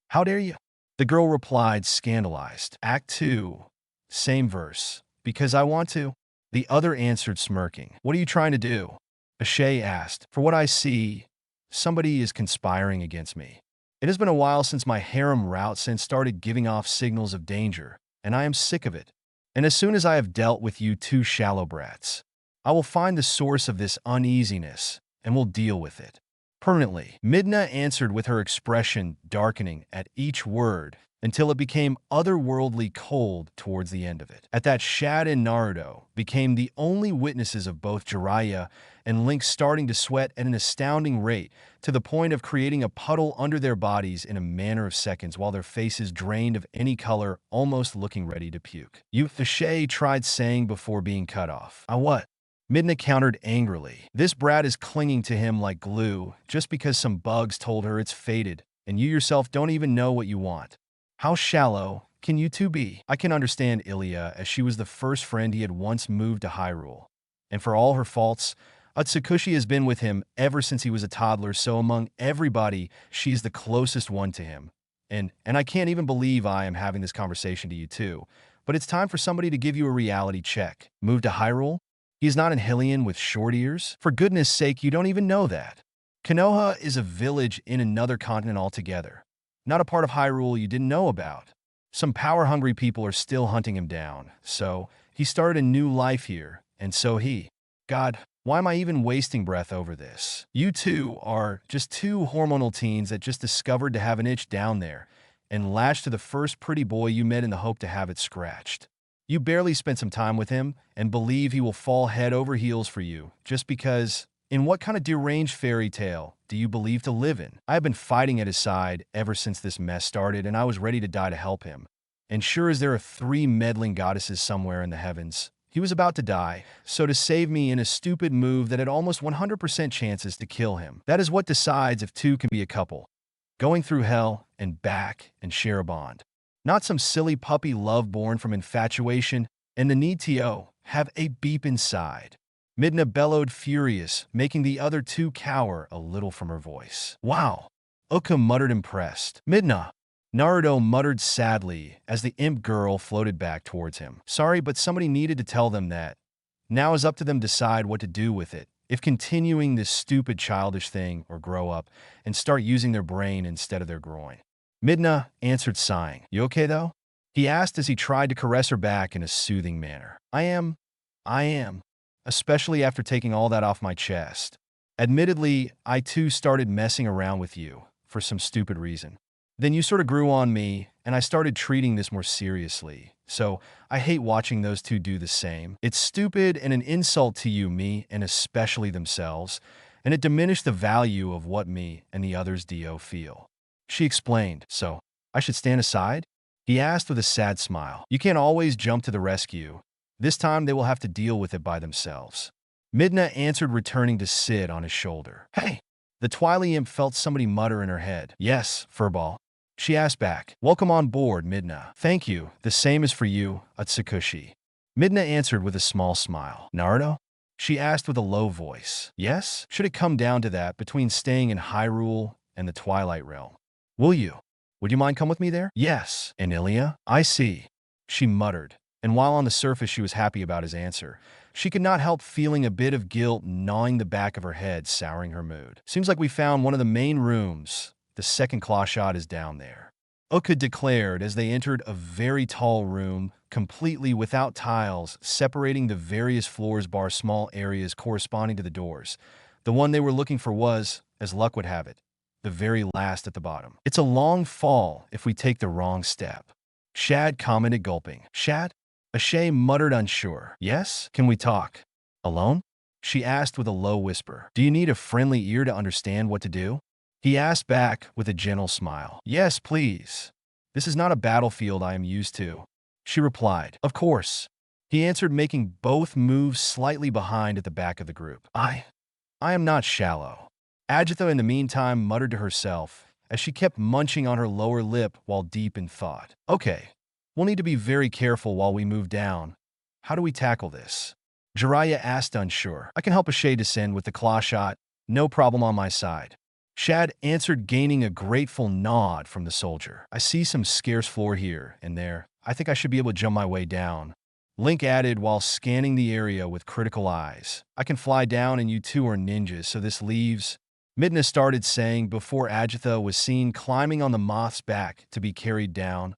How dare you? The girl replied, scandalized. Act 2. Same verse. Because I want to. The other answered, smirking. What are you trying to do? Ashay asked. For what I see, somebody is conspiring against me. It has been a while since my harem route since started giving off signals of danger, and I am sick of it. And as soon as I have dealt with you two shallow brats, I will find the source of this uneasiness, and will deal with it permanently. Midna answered with her expression darkening at each word until it became otherworldly cold towards the end of it. At that, Shad and Naruto became the only witnesses of both Jiraiya and Link starting to sweat at an astounding rate to the point of creating a puddle under their bodies in a matter of seconds while their faces drained of any color, almost looking ready to puke. Ashay tried saying before being cut off. What? Midna countered angrily. This brat is clinging to him like glue just because some bugs told her it's fated, and you yourself don't even know what you want. How shallow can you two be? I can understand Ilya, as she was the first friend he had once moved to Hyrule. And for all her faults, Utsukushi has been with him ever since he was a toddler, so among everybody, she's the closest one to him. And I can't even believe I am having this conversation to you two. But it's time for somebody to give you a reality check. Move to Hyrule? He is not an Hylian with short ears? For goodness sake, you don't even know that. Konoha is a village in another continent altogether. Not a part of Hyrule you didn't know about. Some power-hungry people are still hunting him down, so he started a new life here, and so he. God, why am I even wasting breath over this? You two are just two hormonal teens that just discovered to have an itch down there and lashed to the first pretty boy you met in the hope to have it scratched. You barely spent some time with him and believe he will fall head over heels for you just because. In what kind of deranged fairy tale do you believe to live in? I have been fighting at his side ever since this mess started, and I was ready to die to help him. And sure as there are 3 meddling goddesses somewhere in the heavens, he was about to die, so to save me in a stupid move that had almost 100% chances to kill him. That is what decides if two can be a couple. Going through hell and back and share a bond. Not some silly puppy love born from infatuation and the need to have a beep inside. Midna bellowed furious, making the other two cower a little from her voice. Wow. Uka muttered impressed. Midna. Naruto muttered sadly as the imp girl floated back towards him. Sorry, but somebody needed to tell them that. Now is up to them to decide what to do with it. If continuing this stupid childish thing or grow up and start using their brain instead of their groin. Midna answered sighing. You okay though? He asked as he tried to caress her back in a soothing manner. I am. Especially after taking all that off my chest. Admittedly, I too started messing around with you for some stupid reason. Then you sort of grew on me, and I started treating this more seriously. So I hate watching those two do the same. It's stupid and an insult to you, me, and especially themselves, and it diminished the value of what me and the others do feel. She explained, so I should stand aside? He asked with a sad smile. You can't always jump to the rescue. This time they will have to deal with it by themselves. Midna answered, returning to sit on his shoulder. Hey! The Twilight Imp felt somebody mutter in her head. Yes, Furball. She asked back. Welcome on board, Midna. Thank you. The same is for you, Utsukushi. Midna answered with a small smile. Naruto? She asked with a low voice. Yes? Should it come down to that, between staying in Hyrule and the Twilight Realm? Will you? Would you mind come with me there? Yes. And Ilya? I see. She muttered, and while on the surface she was happy about his answer, she could not help feeling a bit of guilt gnawing the back of her head, souring her mood. Seems like we found one of the main rooms. The second claw shot is down there, Uka declared as they entered a very tall room, completely without tiles, separating the various floors bar small areas corresponding to the doors. The one they were looking for was, as luck would have it, the very last at the bottom. It's a long fall if we take the wrong step. Shad commented, gulping. Shad? Ashay muttered, unsure. Yes? Can we talk? Alone? She asked with a low whisper. Do you need a friendly ear to understand what to do? He asked back with a gentle smile. Yes, please. This is not a battlefield I am used to. She replied. Of course. He answered, making both moves slightly behind at the back of the group. I am not shallow. Agitha, in the meantime, muttered to herself as she kept munching on her lower lip while deep in thought. Okay, we'll need to be very careful while we move down. How do we tackle this? Jiraiya asked, unsure. I can help Ashay descend with the claw shot. No problem on my side. Shad answered, gaining a grateful nod from the soldier. I see some scarce floor here and there. I think I should be able to jump my way down. Link added while scanning the area with critical eyes. I can fly down and you two are ninjas, so this leaves... Midna started saying before Agitha was seen climbing on the moth's back to be carried down,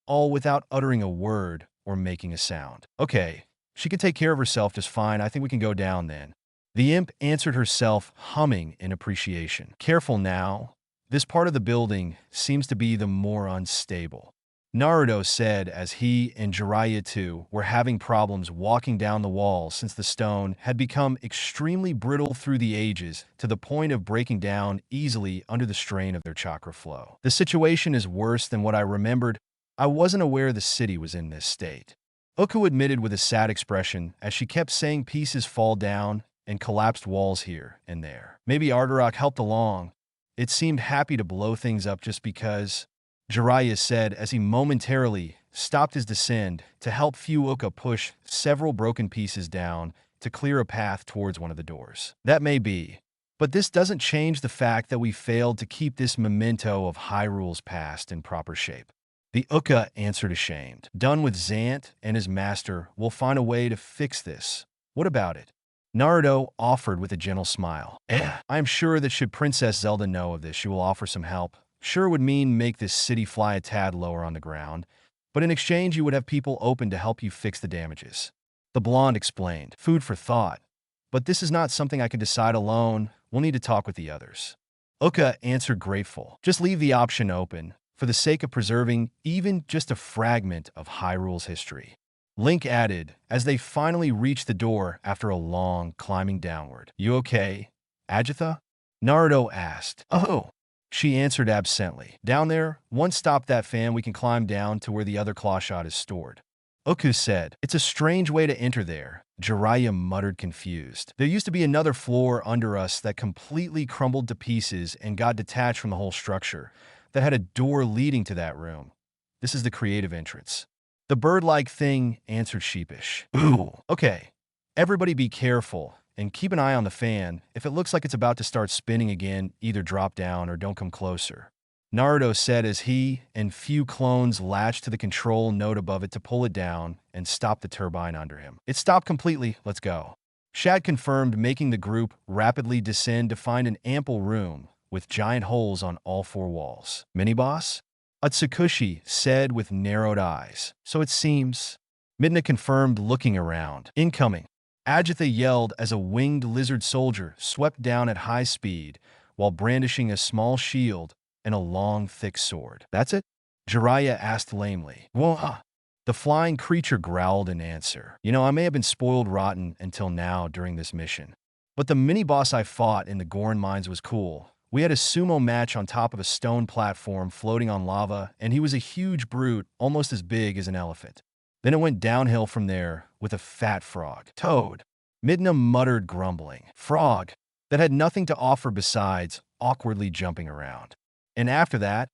all without uttering a word or making a sound. Okay, she can take care of herself just fine. I think we can go down then. The imp answered herself, humming in appreciation. Careful now. This part of the building seems to be the more unstable. Naruto said as he and Jiraiya too were having problems walking down the wall since the stone had become extremely brittle through the ages to the point of breaking down easily under the strain of their chakra flow. The situation is worse than what I remembered. I wasn't aware the city was in this state. Uku admitted with a sad expression as she kept saying pieces fall down and collapsed walls here and there. Maybe Argarok helped along. It seemed happy to blow things up just because... Jiraiya said as he momentarily stopped his descent to help Fuuka push several broken pieces down to clear a path towards one of the doors. That may be, but this doesn't change the fact that we failed to keep this memento of Hyrule's past in proper shape. The Uka answered ashamed. Done with Zant and his master, we'll find a way to fix this. What about it? Naruto offered with a gentle smile. I am sure that should Princess Zelda know of this, she will offer some help. Sure would mean make this city fly a tad lower on the ground, but in exchange you would have people open to help you fix the damages. The blonde explained. Food for thought. But this is not something I can decide alone. We'll need to talk with the others. Uka answered grateful. Just leave the option open, for the sake of preserving even just a fragment of Hyrule's history. Link added, as they finally reached the door after a long climbing downward. You okay, Agitha? Naruto asked. Oh. She answered absently. Down there, once stop that fan, we can climb down to where the other claw shot is stored. Uku said. It's a strange way to enter there. Jiraiya muttered, confused. There used to be another floor under us that completely crumbled to pieces and got detached from the whole structure, that had a door leading to that room. This is the creative entrance. The bird-like thing answered sheepish. Ooh. Okay. Everybody be careful. And keep an eye on the fan. If it looks like it's about to start spinning again, either drop down or don't come closer. Naruto said as he and few clones latched to the control node above it to pull it down and stop the turbine under him. It stopped completely. Let's go. Shad confirmed, making the group rapidly descend to find an ample room with giant holes on all four walls. Mini-boss? Utsukushi said with narrowed eyes. So it seems. Midna confirmed, looking around. Incoming. Agitha yelled as a winged lizard soldier swept down at high speed while brandishing a small shield and a long, thick sword. That's it? Jiraiya asked lamely. Whoa. The flying creature growled in answer. You know, I may have been spoiled rotten until now during this mission, but the mini-boss I fought in the Goron Mines was cool. We had a sumo match on top of a stone platform floating on lava, and he was a huge brute, almost as big as an elephant. Then it went downhill from there with a fat frog. Toad. Midna muttered, grumbling. Frog. That had nothing to offer besides awkwardly jumping around. And after that,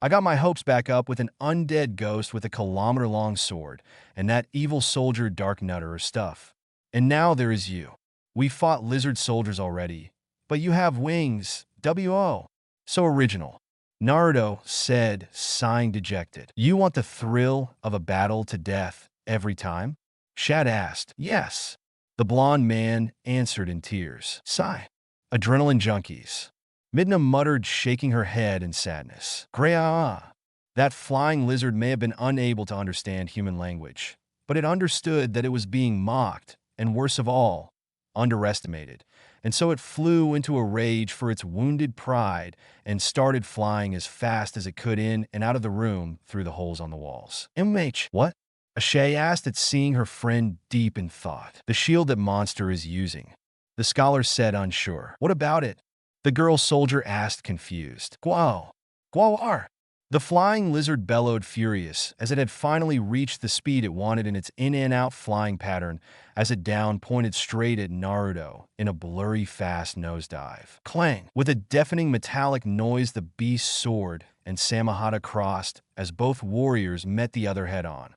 I got my hopes back up with an undead ghost with a kilometer-long sword, and that evil soldier Dark Nutter or stuff. And now there is you. We fought lizard soldiers already, but you have wings, W.O. So original. Naruto said, sighing dejected. You want the thrill of a battle to death every time? Shad asked. Yes. The blonde man answered in tears. Sigh. Adrenaline junkies. Midna muttered, shaking her head in sadness. Grea. That flying lizard may have been unable to understand human language, but it understood that it was being mocked, and worse of all, underestimated. And so it flew into a rage for its wounded pride and started flying as fast as it could in and out of the room through the holes on the walls. MH, what? Ashay asked at seeing her friend deep in thought. The shield that monster is using. The scholar said, unsure. What about it? The girl soldier asked, confused. Guao. Guawar. The flying lizard bellowed, furious, as it had finally reached the speed it wanted in its in-and-out flying pattern as it pointed straight at Naruto in a blurry, fast nosedive. Clang! With a deafening metallic noise, the beast soared, and Samahata crossed as both warriors met the other head-on.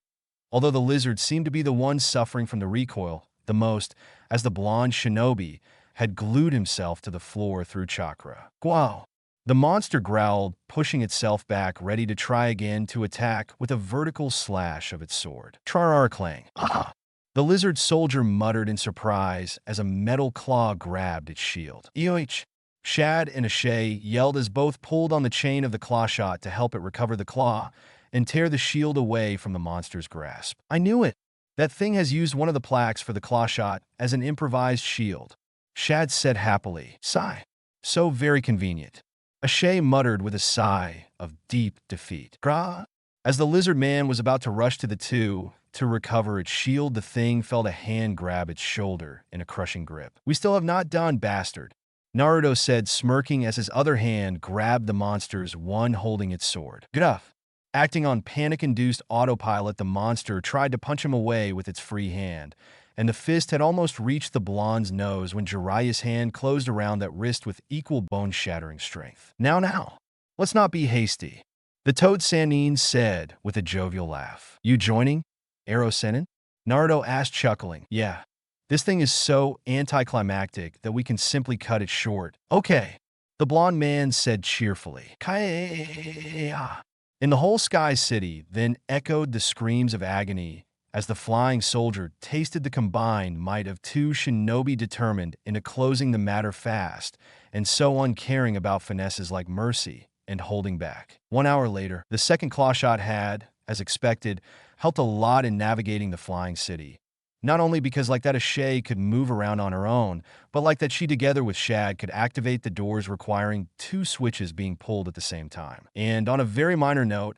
Although the lizard seemed to be the one suffering from the recoil the most, as the blonde shinobi had glued himself to the floor through chakra. Guao! The monster growled, pushing itself back, ready to try again to attack with a vertical slash of its sword. Trarar clang. Ah! The lizard soldier muttered in surprise as a metal claw grabbed its shield. Eoh! Shad and Ashay yelled as both pulled on the chain of the claw shot to help it recover the claw and tear the shield away from the monster's grasp. I knew it! That thing has used one of the plaques for the claw shot as an improvised shield. Shad said happily. Sigh. So very convenient. Ashay muttered with a sigh of deep defeat. Gra! As the lizard man was about to rush to the two to recover its shield, the thing felt a hand grab its shoulder in a crushing grip. We still have not done, bastard, Naruto said, smirking as his other hand grabbed the monster's one holding its sword. Gruff. Acting on panic-induced autopilot, the monster tried to punch him away with its free hand, and the fist had almost reached the blonde's nose when Jiraiya's hand closed around that wrist with equal bone-shattering strength. Now, let's not be hasty, the Toad Sannin said with a jovial laugh. You joining, Arrow Sennin? Naruto asked, chuckling. Yeah, this thing is so anticlimactic that we can simply cut it short. Okay, the blonde man said cheerfully. Kaya. In the whole Sky City then echoed the screams of agony as the flying soldier tasted the combined might of two shinobi determined into closing the matter fast and so uncaring about finesses like mercy and holding back. 1 hour later, the second claw shot had, as expected, helped a lot in navigating the flying city. Not only because like that Ashay could move around on her own, but like that she together with Shad could activate the doors requiring 2 switches being pulled at the same time. And on a very minor note,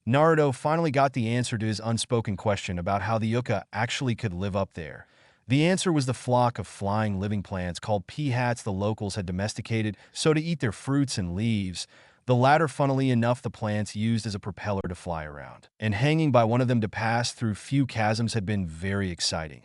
Naruto finally got the answer to his unspoken question about how the yucca actually could live up there. The answer was the flock of flying living plants called pea-hats the locals had domesticated so to eat their fruits and leaves, the latter funnily enough the plants used as a propeller to fly around. And hanging by one of them to pass through few chasms had been very exciting.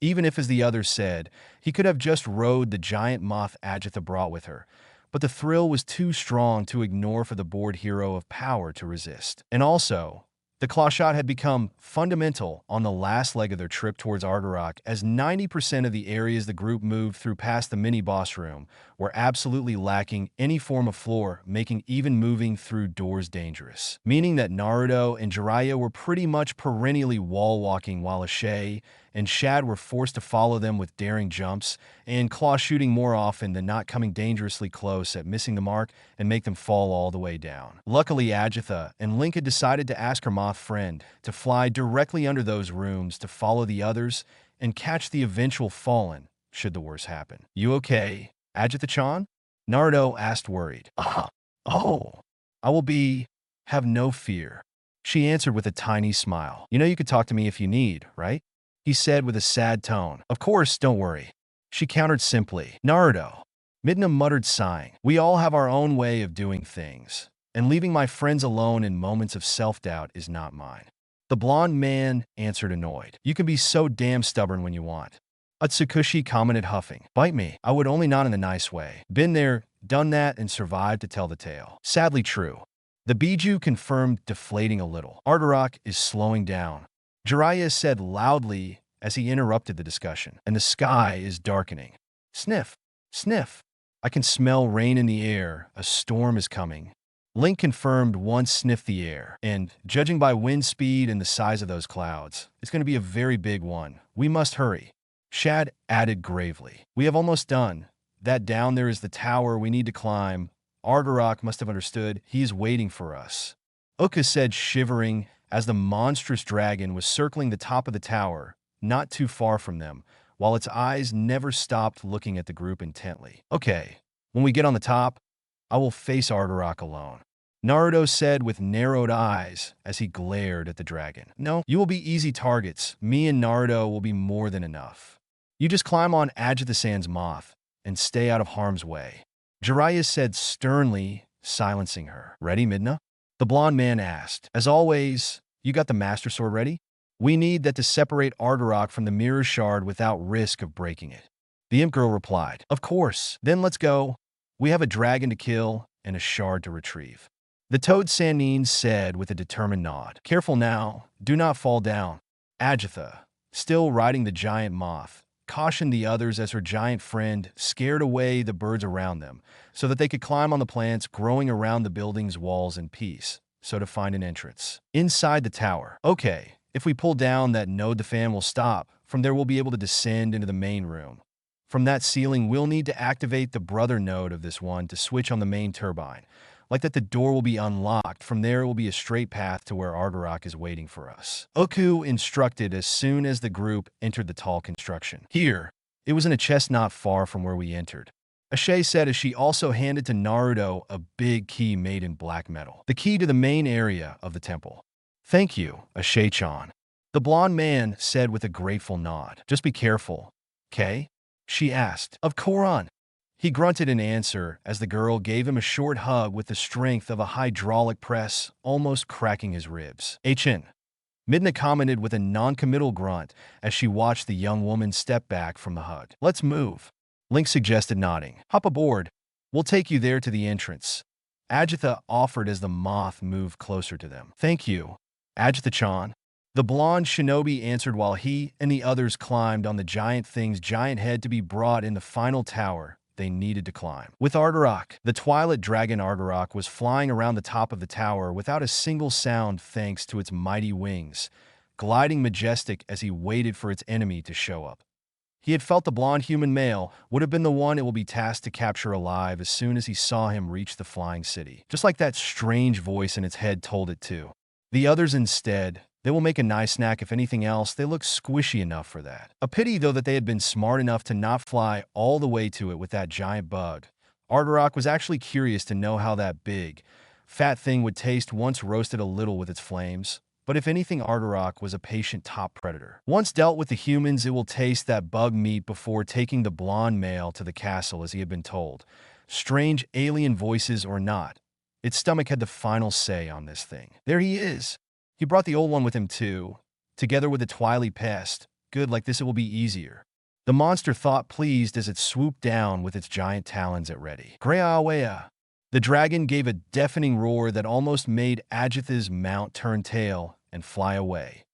Even if, as the others said, he could have just rode the giant moth Ajitha brought with her, but the thrill was too strong to ignore for the bored hero of power to resist. And also, the claw shot had become fundamental on the last leg of their trip towards Argarok, as 90% of the areas the group moved through past the mini-boss room were absolutely lacking any form of floor, making even moving through doors dangerous. Meaning that Naruto and Jiraiya were pretty much perennially wall-walking while Ashay and Shad were forced to follow them with daring jumps and claw shooting more often than not, coming dangerously close at missing the mark and make them fall all the way down. Luckily, Ajitha and Link had decided to ask her moth friend to fly directly under those rooms to follow the others and catch the eventual fallen should the worst happen. You okay, Ajitha-chan? Naruto asked, worried. Oh, I will be. Have no fear, she answered with a tiny smile. You know you could talk to me if you need, right? He said with a sad tone. Of course, don't worry, she countered simply. Naruto, Midna muttered, sighing. We all have our own way of doing things, and leaving my friends alone in moments of self-doubt is not mine. The blonde man answered, annoyed. You can be so damn stubborn when you want. Atsukushi commented, huffing. Bite me. I would, only not in a nice way. Been there, done that, and survived to tell the tale. Sadly true. The Biju confirmed, deflating a little. Arturok is slowing down, Jiraiya said loudly as he interrupted the discussion, and the sky is darkening. Sniff, sniff. I can smell rain in the air. A storm is coming. Link confirmed, once sniffed the air, and, judging by wind speed and the size of those clouds, it's going to be a very big one. We must hurry. Shad added gravely. We have almost done. That down there is the tower we need to climb. Arturok must have understood. He is waiting for us. Uka said, shivering, as the monstrous dragon was circling the top of the tower, not too far from them, while its eyes never stopped looking at the group intently. Okay, when we get on the top, I will face Arturok alone, Naruto said with narrowed eyes as he glared at the dragon. No, you will be easy targets. Me and Naruto will be more than enough. You just climb on Agatha-san's moth and stay out of harm's way, Jiraiya said sternly, silencing her. Ready, Midna? The blonde man asked. As always, you got the Master Sword ready? We need that to separate Arturok from the mirror shard without risk of breaking it. The imp girl replied. Of course. Then let's go. We have a dragon to kill and a shard to retrieve. The Toad Sannin said with a determined nod. Careful now. Do not fall down. Agatha, still riding the giant moth, cautioned the others as her giant friend scared away the birds around them so that they could climb on the plants growing around the building's walls in peace, so to find an entrance. Inside the tower. Okay, if we pull down that node, the fan will stop. From there, we'll be able to descend into the main room. From that ceiling, we'll need to activate the brother node of this one to switch on the main turbine. Like that, the door will be unlocked. From there, it will be a straight path to where Arturok is waiting for us. Uku instructed as soon as the group entered the tall construction. Here, it was in a chest not far from where we entered. Ashe said as she also handed to Naruto a big key made in black metal. The key to the main area of the temple. Thank you, Ashe-chan. The blonde man said with a grateful nod. Just be careful, okay? She asked. Of Koran. He grunted in answer as the girl gave him a short hug with the strength of a hydraulic press, almost cracking his ribs. Chen. Midna commented with a non-committal grunt as she watched the young woman step back from the hug. Let's move, Link suggested, nodding. Hop aboard. We'll take you there to the entrance. Agatha offered as the moth moved closer to them. Thank you, Agatha-chan. The blonde shinobi answered while he and the others climbed on the giant thing's giant head to be brought in the final tower they needed to climb. With Arturok, the Twilight Dragon Arturok was flying around the top of the tower without a single sound thanks to its mighty wings, gliding majestic as he waited for its enemy to show up. He had felt the blonde human male would have been the one it will be tasked to capture alive as soon as he saw him reach the flying city. Just like that strange voice in its head told it to. The others instead, they will make a nice snack. If anything else, they look squishy enough for that. A pity, though, that they had been smart enough to not fly all the way to it with that giant bug. Arturok was actually curious to know how that big, fat thing would taste once roasted a little with its flames. But if anything, Arturok was a patient top predator. Once dealt with the humans, it will taste that bug meat before taking the blonde male to the castle as he had been told. Strange alien voices or not, its stomach had the final say on this thing. There he is. He brought the old one with him too, together with the Twilight pest. Good, like this it will be easier. The monster thought, pleased as it swooped down with its giant talons at ready. Greawea. The dragon gave a deafening roar that almost made Agatha's mount turn tail and fly away.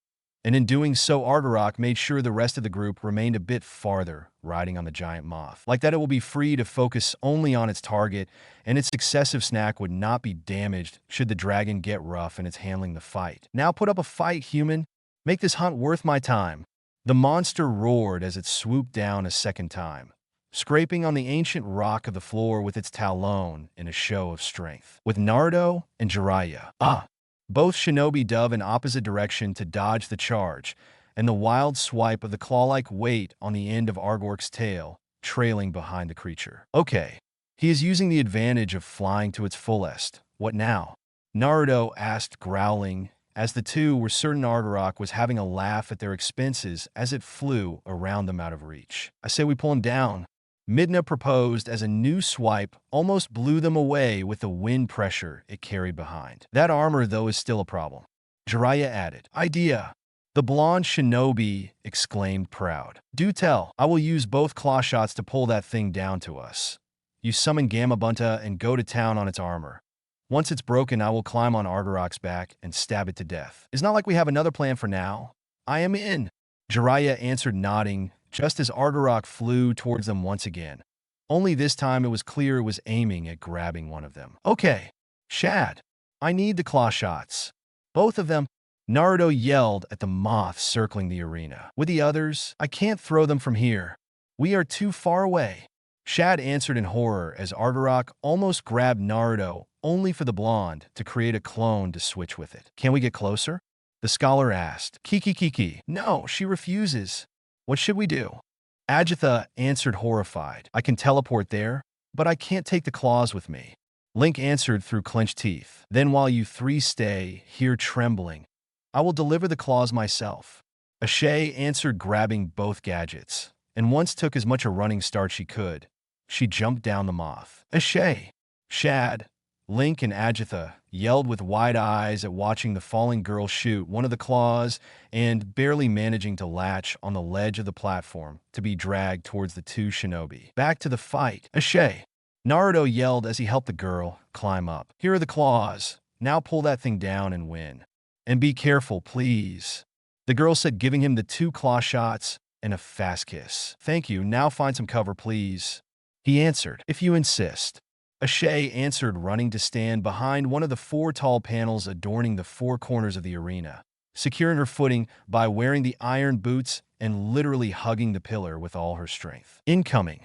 And in doing so, Arturok made sure the rest of the group remained a bit farther, riding on the giant moth. Like that, it will be free to focus only on its target, and its successive snack would not be damaged should the dragon get rough in its handling the fight. Now put up a fight, human. Make this hunt worth my time. The monster roared as it swooped down a second time, scraping on the ancient rock of the floor with its talon in a show of strength. With Naruto and Jiraiya, both shinobi dove in opposite direction to dodge the charge, and the wild swipe of the claw-like weight on the end of Argork's tail, trailing behind the creature. Okay, he is using the advantage of flying to its fullest. What now? Naruto asked, growling, as the two were certain Arturok was having a laugh at their expenses as it flew around them out of reach. I say we pull him down, Midna proposed as a new swipe almost blew them away with the wind pressure it carried behind. That armor, though, is still a problem. Jiraiya added. Idea. The blonde shinobi exclaimed proud. Do tell. I will use both claw shots to pull that thing down to us. You summon Gamabunta and go to town on its armor. Once it's broken, I will climb on Argarok's back and stab it to death. It's not like we have another plan for now. I am in. Jiraiya answered, nodding, just as Argarok flew towards them once again. Only this time it was clear it was aiming at grabbing one of them. Okay, Shad, I need the claw shots. Both of them, Naruto yelled at the moth circling the arena. With the others, I can't throw them from here. We are too far away. Shad answered in horror as Argarok almost grabbed Naruto, only for the blonde to create a clone to switch with it. Can we get closer? The scholar asked. Kiki. No, she refuses. What should we do? Ajitha answered horrified. I can teleport there, but I can't take the claws with me. Link answered through clenched teeth. Then while you three stay here trembling, I will deliver the claws myself. Ashe answered, grabbing both gadgets, and once took as much a running start she could. She jumped down the moth. Ashe, Shad, Link, and Ajitha yelled with wide eyes at watching the falling girl shoot one of the claws and barely managing to latch on the ledge of the platform to be dragged towards the two shinobi. Back to the fight. Ashe, Naruto yelled as he helped the girl climb up. Here are the claws. Now pull that thing down and win. And be careful, please. The girl said, giving him the two claw shots and a fast kiss. Thank you. Now find some cover, please. He answered, if you insist. Ashe answered, running to stand behind one of the four tall panels adorning the four corners of the arena, securing her footing by wearing the iron boots and literally hugging the pillar with all her strength. Incoming,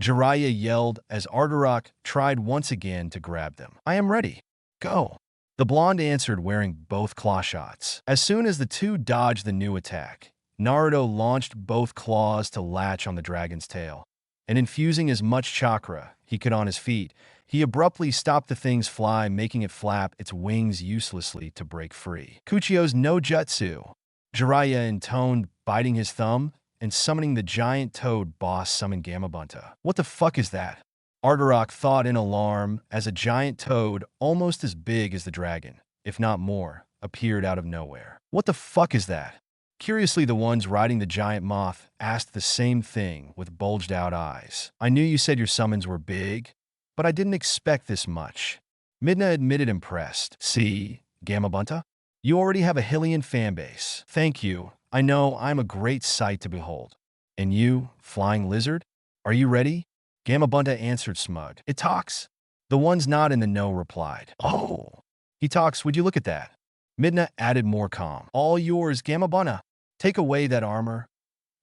Jiraiya yelled as Argarok tried once again to grab them. I am ready. Go. The blonde answered, wearing both claw shots. As soon as the two dodged the new attack, Naruto launched both claws to latch on the dragon's tail, and infusing as much chakra he could on his feet, he abruptly stopped the thing's fly, making it flap its wings uselessly to break free. Kuchio's no jutsu, Jiraiya intoned, biting his thumb and summoning the giant toad boss summon Gamabunta. What the fuck is that? Argarok thought in alarm as a giant toad, almost as big as the dragon, if not more, appeared out of nowhere. What the fuck is that? Curiously, the ones riding the giant moth asked the same thing with bulged-out eyes. I knew you said your summons were big, but I didn't expect this much. Midna admitted, impressed. See, Gamabunta? You already have a Hylian fanbase. Thank you. I know I'm a great sight to behold. And you, Flying Lizard? Are you ready? Gamabunta answered, smug. It talks. The ones not in the know replied. Oh, he talks. Would you look at that? Midna added, more calm. All yours, Gamabunta. Take away that armor.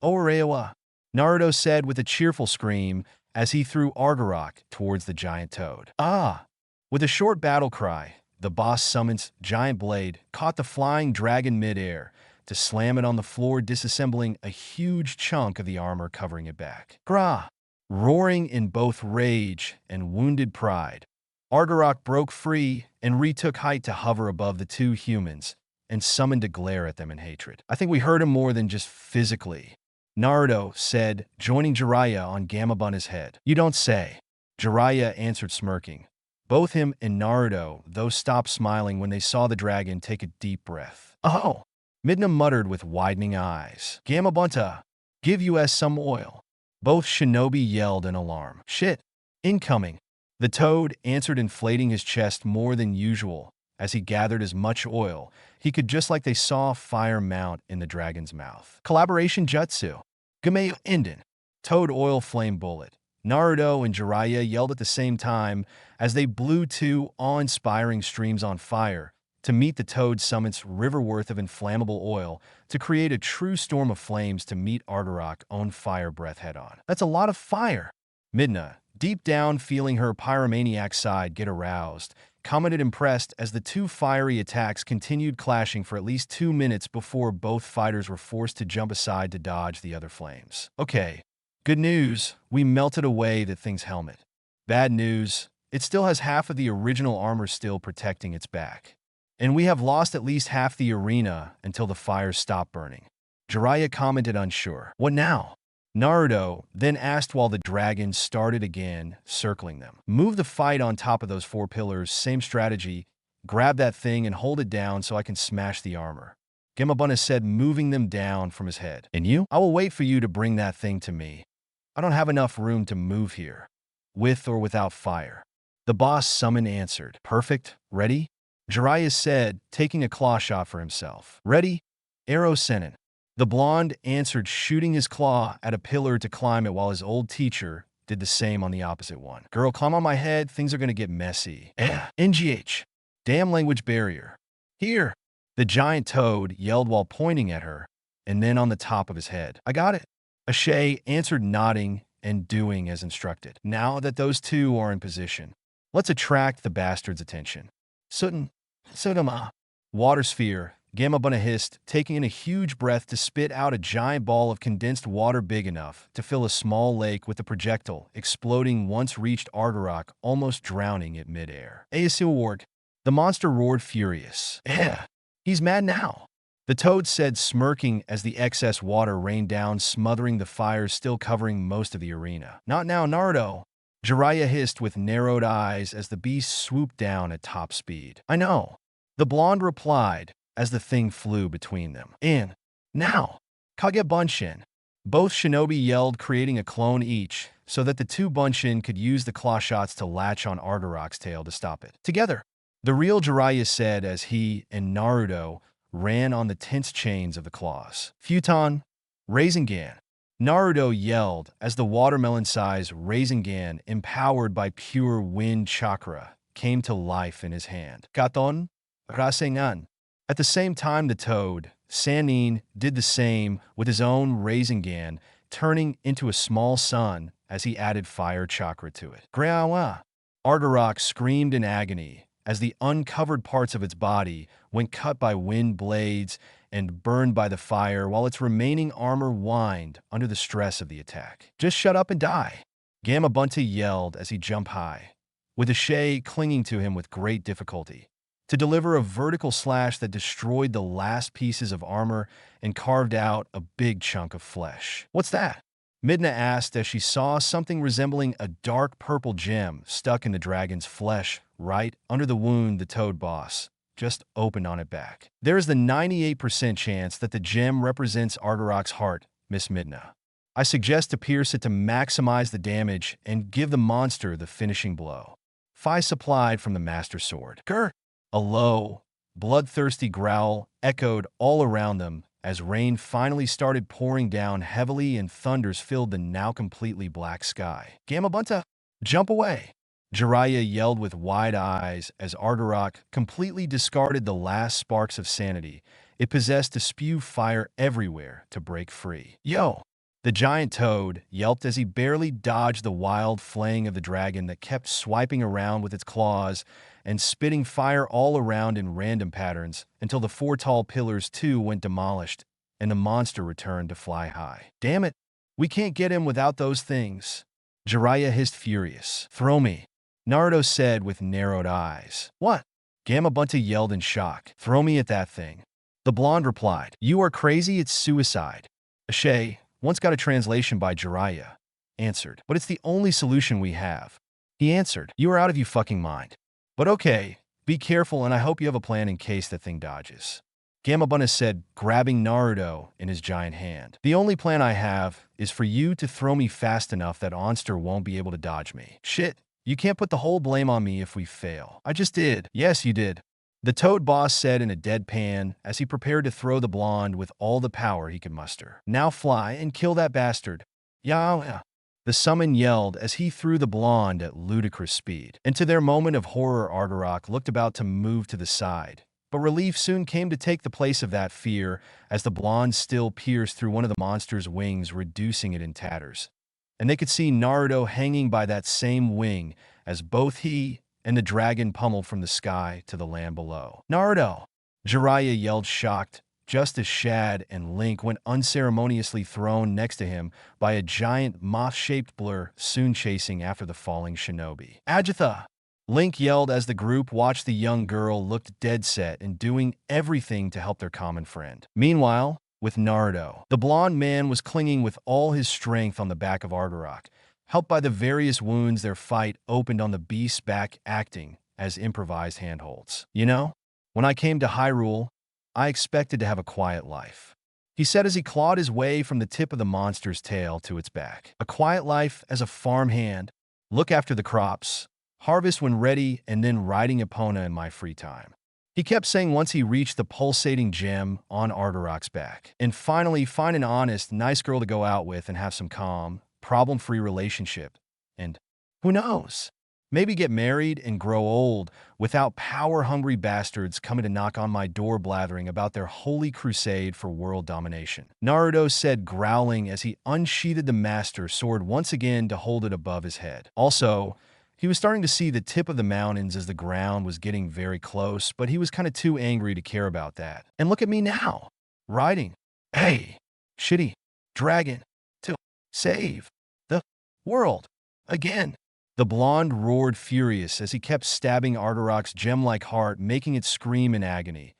Orewa, Naruto said with a cheerful scream as he threw Argarok towards the giant toad. Ah! With a short battle cry, the boss summon's giant blade caught the flying dragon midair to slam it on the floor, disassembling a huge chunk of the armor covering it back. Gra! Roaring in both rage and wounded pride, Argarok broke free and retook height to hover above the two humans and summoned to glare at them in hatred. I think we hurt him more than just physically, Naruto said, joining Jiraiya on Gamabunta's head. You don't say. Jiraiya answered, smirking. Both him and Naruto, though, stopped smiling when they saw the dragon take a deep breath. Oh! Midna muttered with widening eyes. Gamabunta, give us some oil. Both shinobi yelled in alarm. Shit! Incoming! The toad answered, inflating his chest more than usual as he gathered as much oil he could, just like they saw fire mount in the dragon's mouth. Collaboration jutsu. Gameyo Inden. Toad oil flame bullet. Naruto and Jiraiya yelled at the same time as they blew two awe-inspiring streams on fire to meet the toad summon's river worth of inflammable oil to create a true storm of flames to meet Argarok's own fire breath head-on. That's a lot of fire. Midna, deep down feeling her pyromaniac side get aroused, commented impressed as the two fiery attacks continued clashing for at least 2 minutes before both fighters were forced to jump aside to dodge the other flames. Okay, good news, we melted away that thing's helmet. Bad news, it still has half of the original armor still protecting its back. And we have lost at least half the arena until the fires stop burning. Jiraiya commented, unsure. What now? Naruto then asked while the dragons started again, circling them. Move the fight on top of those 4 pillars, same strategy. Grab that thing and hold it down so I can smash the armor. Gamabunta said, moving them down from his head. And you? I will wait for you to bring that thing to me. I don't have enough room to move here, with or without fire. The boss summon answered. Perfect. Ready? Jiraiya said, taking a claw shot for himself. Ready? Arrow Senin. The blonde answered, shooting his claw at a pillar to climb it while his old teacher did the same on the opposite one. Girl, climb on my head. Things are gonna get messy. NGH. Damn language barrier. Here. The giant toad yelled while pointing at her, and then on the top of his head. I got it. Ashe answered, nodding and doing as instructed. Now that those two are in position, let's attract the bastard's attention. Sudama. Water sphere. Gamabunta hissed, taking in a huge breath to spit out a giant ball of condensed water big enough to fill a small lake with a projectile, exploding once reached Ardarok, almost drowning it midair. Aesilwarg. The monster roared furious. He's mad now. The toad said, smirking as the excess water rained down, smothering the fires still covering most of the arena. Not now, Naruto. Jiraiya hissed with narrowed eyes as the beast swooped down at top speed. I know. The blonde replied as the thing flew between them. In. Now. Kage Bunshin. Both shinobi yelled, creating a clone each, so that the 2 Bunshin could use the claw shots to latch on Ardarok's tail to stop it. Together. The real Jiraiya said as he and Naruto ran on the tense chains of the claws. Futon. Rasengan. Naruto yelled as the watermelon-sized Rasengan, empowered by pure wind chakra, came to life in his hand. Katon. Rasengan. At the same time, the toad, Sannin, did the same with his own Rasengan, turning into a small sun as he added fire chakra to it. Grawa. Ardarok screamed in agony as the uncovered parts of its body went cut by wind blades and burned by the fire, while its remaining armor whined under the stress of the attack. Just shut up and die. Gamabunta yelled as he jumped high, with Ashe clinging to him with great difficulty, to deliver a vertical slash that destroyed the last pieces of armor and carved out a big chunk of flesh. What's that? Midna asked as she saw something resembling a dark purple gem stuck in the dragon's flesh right under the wound the toad boss just opened on it back. There is the 98% chance that the gem represents Ardarok's heart, Miss Midna. I suggest to pierce it to maximize the damage and give the monster the finishing blow. Fi supplied from the Master Sword. Grr! A low, bloodthirsty growl echoed all around them as rain finally started pouring down heavily and thunders filled the now completely black sky. Gamabunta, jump away! Jiraiya yelled with wide eyes as Ardarok completely discarded the last sparks of sanity it possessed to spew fire everywhere to break free. Yo! The giant toad yelped as he barely dodged the wild flaying of the dragon that kept swiping around with its claws and spitting fire all around in random patterns until the 4 tall pillars too went demolished and the monster returned to fly high. Damn it! We can't get him without those things. Jiraiya hissed furious. Throw me. Naruto said with narrowed eyes. What? Gamabunta yelled in shock. Throw me at that thing. The blonde replied. You are crazy, it's suicide. Ashe, once got a translation by Jiraiya, answered. But it's the only solution we have. He answered. You are out of your fucking mind. But okay, be careful and I hope you have a plan in case that thing dodges. Gamabunta said, grabbing Naruto in his giant hand. The only plan I have is for you to throw me fast enough that Onster won't be able to dodge me. Shit, you can't put the whole blame on me if we fail. I just did. Yes, you did. The toad boss said in a deadpan as he prepared to throw the blonde with all the power he could muster. Now fly and kill that bastard. Yeah. The summon yelled as he threw the blonde at ludicrous speed. And to their moment of horror, Ardarok looked about to move to the side. But relief soon came to take the place of that fear as the blonde still pierced through one of the monster's wings, reducing it in tatters. And they could see Naruto hanging by that same wing as both he and the dragon pummeled from the sky to the land below. Naruto! Jiraiya yelled, shocked, just as Shad and Link went unceremoniously thrown next to him by a giant moth-shaped blur, soon chasing after the falling shinobi. Ajitha! Link yelled as the group watched the young girl looked dead set and doing everything to help their common friend. Meanwhile, with Naruto. The blonde man was clinging with all his strength on the back of Ardarok, helped by the various wounds their fight opened on the beast's back, acting as improvised handholds. You know, when I came to Hyrule, I expected to have a quiet life, he said as he clawed his way from the tip of the monster's tail to its back. A quiet life as a farmhand, look after the crops, harvest when ready, and then riding Epona in my free time. He kept saying once he reached the pulsating gem on Ardarok's back. And finally, find an honest, nice girl to go out with and have some calm, problem-free relationship. And who knows? Maybe get married and grow old without power-hungry bastards coming to knock on my door blathering about their holy crusade for world domination. Naruto said, growling as he unsheathed the master sword once again to hold it above his head. Also, he was starting to see the tip of the mountains as the ground was getting very close, but he was kind of too angry to care about that. And look at me now, riding a shitty dragon to save the world again. The blonde roared furious as he kept stabbing Ardarok's gem-like heart, making it scream in agony.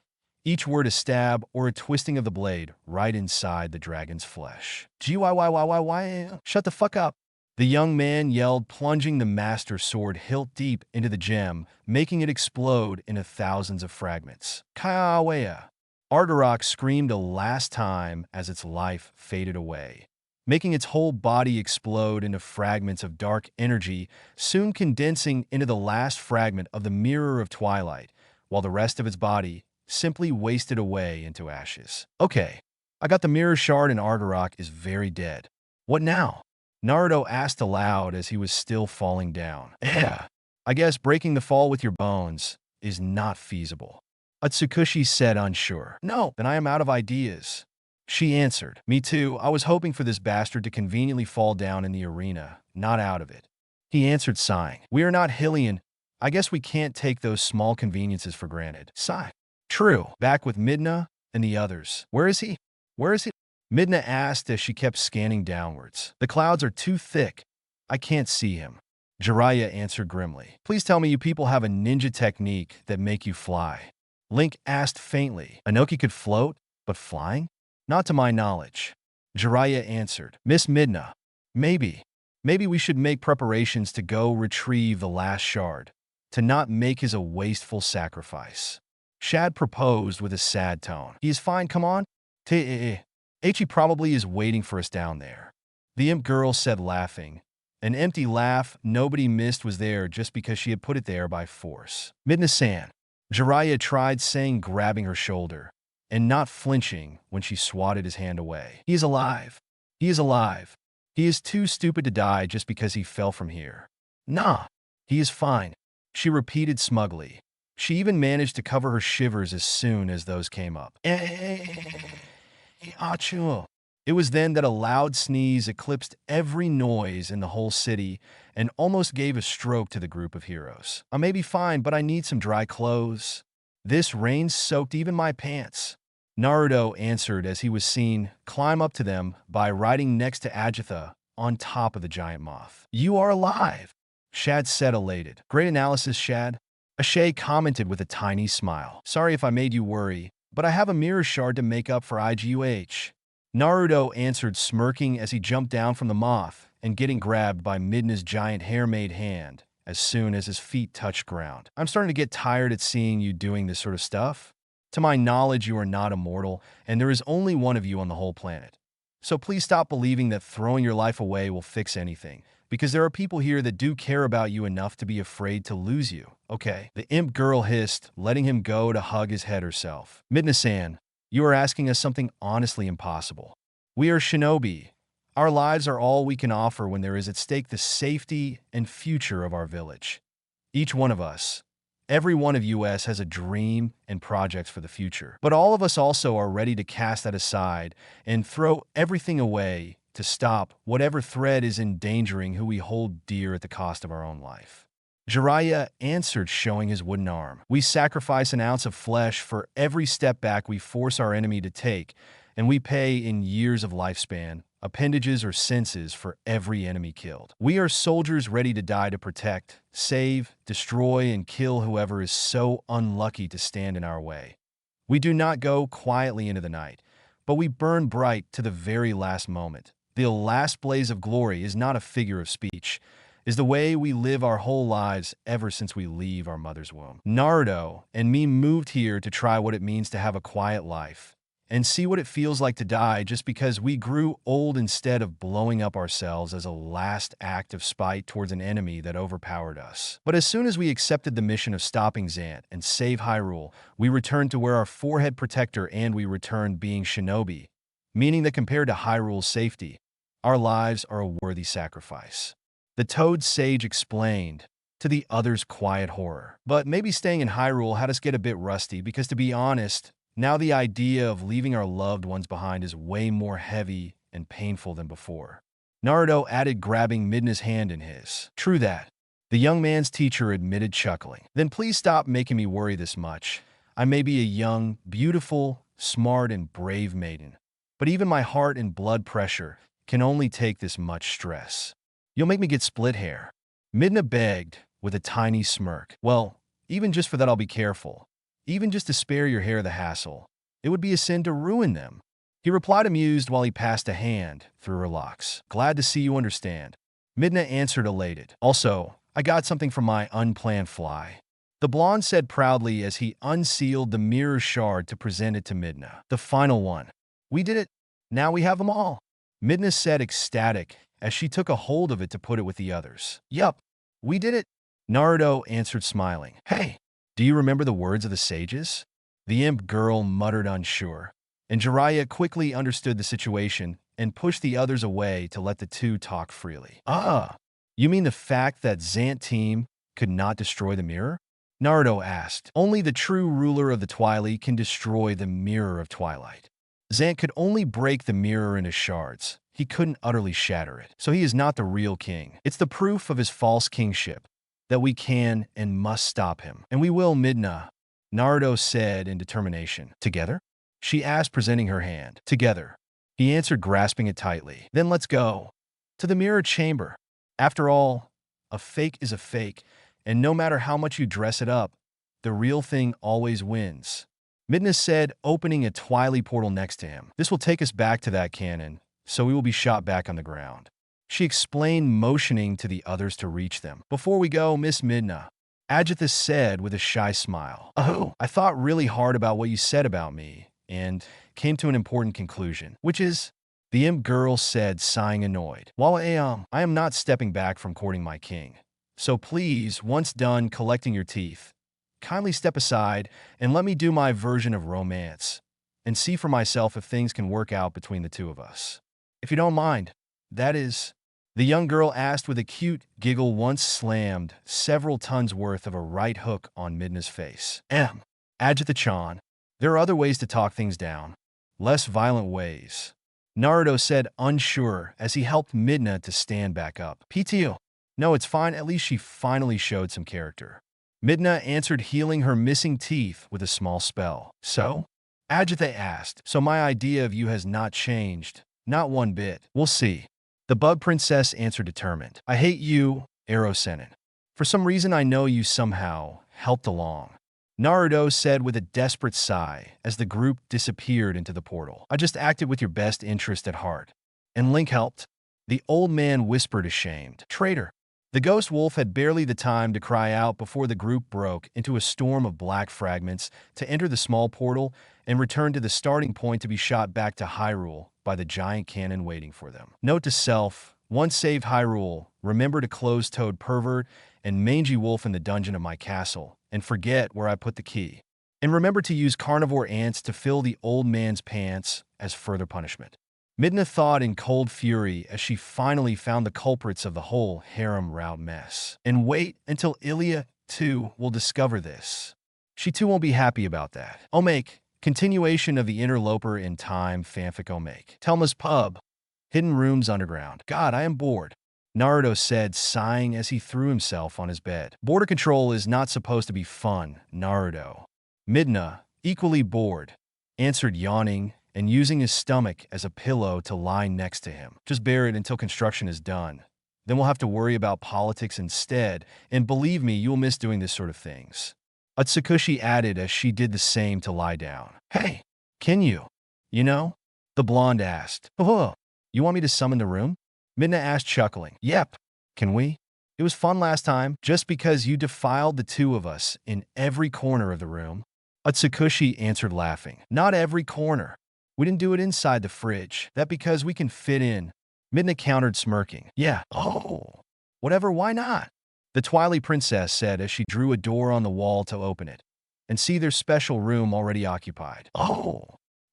Each word a stab or a twisting of the blade right inside the dragon's flesh. G-Y-Y-Y-Y-Y, shut the fuck up, the young man yelled, plunging the master sword hilt deep into the gem, making it explode into thousands of fragments. Kaawea. Ardarok screamed a last time as its life faded away, making its whole body explode into fragments of dark energy, soon condensing into the last fragment of the Mirror of Twilight, while the rest of its body simply wasted away into ashes. Okay, I got the mirror shard and Ardarok is very dead. What now? Naruto asked aloud as he was still falling down. Yeah, I guess breaking the fall with your bones is not feasible, Atsukushi said, unsure. No, then I am out of ideas, she answered. Me too, I was hoping for this bastard to conveniently fall down in the arena, not out of it, he answered, sighing. We are not Hylian. I guess we can't take those small conveniences for granted. Sigh. True. Back with Midna and the others. Where is he? Where is he? Midna asked as she kept scanning downwards. The clouds are too thick. I can't see him, Jiraiya answered grimly. Please tell me you people have a ninja technique that make you fly, Link asked faintly. Inoki could float, but flying? Not to my knowledge, Jiraiya answered. Miss Midna, maybe we should make preparations to go retrieve the last shard. To not make his a wasteful sacrifice, Shad proposed with a sad tone. He is fine, come on. Ichi probably is waiting for us down there, the imp girl said, laughing. An empty laugh nobody missed was there just because she had put it there by force. Midna-san, Jiraiya tried saying, grabbing her shoulder and not flinching when she swatted his hand away. He is alive. He is alive. He is too stupid to die just because he fell from here. Nah, he is fine, she repeated smugly. She even managed to cover her shivers as soon as those came up. Achoo. It was then that a loud sneeze eclipsed every noise in the whole city and almost gave a stroke to the group of heroes. I may be fine, but I need some dry clothes. This rain soaked even my pants, Naruto answered as he was seen climb up to them by riding next to Ajitha on top of the giant moth. You are alive, Shad said, elated. Great analysis, Shad, Ashe commented with a tiny smile. Sorry if I made you worry, but I have a mirror shard to make up for IGUH, Naruto answered, smirking as he jumped down from the moth and getting grabbed by Midna's giant hair-made hand as soon as his feet touched ground. I'm starting to get tired at seeing you doing this sort of stuff. To my knowledge, you are not immortal, and there is only one of you on the whole planet. So please stop believing that throwing your life away will fix anything, because there are people here that do care about you enough to be afraid to lose you, okay? The imp girl hissed, letting him go to hug his head herself. Midna-san, you are asking us something honestly impossible. We are shinobi. Our lives are all we can offer when there is at stake the safety and future of our village. Each one of us, every one of us has a dream and projects for the future. But all of us also are ready to cast that aside and throw everything away to stop whatever threat is endangering who we hold dear at the cost of our own life. Jiraiya answered, showing his wooden arm. We sacrifice an ounce of flesh for every step back we force our enemy to take, and we pay in years of lifespan, appendages or senses for every enemy killed. We are soldiers ready to die to protect, save, destroy, and kill whoever is so unlucky to stand in our way. We do not go quietly into the night, but we burn bright to the very last moment. The last blaze of glory is not a figure of speech, is the way we live our whole lives ever since we leave our mother's womb. Naruto and me moved here to try what it means to have a quiet life and see what it feels like to die just because we grew old instead of blowing up ourselves as a last act of spite towards an enemy that overpowered us. But as soon as we accepted the mission of stopping Zant and save Hyrule, we returned to where our forehead protector and we returned being shinobi, meaning that compared to Hyrule's safety, our lives are a worthy sacrifice. The Toad Sage explained, to the other's quiet horror. But maybe staying in Hyrule had us get a bit rusty because, to be honest, now the idea of leaving our loved ones behind is way more heavy and painful than before. Naruto added, grabbing Midna's hand in his. True that. The young man's teacher admitted, chuckling. Then please stop making me worry this much. I may be a young, beautiful, smart, and brave maiden, but even my heart and blood pressure can only take this much stress. You'll make me get split hair. Midna begged, with a tiny smirk. Well, even just for that I'll be careful. Even just to spare your hair the hassle. It would be a sin to ruin them. He replied, amused, while he passed a hand through her locks. Glad to see you understand. Midna answered, elated. Also, I got something from my unplanned fly. The blonde said proudly as he unsealed the mirror shard to present it to Midna. The final one. We did it. Now we have them all. Midna said, ecstatic, as she took a hold of it to put it with the others. Yup, we did it. Naruto answered, smiling. Hey, do you remember the words of the sages? The imp girl muttered, unsure, and Jiraiya quickly understood the situation and pushed the others away to let the two talk freely. Ah, you mean the fact that Zant team could not destroy the mirror? Naruto asked. Only the true ruler of the Twilight can destroy the mirror of Twilight. Zant could only break the mirror into shards. He couldn't utterly shatter it. So he is not the real king. It's the proof of his false kingship that we can and must stop him. And we will, Midna, Naruto said in determination. Together? She asked, presenting her hand. Together. He answered, grasping it tightly. Then let's go. To the mirror chamber. After all, a fake is a fake, and no matter how much you dress it up, the real thing always wins. Midna said, opening a Twilight portal next to him. This will take us back to that cannon, so we will be shot back on the ground. She explained, motioning to the others to reach them. Before we go, Miss Midna, Agitha said with a shy smile. Oh, I thought really hard about what you said about me, and came to an important conclusion, which is, the imp girl said, sighing, annoyed. While I am not stepping back from courting my king. So please, once done collecting your teeth, kindly step aside and let me do my version of romance and see for myself if things can work out between the two of us. If you don't mind, that is, the young girl asked with a cute giggle, once slammed several tons worth of a right hook on Midna's face. Agitha-chan, there are other ways to talk things down, less violent ways. Naruto said, unsure, as he helped Midna to stand back up. PTO. No, it's fine, at least she finally showed some character. Midna answered, healing her missing teeth with a small spell. So? Agitha asked. So my idea of you has not changed. Not one bit. We'll see. The Bug Princess answered, determined. I hate you, Arrow Sennin. For some reason I know you somehow helped along. Naruto said with a desperate sigh as the group disappeared into the portal. I just acted with your best interest at heart. And Link helped? The old man whispered, ashamed. Traitor. The ghost wolf had barely the time to cry out before the group broke into a storm of black fragments to enter the small portal and return to the starting point to be shot back to Hyrule by the giant cannon waiting for them. Note to self, once saved Hyrule, remember to close Toad Pervert and Mangy Wolf in the dungeon of my castle, and forget where I put the key. And remember to use carnivore ants to fill the old man's pants as further punishment. Midna thought in cold fury as she finally found the culprits of the whole harem route mess. And wait until Ilya, too, will discover this. She too won't be happy about that. Omake, continuation of the Interloper in Time fanfic Omake. Telma's Pub. Hidden Rooms Underground. God, I am bored. Naruto said, sighing as he threw himself on his bed. Border control is not supposed to be fun, Naruto. Midna, equally bored, answered, yawning and using his stomach as a pillow to lie next to him. Just bear it until construction is done. Then we'll have to worry about politics instead, and believe me, you'll miss doing this sort of things. Utsukushi added as she did the same to lie down. Hey, can you? You know, The blonde asked. Oh, you want me to summon the room? Midna asked, chuckling. Yep. Can we? It was fun last time, just because you defiled the two of us in every corner of the room. Atsukushi answered, laughing. Not every corner. We didn't do it inside the fridge. That because we can fit in. Midna countered, smirking. Yeah. Oh. Whatever, why not? The Twilight Princess said as she drew a door on the wall to open it. And see their special room already occupied. Oh.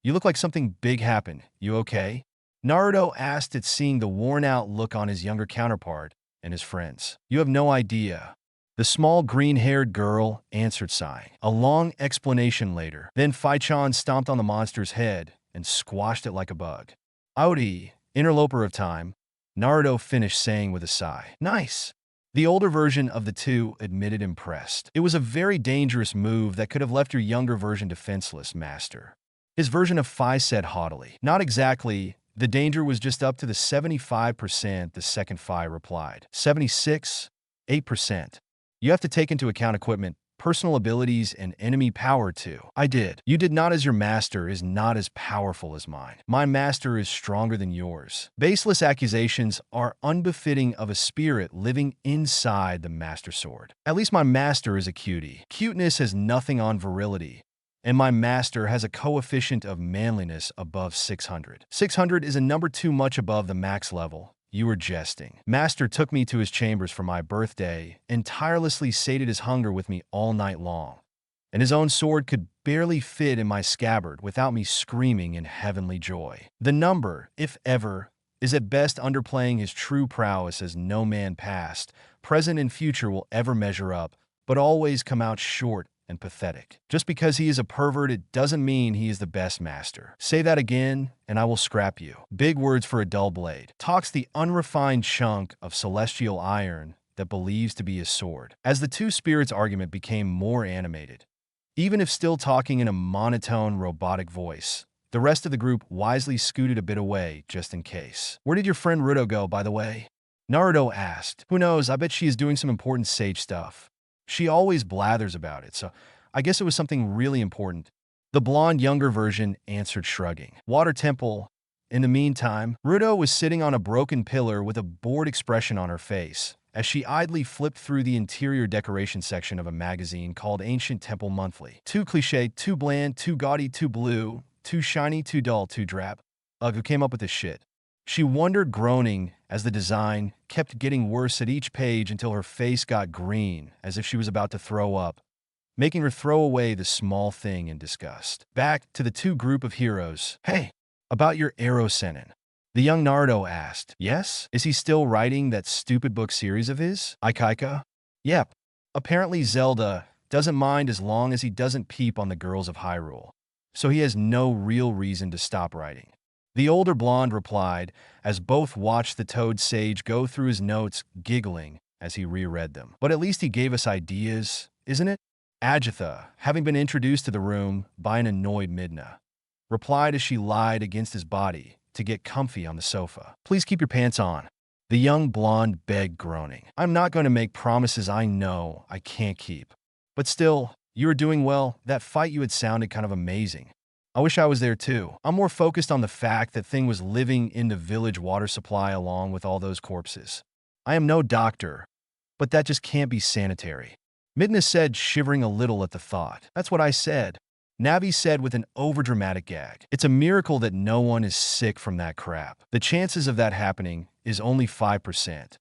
You look like something big happened. You okay? Naruto asked it, seeing the worn-out look on his younger counterpart and his friends. You have no idea. The small green-haired girl answered, sighing. A long explanation later. Then Fai-chan stomped on the monster's head and squashed it like a bug. Audi, interloper of time, Naruto finished saying with a sigh. Nice. The older version of the two admitted, impressed. It was a very dangerous move that could have left your younger version defenseless, master. His version of Phi said haughtily. Not exactly. The danger was just up to the 75%, the second Phi replied. 76? 8%. You have to take into account equipment, personal abilities, and enemy power too. I did. You did not, as your master is not as powerful as mine. My master is stronger than yours. Baseless accusations are unbefitting of a spirit living inside the master sword. At least my master is a cutie. Cuteness has nothing on virility. And my master has a coefficient of manliness above 600. 600 is a number too much above the max level. You were jesting. Master took me to his chambers for my birthday and tirelessly sated his hunger with me all night long. And his own sword could barely fit in my scabbard without me screaming in heavenly joy. The number, if ever, is at best underplaying his true prowess, as no man past, present, and future will ever measure up, but always come out short and pathetic. Just because he is a pervert, it doesn't mean he is the best master. Say that again, and I will scrap you. Big words for a dull blade. Talks the unrefined chunk of celestial iron that believes to be his sword. As the two spirits' argument became more animated, even if still talking in a monotone, robotic voice, the rest of the group wisely scooted a bit away, just in case. Where did your friend Ruto go, by the way? Naruto asked. Who knows, I bet she is doing some important sage stuff. She always blathers about it, so I guess it was something really important. The blonde younger version answered, shrugging. Water Temple. In the meantime, Ruto was sitting on a broken pillar with a bored expression on her face, as she idly flipped through the interior decoration section of a magazine called Ancient Temple Monthly. Too cliche, too bland, too gaudy, too blue, too shiny, too dull, too drab. Ugh, who came up with this shit? She wondered, groaning, as the design kept getting worse at each page until her face got green, as if she was about to throw up, making her throw away the small thing in disgust. Back to the two group of heroes. Hey, about your arrow senin. The young Naruto asked. Yes? Is he still writing that stupid book series of his? Ikaika? Yep. Apparently Zelda doesn't mind as long as he doesn't peep on the girls of Hyrule. So he has no real reason to stop writing. The older blonde replied, as both watched the toad sage go through his notes, giggling as he reread them. But at least he gave us ideas, isn't it? Ajitha, having been introduced to the room by an annoyed Midna, replied as she lied against his body to get comfy on the sofa. Please keep your pants on. The young blonde begged, groaning. I'm not going to make promises I know I can't keep. But still, you are doing well. That fight you had sounded kind of amazing. I wish I was there too. I'm more focused on the fact that thing was living in the village water supply along with all those corpses. I am no doctor, but that just can't be sanitary. Midna said, shivering a little at the thought. That's what I said. Navi said with an overdramatic gag. It's a miracle that no one is sick from that crap. The chances of that happening is only 5%.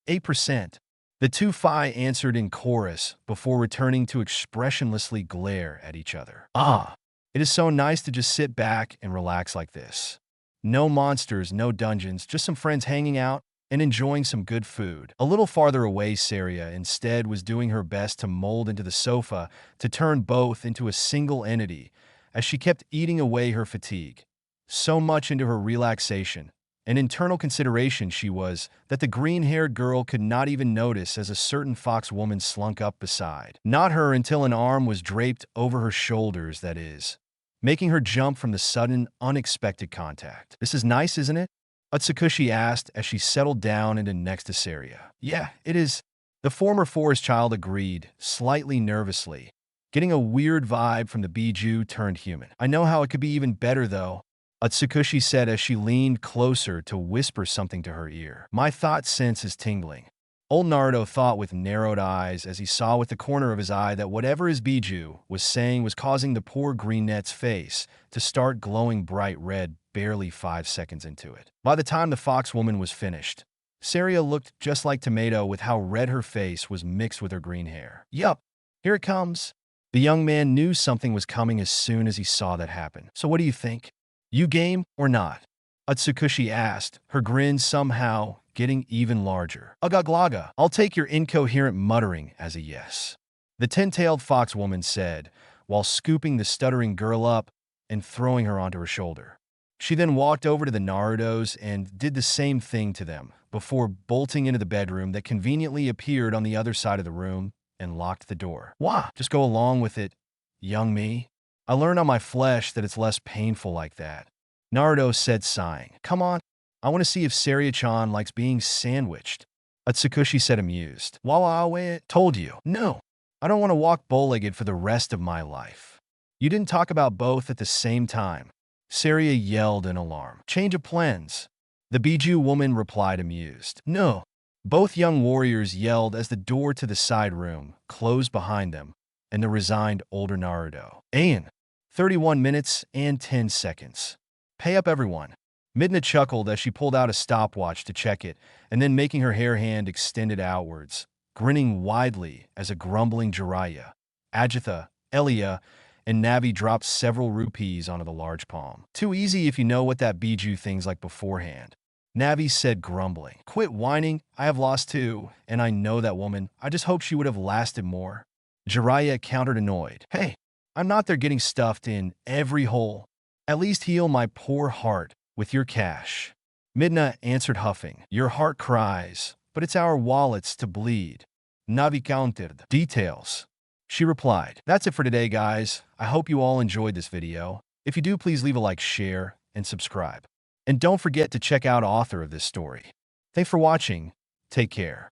8%. The two Phi answered in chorus before returning to expressionlessly glare at each other. Ah. It is so nice to just sit back and relax like this. No monsters, no dungeons, just some friends hanging out and enjoying some good food. A little farther away, Saria instead was doing her best to mold into the sofa to turn both into a single entity as she kept eating away her fatigue. So much into her relaxation, an internal consideration she was that the green-haired girl could not even notice as a certain fox woman slunk up beside. Not her until an arm was draped over her shoulders, that is, making her jump from the sudden, unexpected contact. This is nice, isn't it? Atsukushi asked as she settled down into next to Saria. Yeah, it is. The former forest child agreed, slightly nervously, getting a weird vibe from the Bijou turned human. I know how it could be even better, though. Atsukushi said as she leaned closer to whisper something to her ear. My thought sense is tingling. Old Naruto thought with narrowed eyes as he saw with the corner of his eye that whatever his Biju was saying was causing the poor green net's face to start glowing bright red barely 5 seconds into it. By the time the fox woman was finished, Saria looked just like Tomato with how red her face was mixed with her green hair. Yup, here it comes. The young man knew something was coming as soon as he saw that happen. So what do you think? You game or not? Atsukushi asked, her grin somehow getting even larger. Ugaglaga, I'll take your incoherent muttering as a yes. The ten-tailed fox woman said, while scooping the stuttering girl up and throwing her onto her shoulder. She then walked over to the Narutos and did the same thing to them, before bolting into the bedroom that conveniently appeared on the other side of the room and locked the door. Wah! Just go along with it, young me. I learned on my flesh that it's less painful like that. Naruto said, sighing. Come on, I want to see if Saria-chan likes being sandwiched. Atsukushi said, amused. Wawa told you. No, I don't want to walk bow-legged for the rest of my life. You didn't talk about both at the same time. Saria yelled in alarm. Change of plans. The Biju woman replied, amused. No. Both young warriors yelled as the door to the side room closed behind them and the resigned older Naruto. Ayan, 31 minutes and 10 seconds. Pay up, everyone. Midna chuckled as she pulled out a stopwatch to check it, and then making her hair hand extended outwards, grinning widely as a grumbling Jiraiya, Ajitha, Elia, and Navi dropped several rupees onto the large palm. Too easy if you know what that Biju thing's like beforehand. Navi said, grumbling. Quit whining, I have lost too, and I know that woman. I just hope she would have lasted more. Jiraiya countered, annoyed. Hey, I'm not there getting stuffed in every hole. At least heal my poor heart with your cash. Midna answered, huffing. Your heart cries, but it's our wallets to bleed. Navi countered. Details. She replied. That's it for today, guys. I hope you all enjoyed this video. If you do, please leave a like, share, and subscribe. And don't forget to check out author of this story. Thanks for watching. Take care.